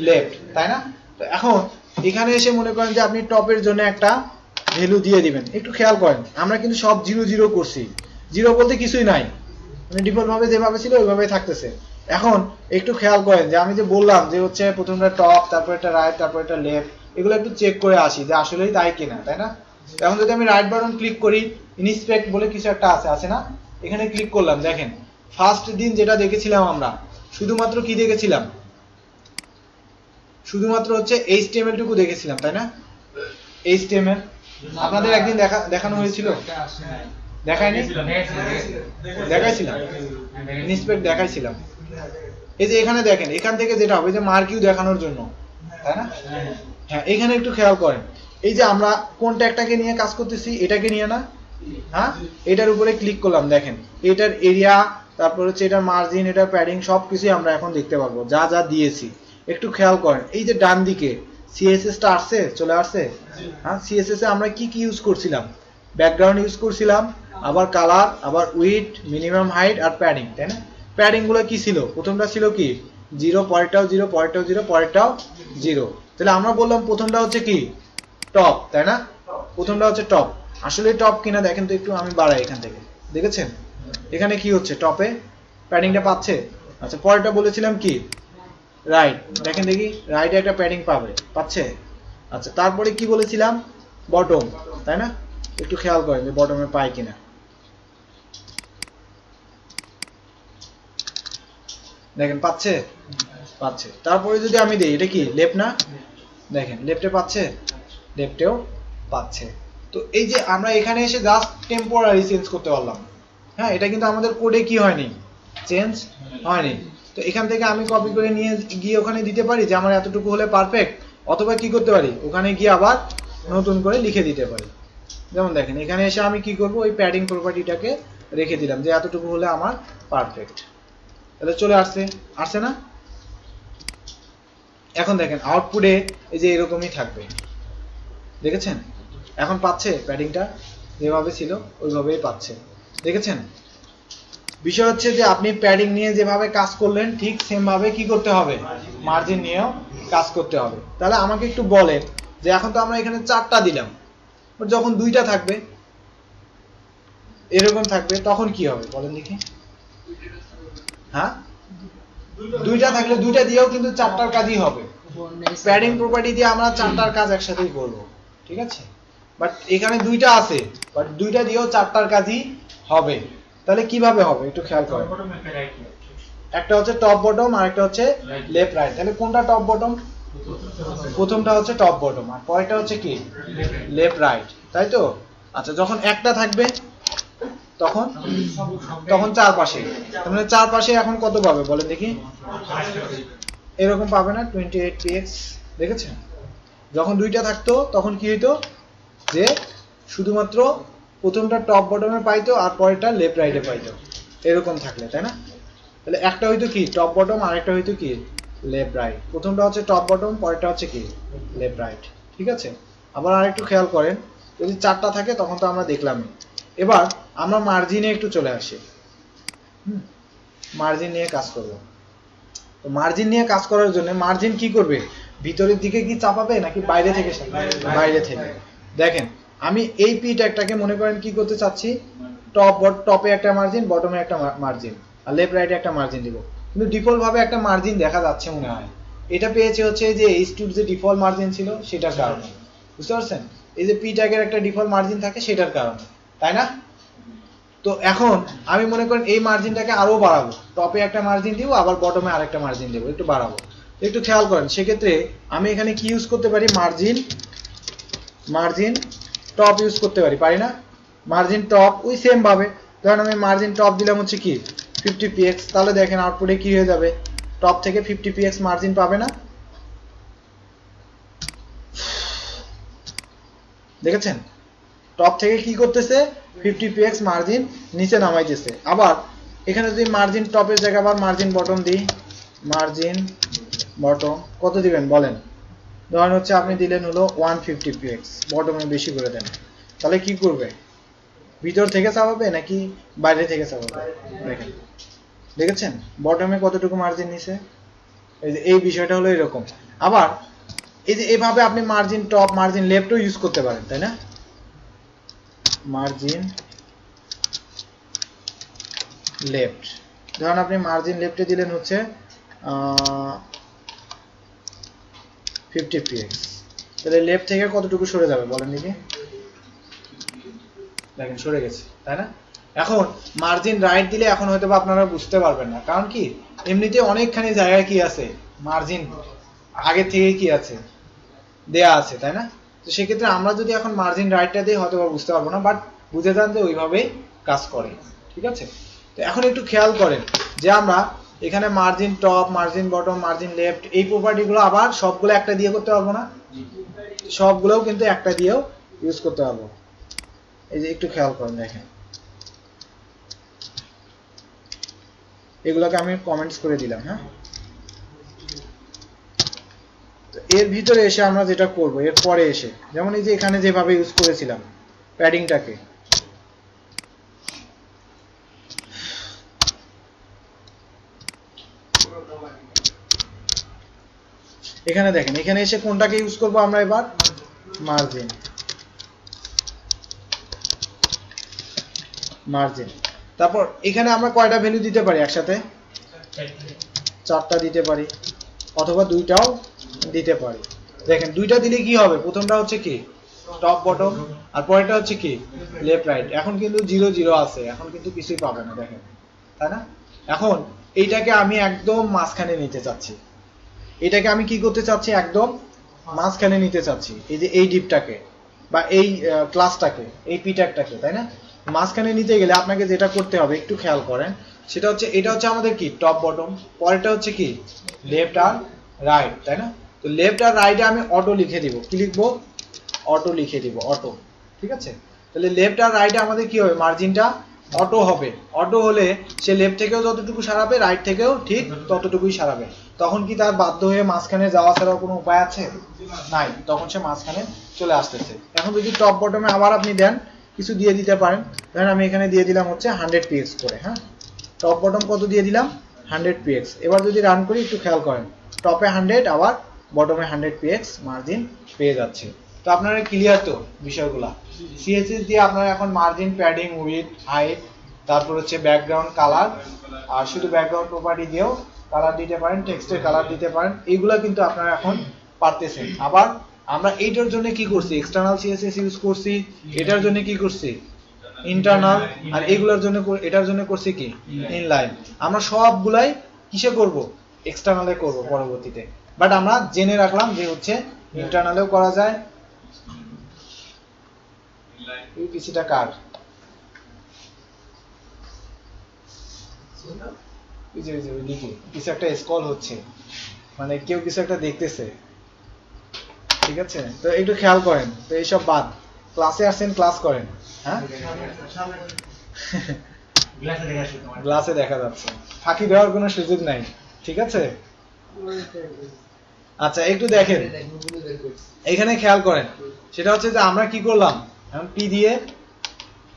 লেফট, তাই না? তো এখন এখানে এসে মনে করেন যে আপনি টপের জন্য একটা ভ্যালু দিয়ে দিবেন। একটু খেয়াল করেন, আমরা কিন্তু সব 0 0 করছি, 0 বলতে কিছুই নাই, মানে ডিফল্ট ভাবে যেভাবে ছিল ওইভাবেই থাকতেছে। এখন একটু খেয়াল করেন যে আমি যে বললাম যে হচ্ছে প্রথমটা টপ, তারপর একটা রাইট, তারপর একটা লেফট, এগুলো একটু চেক করে আসি যে আসলেই তাই কিনা, তাই না? এখন যদি আমি রাইট বাটন ক্লিক করি, ইনস্পেক্ট বলে কিছু একটা আছে না, এখানে ক্লিক করলাম, দেখেন ফার্স্ট দিন যেটা দেখেছিলাম আমরা, শুধুমাত্র কি দেখেছিলাম, শুধুমাত্র হচ্ছে HTML টুকু দেখেছিলাম, তাই না? HTML আপনাদের একদিন দেখানো হয়েছিল, দেখায়নি? দেখাইছিলাম, ইন্সপেক্ট দেখাইছিলাম। এই যে এখানে দেখেন, এখান থেকে যেটা হবে যে মার্কিউ দেখানোর জন্য, তাই না? হ্যাঁ, এখানে একটু খেয়াল করেন, এই যে আমরা কোন ট্যাগটাকে নিয়ে কাজ করতেছি, এটাকে নিয়ে না, হ্যাঁ, এটার উপরে ক্লিক করলাম, দেখেন এটার এরিয়া, তারপর হচ্ছে এটার মার্জিন, এটার প্যাডিং, সবকিছুই আমরা এখন দেখতে পারবো যা যা দিয়েছি। একটু খেয়াল করেন, এই যে ডান দিকে সিএসএসটা আসছে, চলে আসছে। হ্যাঁ, সিএসএস এ আমরা কি কি ইউজ করছিলাম? ব্যাকগ্রাউন্ড ইউজ করছিলাম, আবার কালার, আবার উইডথ, মিনিমাম হাইট আর প্যাডিং, তাই না? প্যাডিং গুলো কি ছিল? প্রথমটা ছিল কি 0, পরেরটাও 0, পরেরটাও 0, পরেরটাও 0। তাহলে আমরা বললাম প্রথমটা হচ্ছে কি টপ, তাই না? প্রথমটা হচ্ছে টপ। আসলে টপ কিনা দেখেন তো একটু, আমি বাড়াই এখান থেকে, দেখেছেন এখানে কি হচ্ছে, টপে প্যাডিংটা পাচ্ছে। আচ্ছা, পরেরটা বলেছিলাম কি রাইট, দেখেন দেখি রাইটে একটা প্যাডিং পাচ্ছে। আচ্ছা, তারপরে কি বলেছিলাম বটম, তাই না? একটু খেয়াল করেন যে বটমে পায় কিনা, দেখেন পাচ্ছে, পাচ্ছে। তারপরে যদি আমি দিই, এটা কি লেফট না, দেখেন লেফটে পাচ্ছে, লেফটেও পাচ্ছে। তো এই যে আমরা এখানে এসে জাস্ট টেম্পোরারি চেঞ্জ করতে পারলাম। হ্যাঁ, এটা কিন্তু আমাদের কোডে কি হয়নি, চেঞ্জ হয়নি। তো এখান থেকে আমি কপি করে নিয়ে গিয়ে ওখানে দিতে পারি যে আমার এতটুকু হলে পারফেক্ট, অথবা কি করতে পারি, ওখানে গিয়ে আবার নতুন করে লিখে দিতে পারি। যেমন দেখেন এখানে এসে আমি কি করব, ওই প্যাডিং প্রপার্টিটাকে রেখে দিলাম যে এতটুকু হলে আমার পারফেক্ট। তাহলে চলে আসছে না? এখন দেখেন আউটপুটে এই যে এরকমই থাকবে, দেখেছেন? এখন পাচ্ছে প্যাডিংটা যেভাবে ছিল ওইভাবেই পাচ্ছে, দেখেছেন? বিষয় হচ্ছে যে আপনি প্যাডিং নিয়ে যেভাবে কাজ করলেন ঠিক সেম ভাবে কি করতে হবে, মার্জিন নিয়েও কাজ করতে হবে। তাহলে আমাকে একটু বলেন যে এখন তো আমরা এখানে 4টা দিলাম, যখন 2টা থাকবে, এরকম থাকবে, তখন কি হবে বলেন দেখি? হ্যাঁ, 2টা থাকলে 2টা দিয়েও কিন্তু 4টার কাজই হবে। প্যাডিং প্রপার্টি দিয়ে আমরা 4টার কাজ একসাথেই করব, ঠিক আছে? বাট এখানে 2টা আছে, বাট 2টা দিয়েও 4টার কাজই হবে। তাহলে কিভাবে হবে একটু খেয়াল করেন। একটা হচ্ছে টপ বটম আর একটা হচ্ছে লেফট রাইট। তাহলে কোনটা টপ বটম? প্রথমটা হচ্ছে টপ বটম, আর পরেরটা হচ্ছে কি লেফট রাইট, তাই তো? আচ্ছা, যখন একটা থাকবে তখন চারপাশে, তার মানে চারপাশে এখন কত পাবে বলেন দেখি? এরকম পাবে না, 28px, দেখেছেন? যখন 2টা থাকতো তখন কি হইতো, যে শুধুমাত্র প্রথমটা টপ বটমে পাইতো আর পরেরটা লেফট রাইটে পাইতো, এরকম থাকলে, তাই না? তাহলে একটা হইতো কি টপ বটম আর একটা হইতো কি লেফট রাইট। প্রথমটা হচ্ছে টপ বটম, পরেরটা হচ্ছে কি লেফট রাইট, ঠিক আছে? আবার আরেকটু খেয়াল করেন, যদি 4টা থাকে তখন তো আমরা দেখলামই। এবার আমরা মার্জিনে একটু চলে আসি, মার্জিন নিয়ে কাজ করব। তো মার্জিন নিয়ে কাজ করার জন্য মার্জিন কি করবে, ভিতরের দিকে কি চাপাবে নাকি বাইরে থেকে? বাইরে থেকে। দেখেন আমি এই পি ট্যাগটাকে মনে করেন কি করতে চাচ্ছি, টপে একটা মার্জিন, বটমে একটা মার্জিন, আর লেফট রাইটে একটা মার্জিন দিব। কিন্তু ডিফল্ট ভাবে একটা মার্জিন দেখা যাচ্ছে মনে হয়, এটা পেয়েছে হচ্ছে যে H2 যে ডিফল্ট মার্জিন ছিল সেটার কারণে, বুঝতে পারছেন? এই যে পি ট্যাগের একটা ডিফল্ট মার্জিন থাকে সেটার কারণে, তাই না? তো এখন আমি মনে করেন এই মার্জিনটাকে আরো বাড়াবো, টপে একটা মার্জিন দিব, আবার বটমে আরেকটা মার্জিন দেবো, একটু বাড়াবো। একটু খেয়াল করেন, সেক্ষেত্রে আমি এখানে কি ইউজ করতে পারি, মার্জিন টপ ইউজ করতে পারি না? মার্জিন টপ ওই সেম ভাবে, ধরেন আমি মার্জিন টপ দিলাম হচ্ছে কি 50px, তাহলে দেখেন আউটপুটে কি হয়ে যাবে, টপ থেকে 50px মার্জিন পাবে না? দেখেছেন টপ থেকে কি করতেছে, 50px মার্জিন নিচে নামাইতেছে। আবার এখানে যদি মার্জিন টপের জায়গায় আবার মার্জিন বটম দিই, মার্জিন বটম কত দিবেন বলেন? ধরেন হচ্ছে আপনি দিলেন হলো 150px, বটমে বেশি করে দেন, তাহলে কি করবে, ভিতর থেকে চাপাবে নাকি বাইরে থেকে চাপাবে? দেখেন, দেখেছেন বটমে কতটুকু মার্জিন নিছে? এই বিষয়টা হলো এরকম। আবার এই যে এভাবে আপনি মার্জিন টপ, মার্জিন লেফটও ইউজ করতে পারেন, তাই না? মার্জিন লেফট, ধরেন আপনি মার্জিন লেফটে দিলেন হচ্ছে 50px, তাহলে লেফট থেকে কতটুকু সরে যাবে বলেন দেখি? দেখেন সরে গেছে, তাই না? এখন মার্জিন রাইট দিলে এখন হয়তো আপনারা বুঝতে পারবেন না, কারণ কি এমনিতে অনেকখানি জায়গায় কি আছে, মার্জিন আগে থেকে কি আছে দেয়া আছে, তাই না? তো সেক্ষেত্রে আমরা যদি এখন মার্জিন রাইটটা দিই হয়তো বা বুঝতে পারবো না, বাট বুঝে যান যে ওইভাবেই কাজ করে। ঠিক আছে, তো এখন একটু খেয়াল করেন যে আমরা এখানে margin top, margin bottom, margin left, এই প্রপার্টিগুলো আবার সবগুলো একটা দিয়ে করতে পারবো না, সবগুলোও কিন্তু একটা দিয়েও ইউজ করতে পারবো। এই যে একটু খেয়াল করেন, দেখেন এগুলোকে আমি কমেন্টস করে দিলাম। হ্যাঁ, তো এর ভিতরে এসে আমরা যেটা করব, এর পরে এসে যেমন এই যে এখানে যেভাবে ইউজ করেছিলাম প্যাডিংটাকে, এখানে দেখেন, এখানে এসে কোনটাকে ইউজ করব আমরা এবার, মার্জিন। মার্জিন, তারপর এখানে আমরা কয়টা ভ্যালু দিতে পারি একসাথে, 4টা দিতে পারি, অথবা 2টাও দিতে পারি। দেখেন 2টা দিলে কি হবে, প্রথমটা হচ্ছে কি টপ বটম, আর পরেরটা হচ্ছে কি লেফট রাইট। এখন কিন্তু 0 0 আছে, এখন কিন্তু কিছুই পাবে না, দেখেন, তাই না? এখন এইটাকে আমি একদম মাঝখানে নিতে চাচ্ছি, এটাকে আমি কি করতে চাচ্ছি, একদম মাঝখানে নিতে চাচ্ছি, এই যে এই ডিপটাকে বা এই ক্লাসটাকে, এই পি ট্যাগটাকে, তাই না? মাঝখানে নিতে গেলে আপনাকে যেটা করতে হবে একটু খেয়াল করেন, সেটা হচ্ছে এটা হচ্ছে আমাদের কি টপ বটম, পরেরটা হচ্ছে কি লেফট আর রাইট, তাই না? তো লেফট আর রাইটে আমি অটো লিখে দিব, কি লিখবো, অটো লিখে দিব, অটো। ঠিক আছে, তাহলে লেফট আর রাইটে আমাদের কি হবে, মার্জিনটা অটো হবে। অটো হলে সে লেফট থেকেও যতটুকু সারাবে, রাইট থেকেও ঠিক ততটুকুই সারাবে। তখন কি তার বাধ্য হয়ে মাঝখানে যাওয়া ছাড়াও কোনো উপায় আছে? নাই, তখন সে মাঝখানে চলে আসতেছে। এখন যদি টপ বটমে আবার আপনি দেন, কিছু দিয়ে দিতে পারেন, ধরেন আমি এখানে দিয়ে দিলাম হচ্ছে 100 px করে। হ্যাঁ, টপ বটম কত দিয়ে দিলাম, 100 px। এবার যদি রান করি একটু খেয়াল করেন, টপে 100 আবার বটমে 100 px মার্জিন পেয়ে যাচ্ছে। তো আপনারা ক্লিয়ার তো বিষয়গুলা? সিএসএস দিয়ে আপনারা এখন মার্জিন, প্যাডিং, উইডথ, হাইট, তারপর হচ্ছে ব্যাকগ্রাউন্ড কালার, আর শুধু ব্যাকগ্রাউন্ড প্রপার্টি দিয়েও কালার দিতে পারেন, টেক্সটের কালার দিতে পারেন, এইগুলা কিন্তু আপনারা এখন পারতেছেন। আবার আমরা এইটার জন্য কি করছি, এক্সটার্নাল সিএসএস ইউজ করছি, এটার জন্য কি করছি ইন্টারনাল, আর এগুলোর জন্য এটার জন্য করছি কি ইনলাইন। আমরা সবগুলাই কিসে করব, এক্সটার্নালে করব পরবর্তীতে, বাট আমরা জেনে রাখলাম যে হচ্ছে ইন্টারনালেও করা যায়। এই পিসিটা কার, এই যে ওইদিকে কিছু একটা স্ক্রল হচ্ছে, মানে কেউ কিছু একটা দেখতেছে। ঠিক আছে, তো একটু খেয়াল করেন। তো এইসব বাদ, ক্লাসে আসেন, ক্লাস করেন। হ্যাঁ, গ্লাসে দেখা যাচ্ছে, ফাঁকি দেওয়ার কোনো সুযোগ নাই। ঠিক আছে, আচ্ছা একটু দেখেন, এখানে খেয়াল করেন, সেটা হচ্ছে যে আমরা কি করলাম, পি দিয়ে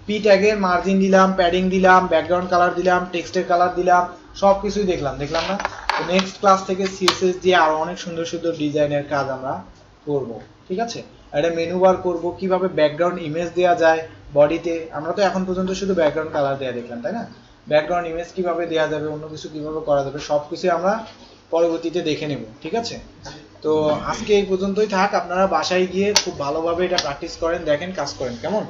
পি ট্যাগের মার্জিন দিলাম, প্যাডিং দিলাম, ব্যাকগ্রাউন্ড কালার দিলাম, টেক্সটের কালার দিলাম, সবকিছুই দেখলাম না? তো নেক্সট ক্লাস থেকে সিএসএস দিয়ে আরো অনেক সুন্দর সুন্দর ডিজাইনের কাজ আমরা করব। ঠিক আছে, একটা মেনু বার করব, কিভাবে ব্যাকগ্রাউন্ড ইমেজ দেওয়া যায় বডিতে। আমরা তো এখন পর্যন্ত শুধু ব্যাকগ্রাউন্ড কালার দেওয়া দেখলাম, তাই না? ব্যাকগ্রাউন্ড ইমেজ কিভাবে দেওয়া যাবে, অন্য কিছু কিভাবে করা যাবে, সবকিছু আমরা পরবর্তীতে দেখে নেব। ঠিক আছে, তো আজকে এই পর্যন্তই থাক। আপনারা বাসায় গিয়ে খুব ভালোভাবে এটা প্র্যাকটিস করেন, দেখেন, কাজ করেন, কেমন?